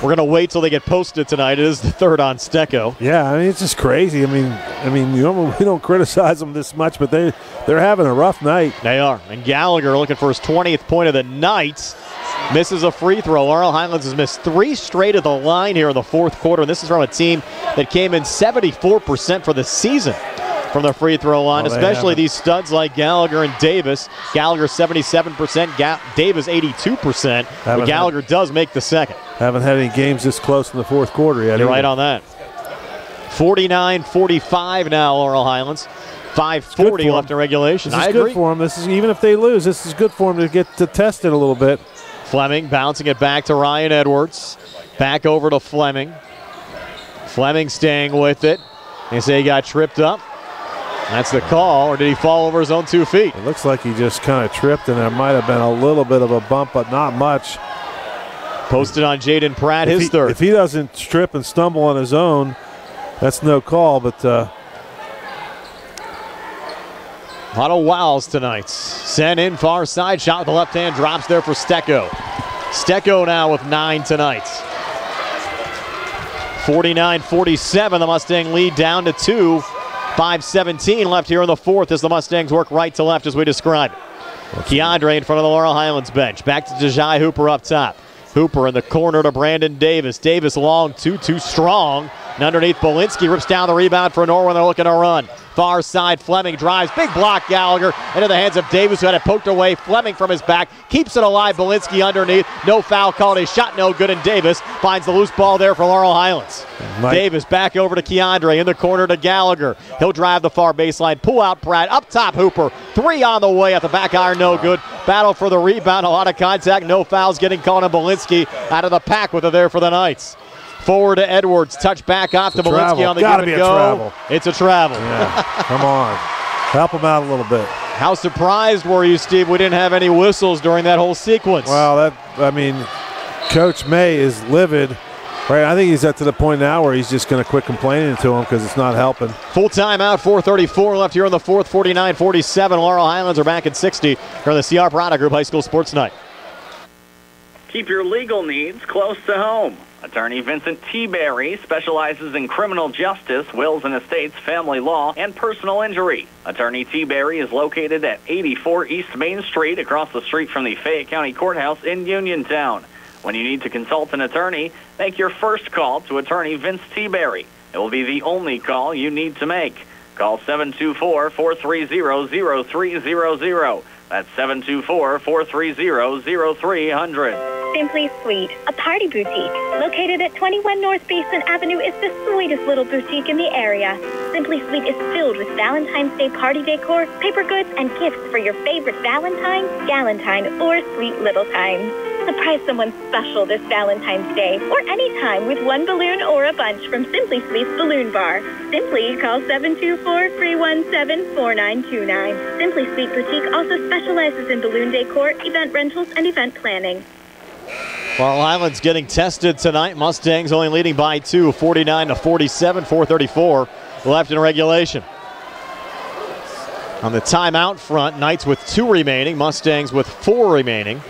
going to wait till they get posted tonight. It is the 3rd on Stecko. Yeah, I mean, it's just crazy. I mean, we don't criticize them this much, but they're having a rough night. They are. And Gallagher looking for his 20th point of the night. Misses a free throw. Laurel Highlands has missed 3 straight at the line here in the 4th quarter. And this is from a team that came in 74% for the season from the free throw line, especially these studs like Gallagher and Davis. Gallagher 77%, Davis 82%. But Gallagher does make the second. Haven't had any games this close in the 4th quarter yet. You're right on that. 49-45 now, Laurel Highlands. 5:40 left in regulation. This is good for them. This is, even if they lose, this is good for them to get to test it a little bit. Fleming bouncing it back to Ryan Edwards. Back over to Fleming. Fleming staying with it. They say he got tripped up. That's the call, or did he fall over his own 2 feet? It looks like he just kind of tripped, and there might have been a little bit of a bump, but not much. Posted on Jaden Pratt, his 3rd. If he doesn't trip and stumble on his own, that's no call, but... a lot of wows tonight. Sent in far side, shot with the left hand, drops there for Stecko. Stecko now with 9 tonight. 49-47, the Mustang lead down to 2. 5:17 left here in the 4th as the Mustangs work right to left as we described. Keandre in front of the Laurel Highlands bench. Back to Jai Hooper up top. Hooper in the corner to Brandon Davis. Davis long, too strong. And underneath, Belinsky rips down the rebound for Norwin. They're looking to run. Far side, Fleming drives. Big block, Gallagher. Into the hands of Davis, who had it poked away. Fleming from his back. Keeps it alive. Belinsky underneath. No foul called. A shot no good, and Davis finds the loose ball there for Laurel Highlands. Davis back over to Keandre. In the corner to Gallagher. He'll drive the far baseline. Pull out Pratt. Up top, Hooper. 3 on the way at the back iron. No good. Battle for the rebound. A lot of contact. No fouls getting called on Belinsky out of the pack with it there for the Knights. Forward to Edwards, touch back off to Belinsky on the give and go. It's a travel. Yeah. Come on. Help him out a little bit. How surprised were you, Steve, we didn't have any whistles during that whole sequence? Well, Coach May is livid. Right, I think he's up to the point now where he's just going to quit complaining to him because it's not helping. Full timeout, 4:34 left here in the fourth, 49-47. Laurel Highlands are back at 60 here on the CR Product Group High School Sports Night. Keep your legal needs close to home. Attorney Vincent T. Berry specializes in criminal justice, wills and estates, family law, and personal injury. Attorney T. Berry is located at 84 East Main Street, across the street from the Fayette County Courthouse in Uniontown. When you need to consult an attorney, make your first call to Attorney Vince T. Berry. It will be the only call you need to make. Call 724-430-0300. That's 724-430-0300. Simply Sweet, a party boutique. Located at 21 North Basin Avenue, is the sweetest little boutique in the area. Simply Sweet is filled with Valentine's Day party decor, paper goods, and gifts for your favorite Valentine, Galentine, or sweet little time. Surprise someone special this Valentine's Day, or anytime with one balloon or a bunch from Simply Sweet's Balloon Bar. Simply call 724-317-4929. Simply Sweet Boutique also specializes in balloon decor, event rentals, and event planning. Laurel Highlands getting tested tonight. Mustangs only leading by 2, 49-47, 4:34 left in regulation. On the timeout front, Knights with 2 remaining, Mustangs with 4 remaining.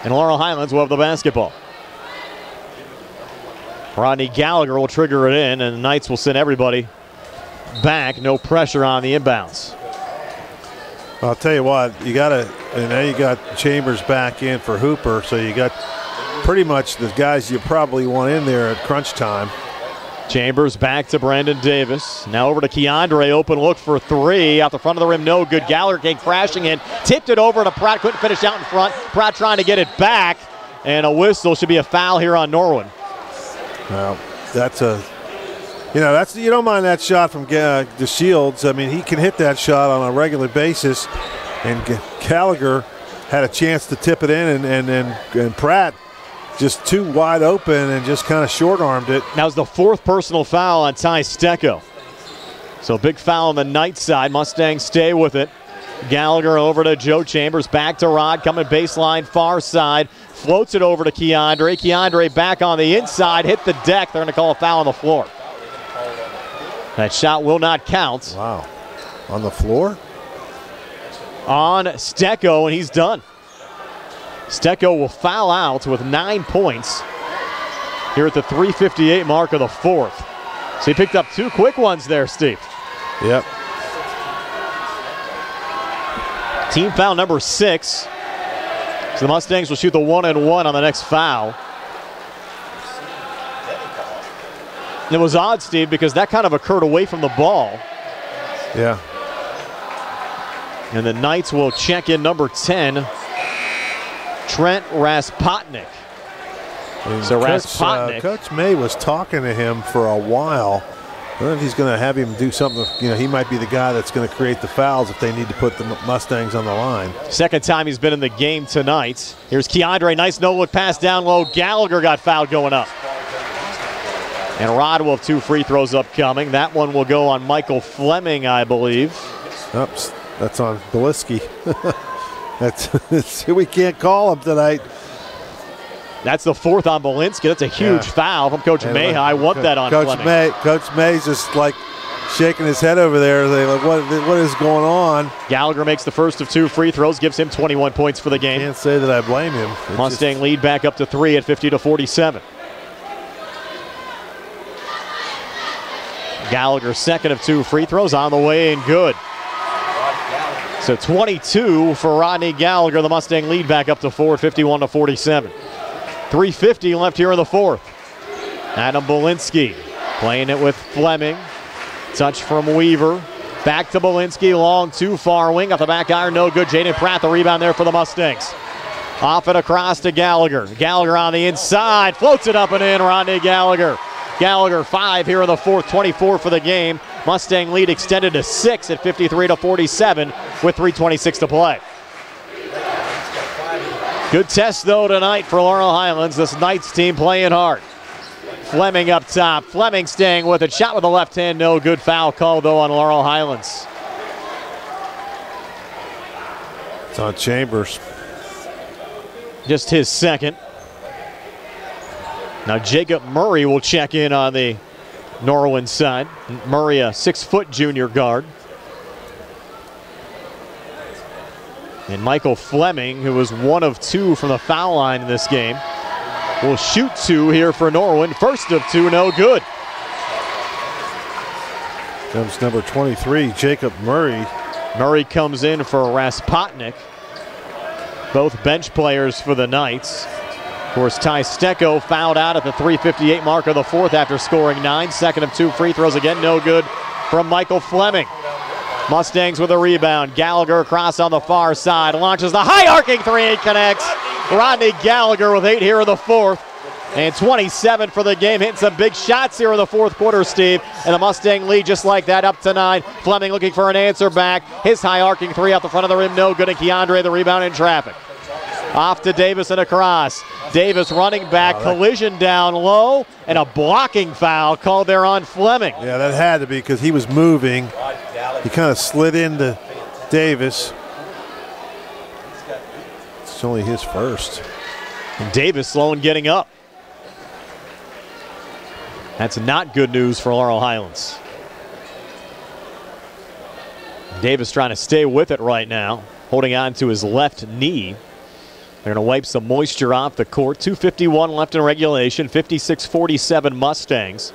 And Laurel Highlands will have the basketball. Rodney Gallagher will trigger it in, and the Knights will send everybody back. No pressure on the inbounds. I'll tell you what, you got Chambers back in for Hooper, so you got pretty much the guys you probably want in there at crunch time. Chambers back to Brandon Davis. Now over to Keandre. Open look for 3. Out the front of the rim, no good. Gallagher came crashing in. Tipped it over to Pratt. Couldn't finish out in front. Pratt trying to get it back. And a whistle. Should be a foul here on Norwin. Well, you don't mind that shot from DeShields. I mean, he can hit that shot on a regular basis. And Gallagher had a chance to tip it in, and Pratt just too wide open and just kind of short-armed it. That was the 4th personal foul on Tai Stecko. So big foul on the Knight side. Mustangs stay with it. Gallagher over to Joe Chambers. Back to Rod. Coming baseline far side. Floats it over to Keandre. Keandre back on the inside. Hit the deck. They're going to call a foul on the floor. That shot will not count. Wow. On the floor? On Stecko, and he's done. Stecko will foul out with 9 points here at the 3:58 mark of the 4th. So he picked up 2 quick ones there, Steve. Yep. Team foul number 6. So the Mustangs will shoot the 1-and-1 on the next foul. It was odd, Steve, because that kind of occurred away from the ball. Yeah. And the Knights will check in number 10. Trent Raspotnik. So Raspotnik. Coach May was talking to him for a while. I don't know if he's going to have him do something. He might be the guy that's going to create the fouls if they need to put the Mustangs on the line. Second time he's been in the game tonight. Here's Keandre. Nice no-look pass down low. Gallagher got fouled going up. And Rod will have 2 free throws upcoming. That one will go on Michael Fleming, I believe. Oops, that's on Belinsky. We can't call him tonight. That's the 4th on Belinsky. That's a huge foul from Coach May. I want that on Fleming. Coach May's just like shaking his head over there. They're like, what is going on? Gallagher makes the first of 2 free throws, gives him 21 points for the game. Can't say that I blame him. Mustang lead back up to 3 at 50-47. Gallagher second of 2 free throws on the way and good. So 22 for Rodney Gallagher. The Mustang lead back up to 4 at 51-47. 3:50 left here in the 4th. Adam Belinsky Playing it with Fleming. Touch from Weaver. Back to Belinsky, long, too far wing. Off the back iron, no good. Jaden Pratt, the rebound there for the Mustangs. Off it across to Gallagher. Gallagher on the inside, floats it up and in. Rodney Gallagher. Gallagher 5 here in the fourth, 24 for the game. Mustang lead extended to 6 at 53-47 with 3:26 to play. Good test though tonight for Laurel Highlands. This Knights team playing hard. Fleming up top. Fleming staying with it. Shot with the left hand. No good. Foul call, though, on Laurel Highlands. It's on Chambers. Just his second. Now Jacob Murray will check in on the Norwin side. Murray, a 6-foot junior guard. And Michael Fleming, who was 1 of 2 from the foul line in this game, will shoot 2 here for Norwin. First of 2, no good. Comes number 23, Jacob Murray. Murray comes in for Raspotnik. Both bench players for the Knights. Of course, Tai Stecko fouled out at the 3:58 mark of the fourth after scoring 9. Second of 2 free throws, again no good from Michael Fleming. Mustangs with a rebound. Gallagher across on the far side. Launches the high arcing 3, connects. Rodney Gallagher with 8 here in the fourth. And 27 for the game. Hitting some big shots here in the fourth quarter, Steve. And the Mustang lead just like that, up to 9. Fleming looking for an answer back. His high arcing 3 out the front of the rim, no good. And Keandre the rebound in traffic. Off to Davis and across. Davis running back, collision down low, and a blocking foul called there on Fleming. Yeah, that had to be because he was moving. He kind of slid into Davis. It's only his first. And Davis slow in getting up. That's not good news for Laurel Highlands. Davis trying to stay with it right now, holding on to his left knee. They're going to wipe some moisture off the court. 2:51 left in regulation, 56-47 Mustangs.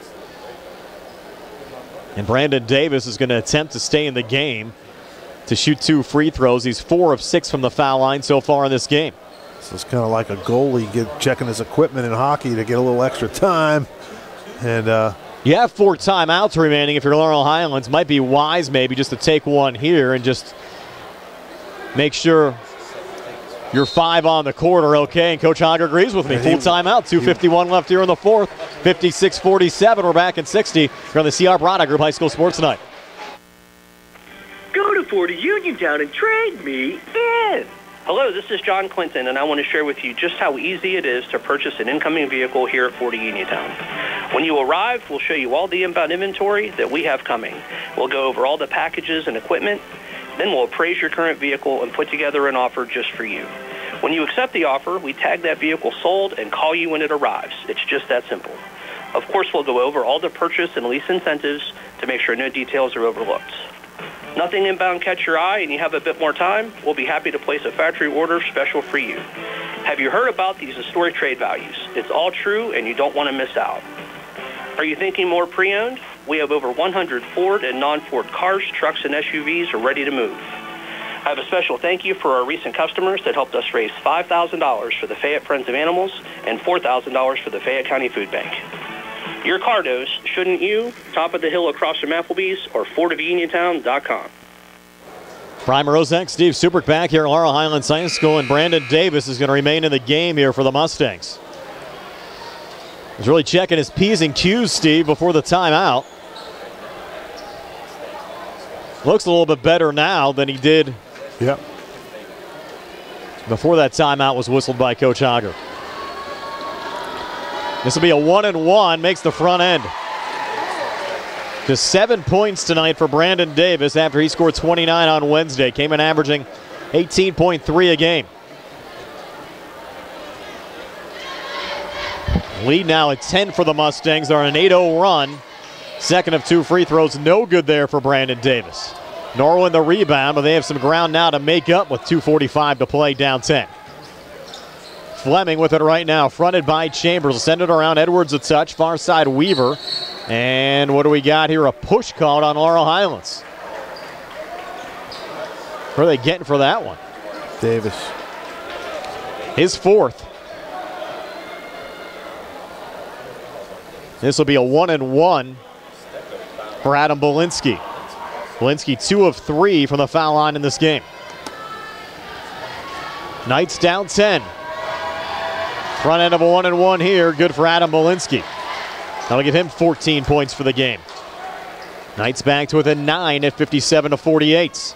And Brandon Davis is going to attempt to stay in the game to shoot 2 free throws. He's 4 of 6 from the foul line so far in this game. So it's kind of like a goalie checking his equipment in hockey to get a little extra time. And you have 4 timeouts remaining if you're Laurel Highlands. Might be wise maybe just to take one here and just make sure your 5 on the court are okay, and Coach Hogger agrees with me. Full timeout, 2:51 left here in the fourth. 56-47, we're back in 60 here on the CR Brada Group High School Sports Night. Go to Ford of Uniontown and trade me in. Hello, this is John Clinton, and I want to share with you just how easy it is to purchase an incoming vehicle here at Ford of Uniontown. When you arrive, we'll show you all the inbound inventory that we have coming. We'll go over all the packages and equipment. Then we'll appraise your current vehicle and put together an offer just for you. When you accept the offer, we tag that vehicle sold and call you when it arrives. It's just that simple. Of course, we'll go over all the purchase and lease incentives to make sure no details are overlooked. Nothing inbound catch your eye and you have a bit more time, we'll be happy to place a factory order special for you. Have you heard about these historic trade values? It's all true and you don't want to miss out. Are you thinking more pre-owned? We have over 100 Ford and non-Ford cars, trucks, and SUVs are ready to move. I have a special thank you for our recent customers that helped us raise $5,000 for the Fayette Friends of Animals and $4,000 for the Fayette County Food Bank. Your car knows, shouldn't you? Top of the hill across from Applebee's or FordofUniontown.com. Brian Morozek, Steve Subrick back here at Laurel Highlands High School, and Brandon Davis is going to remain in the game here for the Mustangs. He's really checking his P's and Q's, Steve, before the timeout. Looks a little bit better now than he did before that timeout was whistled by Coach Hogger. This will be a 1-and-1, makes the front end. Just 7 points tonight for Brandon Davis after he scored 29 on Wednesday. Came in averaging 18.3 a game. Lead now at 10 for the Mustangs. They're on an 8-0 run. Second of 2 free throws, no good there for Brandon Davis. Norwin the rebound, but they have some ground now to make up with 2:45 to play, down 10. Fleming with it right now, fronted by Chambers. Will send it around. Edwards a touch, far side Weaver. And what do we got here? A push called on Laurel Highlands. What are they getting for that one? Davis. His fourth. This will be a 1-and-1 for Adam Belinsky. Belinsky 2 of 3 from the foul line in this game. Knights down 10. Front end of a 1-and-1 here, good for Adam Belinsky. That'll give him 14 points for the game. Knights back to within 9 at 57-48.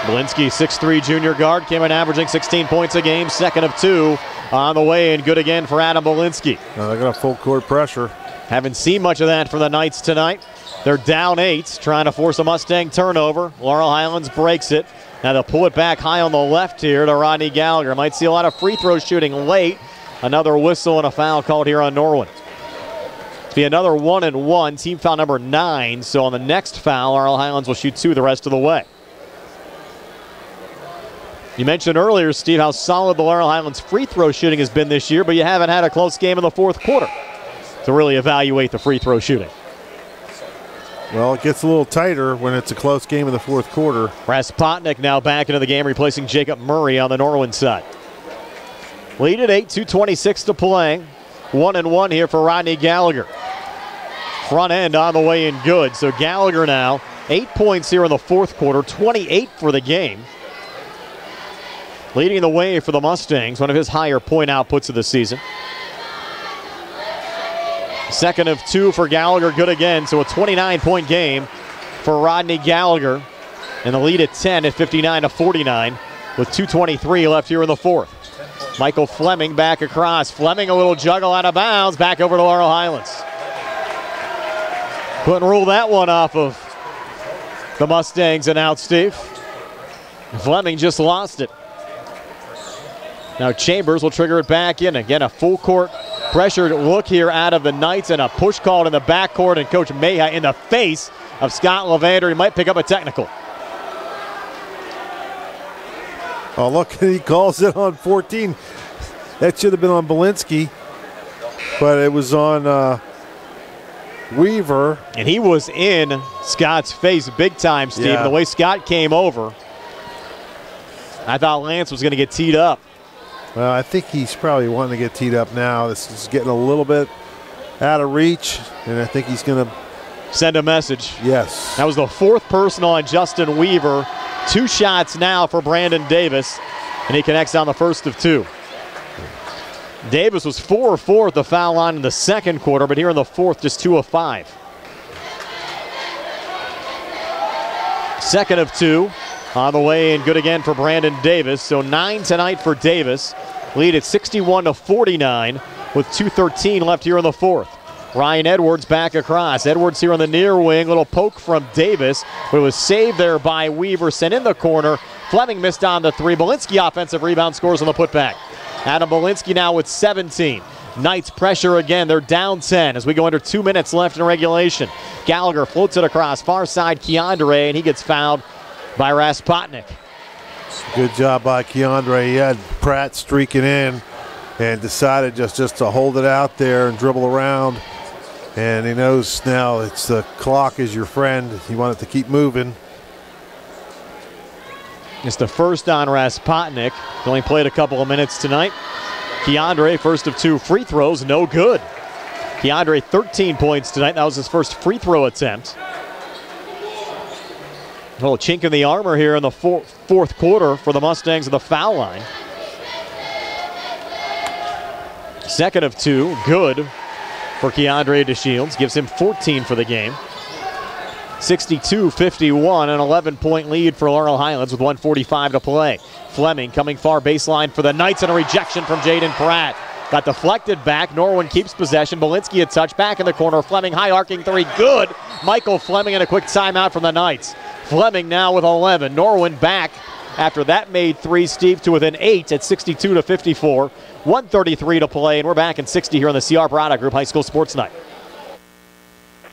Belinsky, 6'3" junior guard, came in averaging 16 points a game, 2nd of 2 on the way, and good again for Adam Belinsky. They're going to full court pressure. Haven't seen much of that from the Knights tonight. They're down 8, trying to force a Mustang turnover. Laurel Highlands breaks it. Now they'll pull it back high on the left here to Rodney Gallagher. Might see a lot of free throw shooting late. Another whistle and a foul called here on Norwin. It'll be another 1-and-1, team foul number 9. So on the next foul, Laurel Highlands will shoot 2 the rest of the way. You mentioned earlier, Steve, how solid the Laurel Highlands free throw shooting has been this year, but you haven't had a close game in the 4th quarter to really evaluate the free throw shooting. Well, it gets a little tighter when it's a close game in the 4th quarter. Raspotnik now back into the game, replacing Jacob Murray on the Norwin side. Lead at 8, 2:26 to play. 1-and-1 here for Rodney Gallagher. Front end on the way in good. So Gallagher now 8 points here in the 4th quarter, 28 for the game. Leading the way for the Mustangs, one of his higher point outputs of the season. 2nd of 2 for Gallagher, good again. So a 29-point game for Rodney Gallagher. And the lead at 10 at 59-49 with 2:23 left here in the 4th. Michael Fleming back across. Fleming a little juggle out of bounds. Back over to Laurel Highlands. Couldn't rule that one off of the Mustangs and out, Steve. Fleming just lost it. Now Chambers will trigger it back in. Again, a full court pressured look here out of the Knights and a push called in the backcourt, and Coach Mayha in the face of Scott Levander. He might pick up a technical. Oh, look, he calls it on 14. That should have been on Belinsky, but it was on Weaver. And he was in Scott's face big time, Steve. Yeah. The way Scott came over, I thought Lance was going to get teed up. Well, I think he's probably wanting to get teed up now. This is getting a little bit out of reach, and I think he's going to send a message. Yes. That was the 4th personal on Justin Weaver. 2 shots now for Brandon Davis, and he connects on the 1st of 2. Davis was 4 of 4 at the foul line in the 2nd quarter, but here in the 4th, just 2 of 5. 2nd of 2. On the way and good again for Brandon Davis. So 9 tonight for Davis. Lead at 61-49 with 2:13 left here in the 4th. Ryan Edwards back across. Edwards here on the near wing. Little poke from Davis, but it was saved there by Weaver. Sent in the corner. Fleming missed on the 3. Belinsky offensive rebound, scores on the putback. Adam Belinsky now with 17. Knights pressure again. They're down 10 as we go under 2 minutes left in regulation. Gallagher floats it across far side Keandre, and he gets fouled by Raspotnik. Good job by Keandre. He had Pratt streaking in and decided just to hold it out there and dribble around. And he knows now it's the clock is your friend. You want it to keep moving. It's the first on Raspotnik. He only played a couple of minutes tonight. Keandre, 1st of 2 free throws, no good. Keandre, 13 points tonight. That was his first free throw attempt. A little chink in the armor here in the 4th quarter for the Mustangs at the foul line. 2nd of 2, good for Keandre DeShields. Gives him 14 for the game. 62-51, an 11-point lead for Laurel Highlands with 1:45 to play. Fleming coming far baseline for the Knights, and a rejection from Jaden Pratt. Got deflected back. Norwin keeps possession. Belinsky a touch back in the corner. Fleming high arcing 3, good. Michael Fleming and a quick timeout from the Knights. Fleming now with 11. Norwin back after that made 3, Steve, to within 8 at 62-54. 1:33 to play, and we're back in 60 here on the CR Product Group High School Sports Night.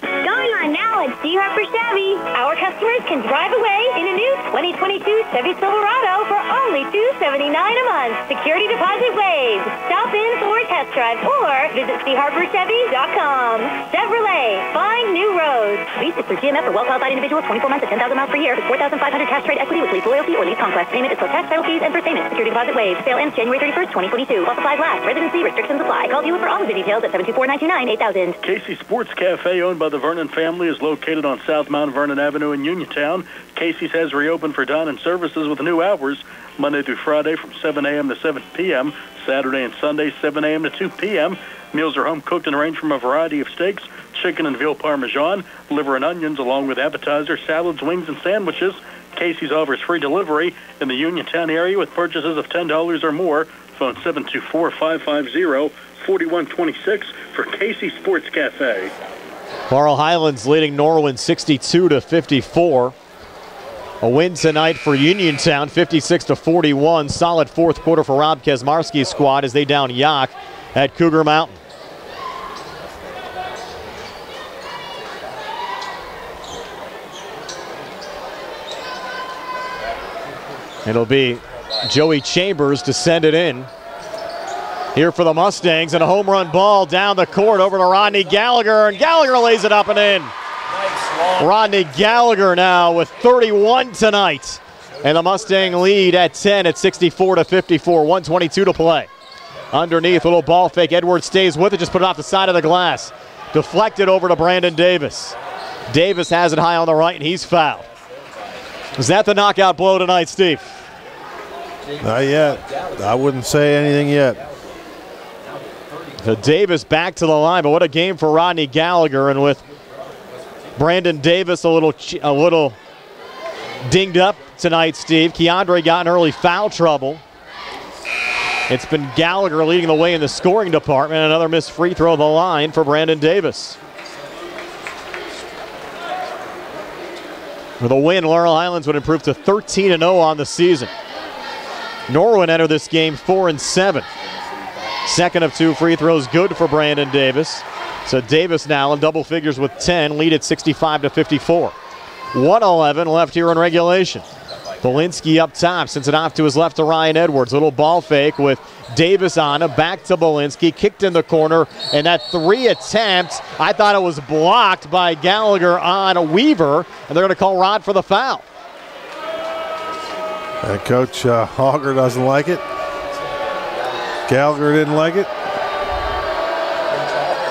Going on now at C. Harper Chevy. Our customers can drive away in a new 2022 Chevy Silverado for only $279 a month. Security deposit waived. Stop in for test drive or visit SeaHarborChevy.com. Chevrolet, find new roads. Lease is through GMF for well-qualified individuals, 24 months at 10,000 miles per year. With 4,500 cash trade equity with lease loyalty or lease conquest. Payment is for tax, title fees, and first payment. Security deposit waived. Sale ends January 31st, 2022. While supplies last. Residency restrictions apply. Call dealer for all of the details at 724-929-8000. Casey's Sports Cafe, owned by the Vernon family, is located on South Mount Vernon Avenue in Uniontown. Casey's has reopened for dine-in services with new hours, Monday through Friday from 7 a.m. to 7 p.m., Saturday and Sunday 7 a.m. to 2 p.m. Meals are home-cooked and range from a variety of steaks, chicken and veal parmesan, liver and onions, along with appetizers, salads, wings, and sandwiches. Casey's offers free delivery in the Uniontown area with purchases of $10 or more. Phone 724-550-4126 for Casey's Sports Cafe. Laurel Highlands leading Norwin 62-54. A win tonight for Uniontown, 56-41. Solid fourth quarter for Rob Kesmarski's squad as they down Yock at Cougar Mountain. It'll be Joey Chambers to send it in here for the Mustangs, and a home run ball down the court over to Rodney Gallagher, and Gallagher lays it up and in. Rodney Gallagher now with 31 tonight, and the Mustang lead at 10 at 64-54, 1:22 to play. Underneath, little ball fake. Edwards stays with it, just put it off the side of the glass. Deflected over to Brandon Davis. Davis has it high on the right, and he's fouled. Was that the knockout blow tonight, Steve? Not yet. I wouldn't say anything yet. So Davis back to the line, but what a game for Rodney Gallagher, and with Brandon Davis a little dinged up tonight, Steve. Keandre got in early foul trouble. It's been Gallagher leading the way in the scoring department. Another missed free throw of the line for Brandon Davis. With a win, Laurel Highlands would improve to 13-0 on the season. Norwin entered this game 4-7. Second of two free throws good for Brandon Davis. So Davis now in double figures with 10, lead at 65-54. 1:11 left here in regulation. Belinsky up top, sends it off to his left to Ryan Edwards. Little ball fake with Davis on him, back to Belinsky, kicked in the corner, and that three attempt, I thought it was blocked by Gallagher on Weaver, and they're going to call Rod for the foul. And Coach Hogger doesn't like it. Gallagher didn't like it.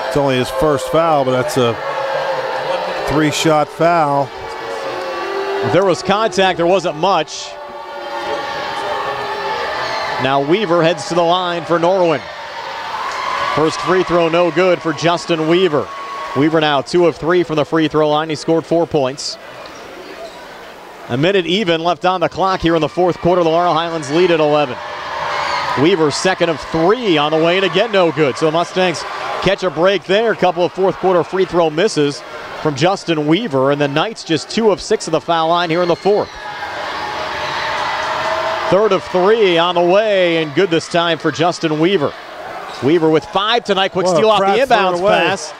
It's only his first foul, but that's a three-shot foul. If there was contact, there wasn't much. Now Weaver heads to the line for Norwin. First free throw no good for Justin Weaver. Weaver now 2 of 3 from the free throw line. He scored 4 points. A minute even left on the clock here in the fourth quarter. The Laurel Highlands lead at 11. Weaver 2nd of 3 on the way, and again no good. So the Mustangs catch a break there. A couple of fourth quarter free throw misses from Justin Weaver, and the Knights just 2 of 6 of the foul line here in the fourth. 3rd of 3 on the way, and good this time for Justin Weaver. Weaver with 5 tonight. Quick steal off the inbounds pass,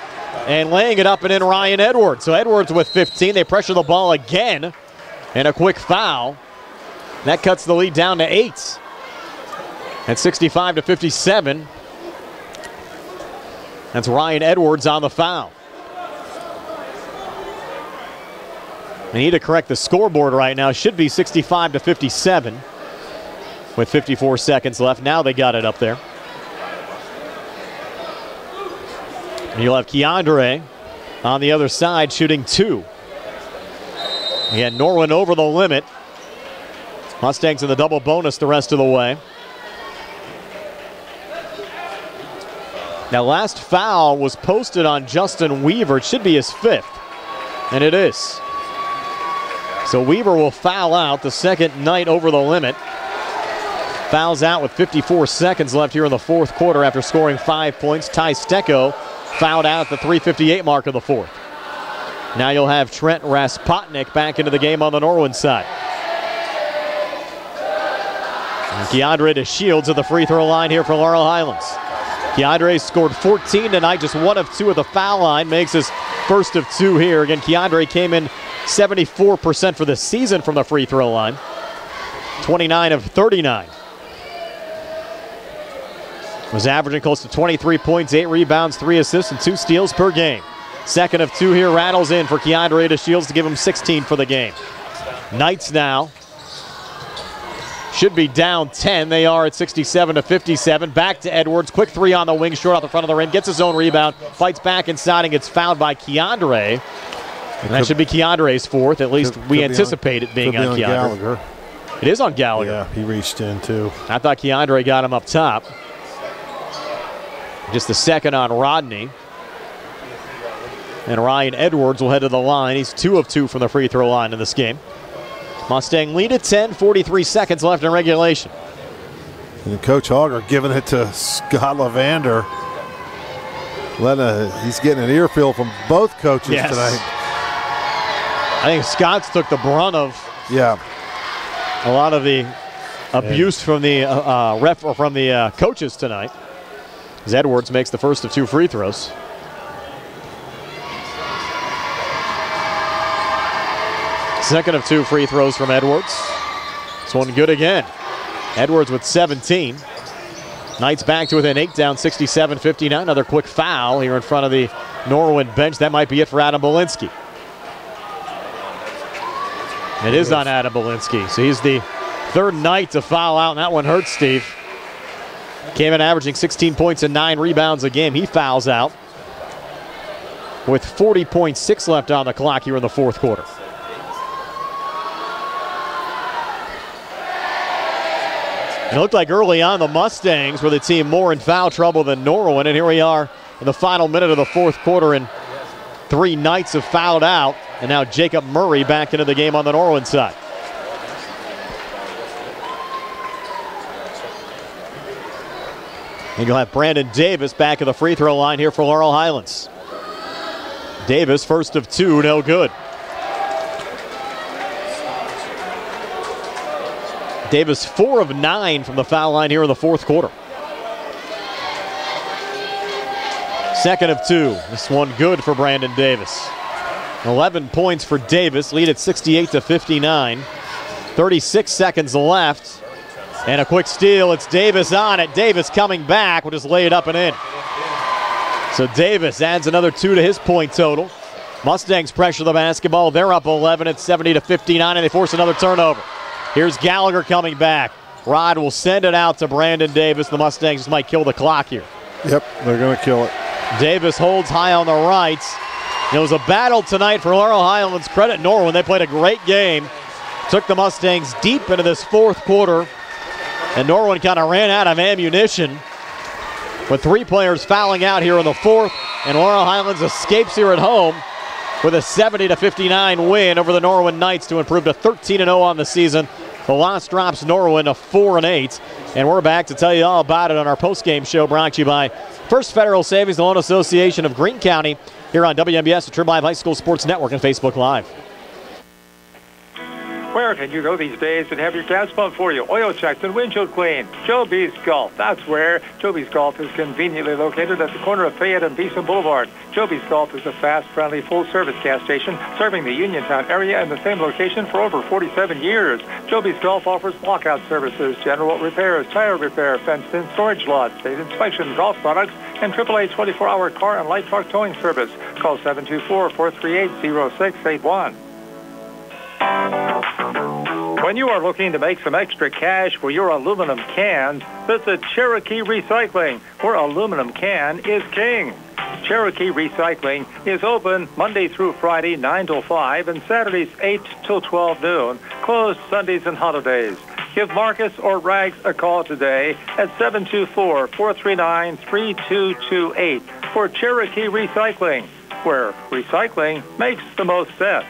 and laying it up and in Ryan Edwards. So Edwards with 15. They pressure the ball again, and a quick foul. That cuts the lead down to 8. At 65-57. That's Ryan Edwards on the foul. They need to correct the scoreboard right now. Should be 65-57 with 54 seconds left. Now they got it up there. And you'll have Keandre on the other side shooting 2. Again, Norwin over the limit. Mustangs in the double bonus the rest of the way. Now, last foul was posted on Justin Weaver. It should be his 5th, and it is. So Weaver will foul out, the second night over the limit. Fouls out with 54 seconds left here in the fourth quarter after scoring 5 points. Tai Stecko fouled out at the 3:58 mark of the fourth. Now you'll have Trent Raspotnik back into the game on the Norwin side. And Keandre to Shields at the free throw line here for Laurel Highlands. Keandre scored 14 tonight, just 1 of 2 at the foul line, makes his first of 2 here. Again, Keandre came in 74% for the season from the free throw line, 29 of 39. Was averaging close to 23 points, 8 rebounds, 3 assists, and 2 steals per game. Second of 2 here, rattles in for Keandre DeShields to give him 16 for the game. Knights now should be down 10. They are at 67-57. Back to Edwards. Quick 3 on the wing, short off the front of the rim. Gets his own rebound. Fights back inside and gets fouled by Keandre. And that should be Keandre's 4th. At least we anticipate it being on Keandre. Gallagher. It is on Gallagher. Yeah, he reached in too. I thought Keandre got him up top. Just the second on Rodney. And Ryan Edwards will head to the line. He's 2 of 2 from the free throw line in this game. Mustang lead at 10, 43 seconds left in regulation. And Coach Hogger giving it to Scott Levander. He's getting an earful from both coaches tonight. I think Scott's took the brunt of a lot of the abuse from the ref or from the coaches tonight. As Edwards makes the first of 2 free throws. Second of 2 free throws from Edwards. This one good again. Edwards with 17. Knights back to within 8, down 67-59. Another quick foul here in front of the Norwin bench. That might be it for Adam Belinsky. It is on Adam Belinsky. So he's the 3rd Knight to foul out, and that one hurts, Steve. Came in averaging 16 points and 9 rebounds a game. He fouls out with 40.6 left on the clock here in the 4th quarter. It looked like early on the Mustangs were the team more in foul trouble than Norwin, and here we are in the final minute of the 4th quarter, and 3 Knights have fouled out, and now Jacob Murray back into the game on the Norwin side. And you'll have Brandon Davis back at the free throw line here for Laurel Highlands. Davis, first of 2, no good. Davis 4 of 9 from the foul line here in the 4th quarter. Second of 2. This one good for Brandon Davis. 11 points for Davis, lead at 68-59. 36 seconds left. And a quick steal. It's Davis on it. Davis coming back. Will just lay it up and in. So Davis adds another 2 to his point total. Mustangs pressure the basketball. They're up 11 at 70-59, and they force another turnover. Here's Gallagher coming back. Rod will send it out to Brandon Davis. The Mustangs just might kill the clock here. Yep, they're going to kill it. Davis holds high on the right. It was a battle tonight for Laurel Highlands. Credit Norwin. They played a great game. Took the Mustangs deep into this 4th quarter. And Norwin kind of ran out of ammunition with 3 players fouling out here in the 4th. And Laurel Highlands escapes here at home with a 70-59 win over the Norwin Knights to improve to 13-0 on the season. The loss drops Norwin to 4-8. And we're back to tell you all about it on our postgame show brought to you by First Federal Savings Loan Association of Greene County here on WMBS, the Triple Live High School Sports Network, and Facebook Live. Where can you go these days and have your gas pumped for you, oil checked and windshield cleaned? Joe B's Golf. That's where. Joe B's Golf is conveniently located at the corner of Fayette and Beeson Boulevard. Joe B's Golf is a fast, friendly, full-service gas station serving the Uniontown area in the same location for over 47 years. Joe B's Golf offers lockout services, general repairs, tire repair, fenced-in storage lots, state inspection, golf products, and AAA 24-hour car and light truck towing service. Call 724-438-0681. When you are looking to make some extra cash for your aluminum cans, visit Cherokee Recycling, where aluminum can is king. Cherokee Recycling is open Monday through Friday, 9 till 5, and Saturdays, 8 till 12 noon, closed Sundays and holidays. Give Marcus or Rags a call today at 724-439-3228 for Cherokee Recycling, where recycling makes the most sense.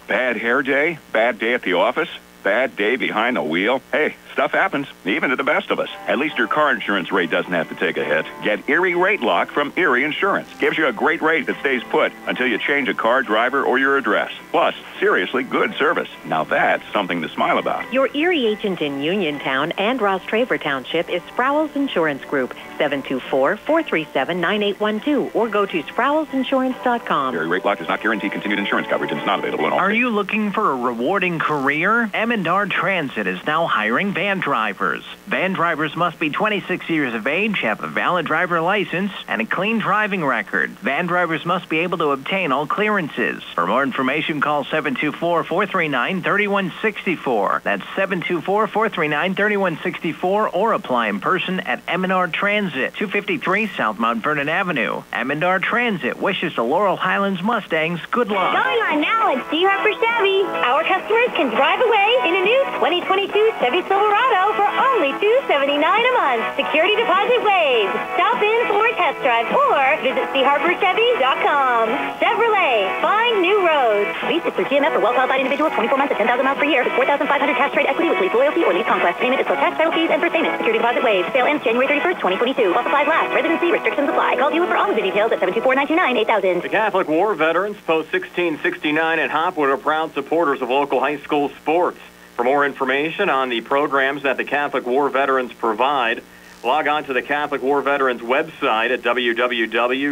Bad hair day? Bad day at the office? Bad day behind the wheel? Hey, stuff happens, even to the best of us. At least your car insurance rate doesn't have to take a hit. Get Erie Rate Lock from Erie Insurance. Gives you a great rate that stays put until you change a car, driver, or your address. Plus, seriously good service. Now that's something to smile about. Your Erie agent in Uniontown and Ross Traver Township is Sprowell's Insurance Group, 724-437-9812, or go to sprowellsinsurance.com. Erie Rate Lock does not guarantee continued insurance coverage and is not available in all Are states. you looking for a rewarding career? M&R Transit is now hiring van drivers. Van drivers must be 26 years of age, have a valid driver license, and a clean driving record. Van drivers must be able to obtain all clearances. For more information, call 724-439-3164. That's 724-439-3164, or apply in person at M&R Transit, 253 South Mount Vernon Avenue. M&R Transit wishes the Laurel Highlands Mustangs good luck. Going on now at C. Harper Chevy. Our customers can drive away in a new 2022 Chevy Silverado for only $279 a month. Security deposit waived. Stop in for a test drive or visit CHarperChevy.com. Chevrolet, find new roads. Lease is through GMF for well-qualified individuals, 24 months at 10,000 miles per year. 4,500 cash trade equity with lease loyalty or lease conquest. Payment is for tax, title fees, and first payment. Security deposit waived. Sale ends January 31st, 2022. While supplies last. Residency restrictions apply. Call dealer for all of the details at 724-929-8000. The Catholic War Veterans, Post 1669 at Hopwood, are proud supporters of local high school sports. For more information on the programs that the Catholic War Veterans provide, log on to the Catholic War Veterans website at www.cwv.org.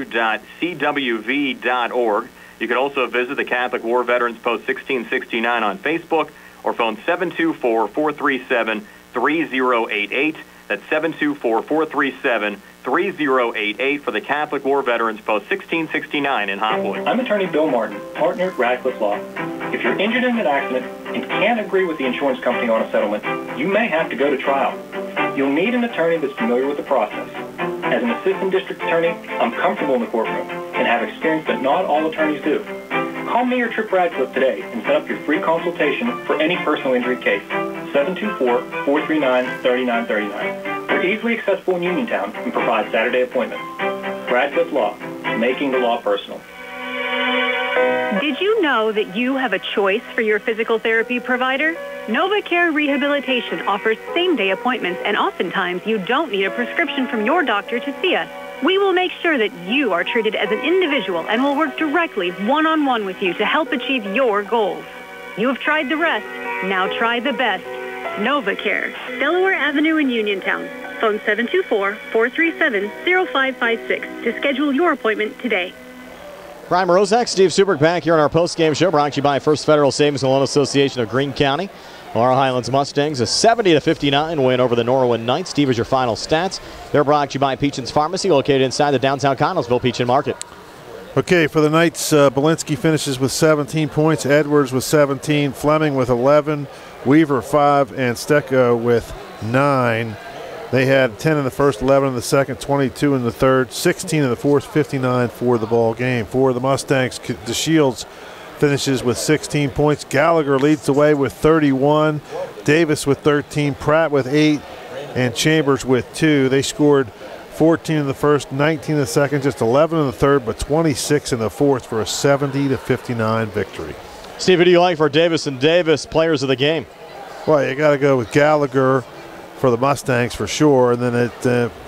You can also visit the Catholic War Veterans Post 1669 on Facebook or phone 724-437-3088. That's 724-437-3088 for the Catholic War Veterans Post 1669 in Hopwood. I'm attorney Bill Martin, partner at Radcliffe Law. If you're injured in an accident and can't agree with the insurance company on a settlement, you may have to go to trial. You'll need an attorney that's familiar with the process. As an assistant district attorney, I'm comfortable in the courtroom and have experience that not all attorneys do. Call me or Trip Radcliffe today and set up your free consultation for any personal injury case. 724-439-3939. We're easily accessible in Uniontown and provide Saturday appointments. Radcliffe Law, making the law personal. Did you know that you have a choice for your physical therapy provider? NovaCare Rehabilitation offers same-day appointments, and oftentimes you don't need a prescription from your doctor to see us. We will make sure that you are treated as an individual and will work directly one-on-one with you to help achieve your goals. You have tried the rest. Now try the best. NovaCare, Delaware Avenue in Uniontown. Phone 724-437-0556 to schedule your appointment today. Brian Morozak, Steve Superk back here on our post-game show, brought to you by First Federal Savings and Loan Association of Greene County. Laurel Highlands Mustangs, a 70-59 win over the Norwin Knights. Steve, is your final stats. They're brought to you by Peachin's Pharmacy, located inside the downtown Connellsville Peachin Market. Okay, for the Knights, Belinsky finishes with 17 points, Edwards with 17, Fleming with 11, Weaver 5, and Stecko with 9. They had 10 in the first, 11 in the second, 22 in the third, 16 in the fourth, 59 for the ball game. For the Mustangs, DeShields finishes with 16 points. Gallagher leads the way with 31, Davis with 13, Pratt with 8, and Chambers with 2. They scored 14 in the first, 19 in the second, just 11 in the third, but 26 in the fourth for a 70-59 victory. Steve, who do you like for Davis and Davis players of the game? Well, you got to go with Gallagher for the Mustangs for sure, and then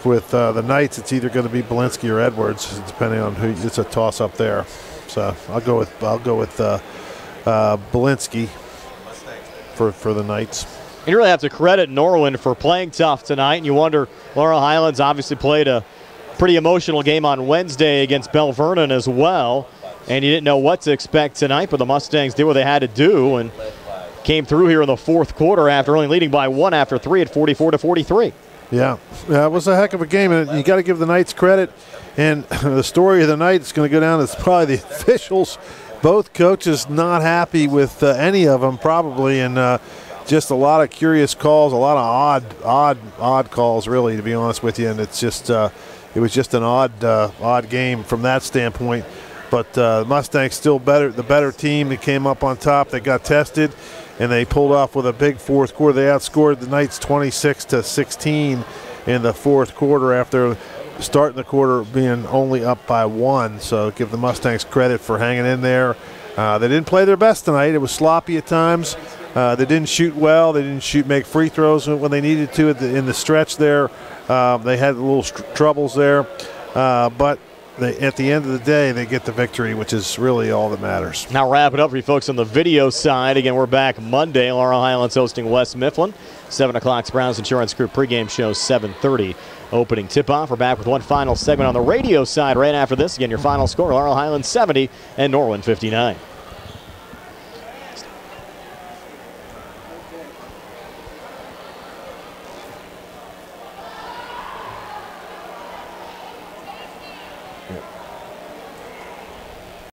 with the Knights, it's either going to be Belinsky or Edwards, depending on who. It's a toss-up there. So I'll go with Belinsky for the Knights. You really have to credit Norwin for playing tough tonight, and you wonder, Laurel Highlands obviously played a pretty emotional game on Wednesday against Bell Vernon as well, and you didn't know what to expect tonight, but the Mustangs did what they had to do and came through here in the fourth quarter after only leading by 1 after 3 at 44-43. Yeah, it was a heck of a game, and you got to give the Knights credit. And the story of the night is going to go down as probably the officials. Both coaches not happy with any of them probably, and just a lot of curious calls, a lot of odd calls, really, to be honest with you. And it's just it was just an odd game from that standpoint. But Mustangs still the better team. They came up on top. They got tested, and they pulled off with a big fourth quarter. They outscored the Knights 26-16 in the fourth quarter after starting the quarter being only up by 1. So give the Mustangs credit for hanging in there. They didn't play their best tonight. It was sloppy at times. They didn't shoot well. They didn't make free throws when they needed to in the stretch there. They had little troubles there. But at the end of the day, they get the victory, which is really all that matters. Now wrap it up for you folks on the video side. Again, we're back Monday. Laurel Highlands hosting West Mifflin. 7 o'clock Browns Insurance Group pregame show, 7:30. Opening tip-off. We're back with one final segment on the radio side right after this. Again, your final score, Laurel Highlands 70 and Norwin 59.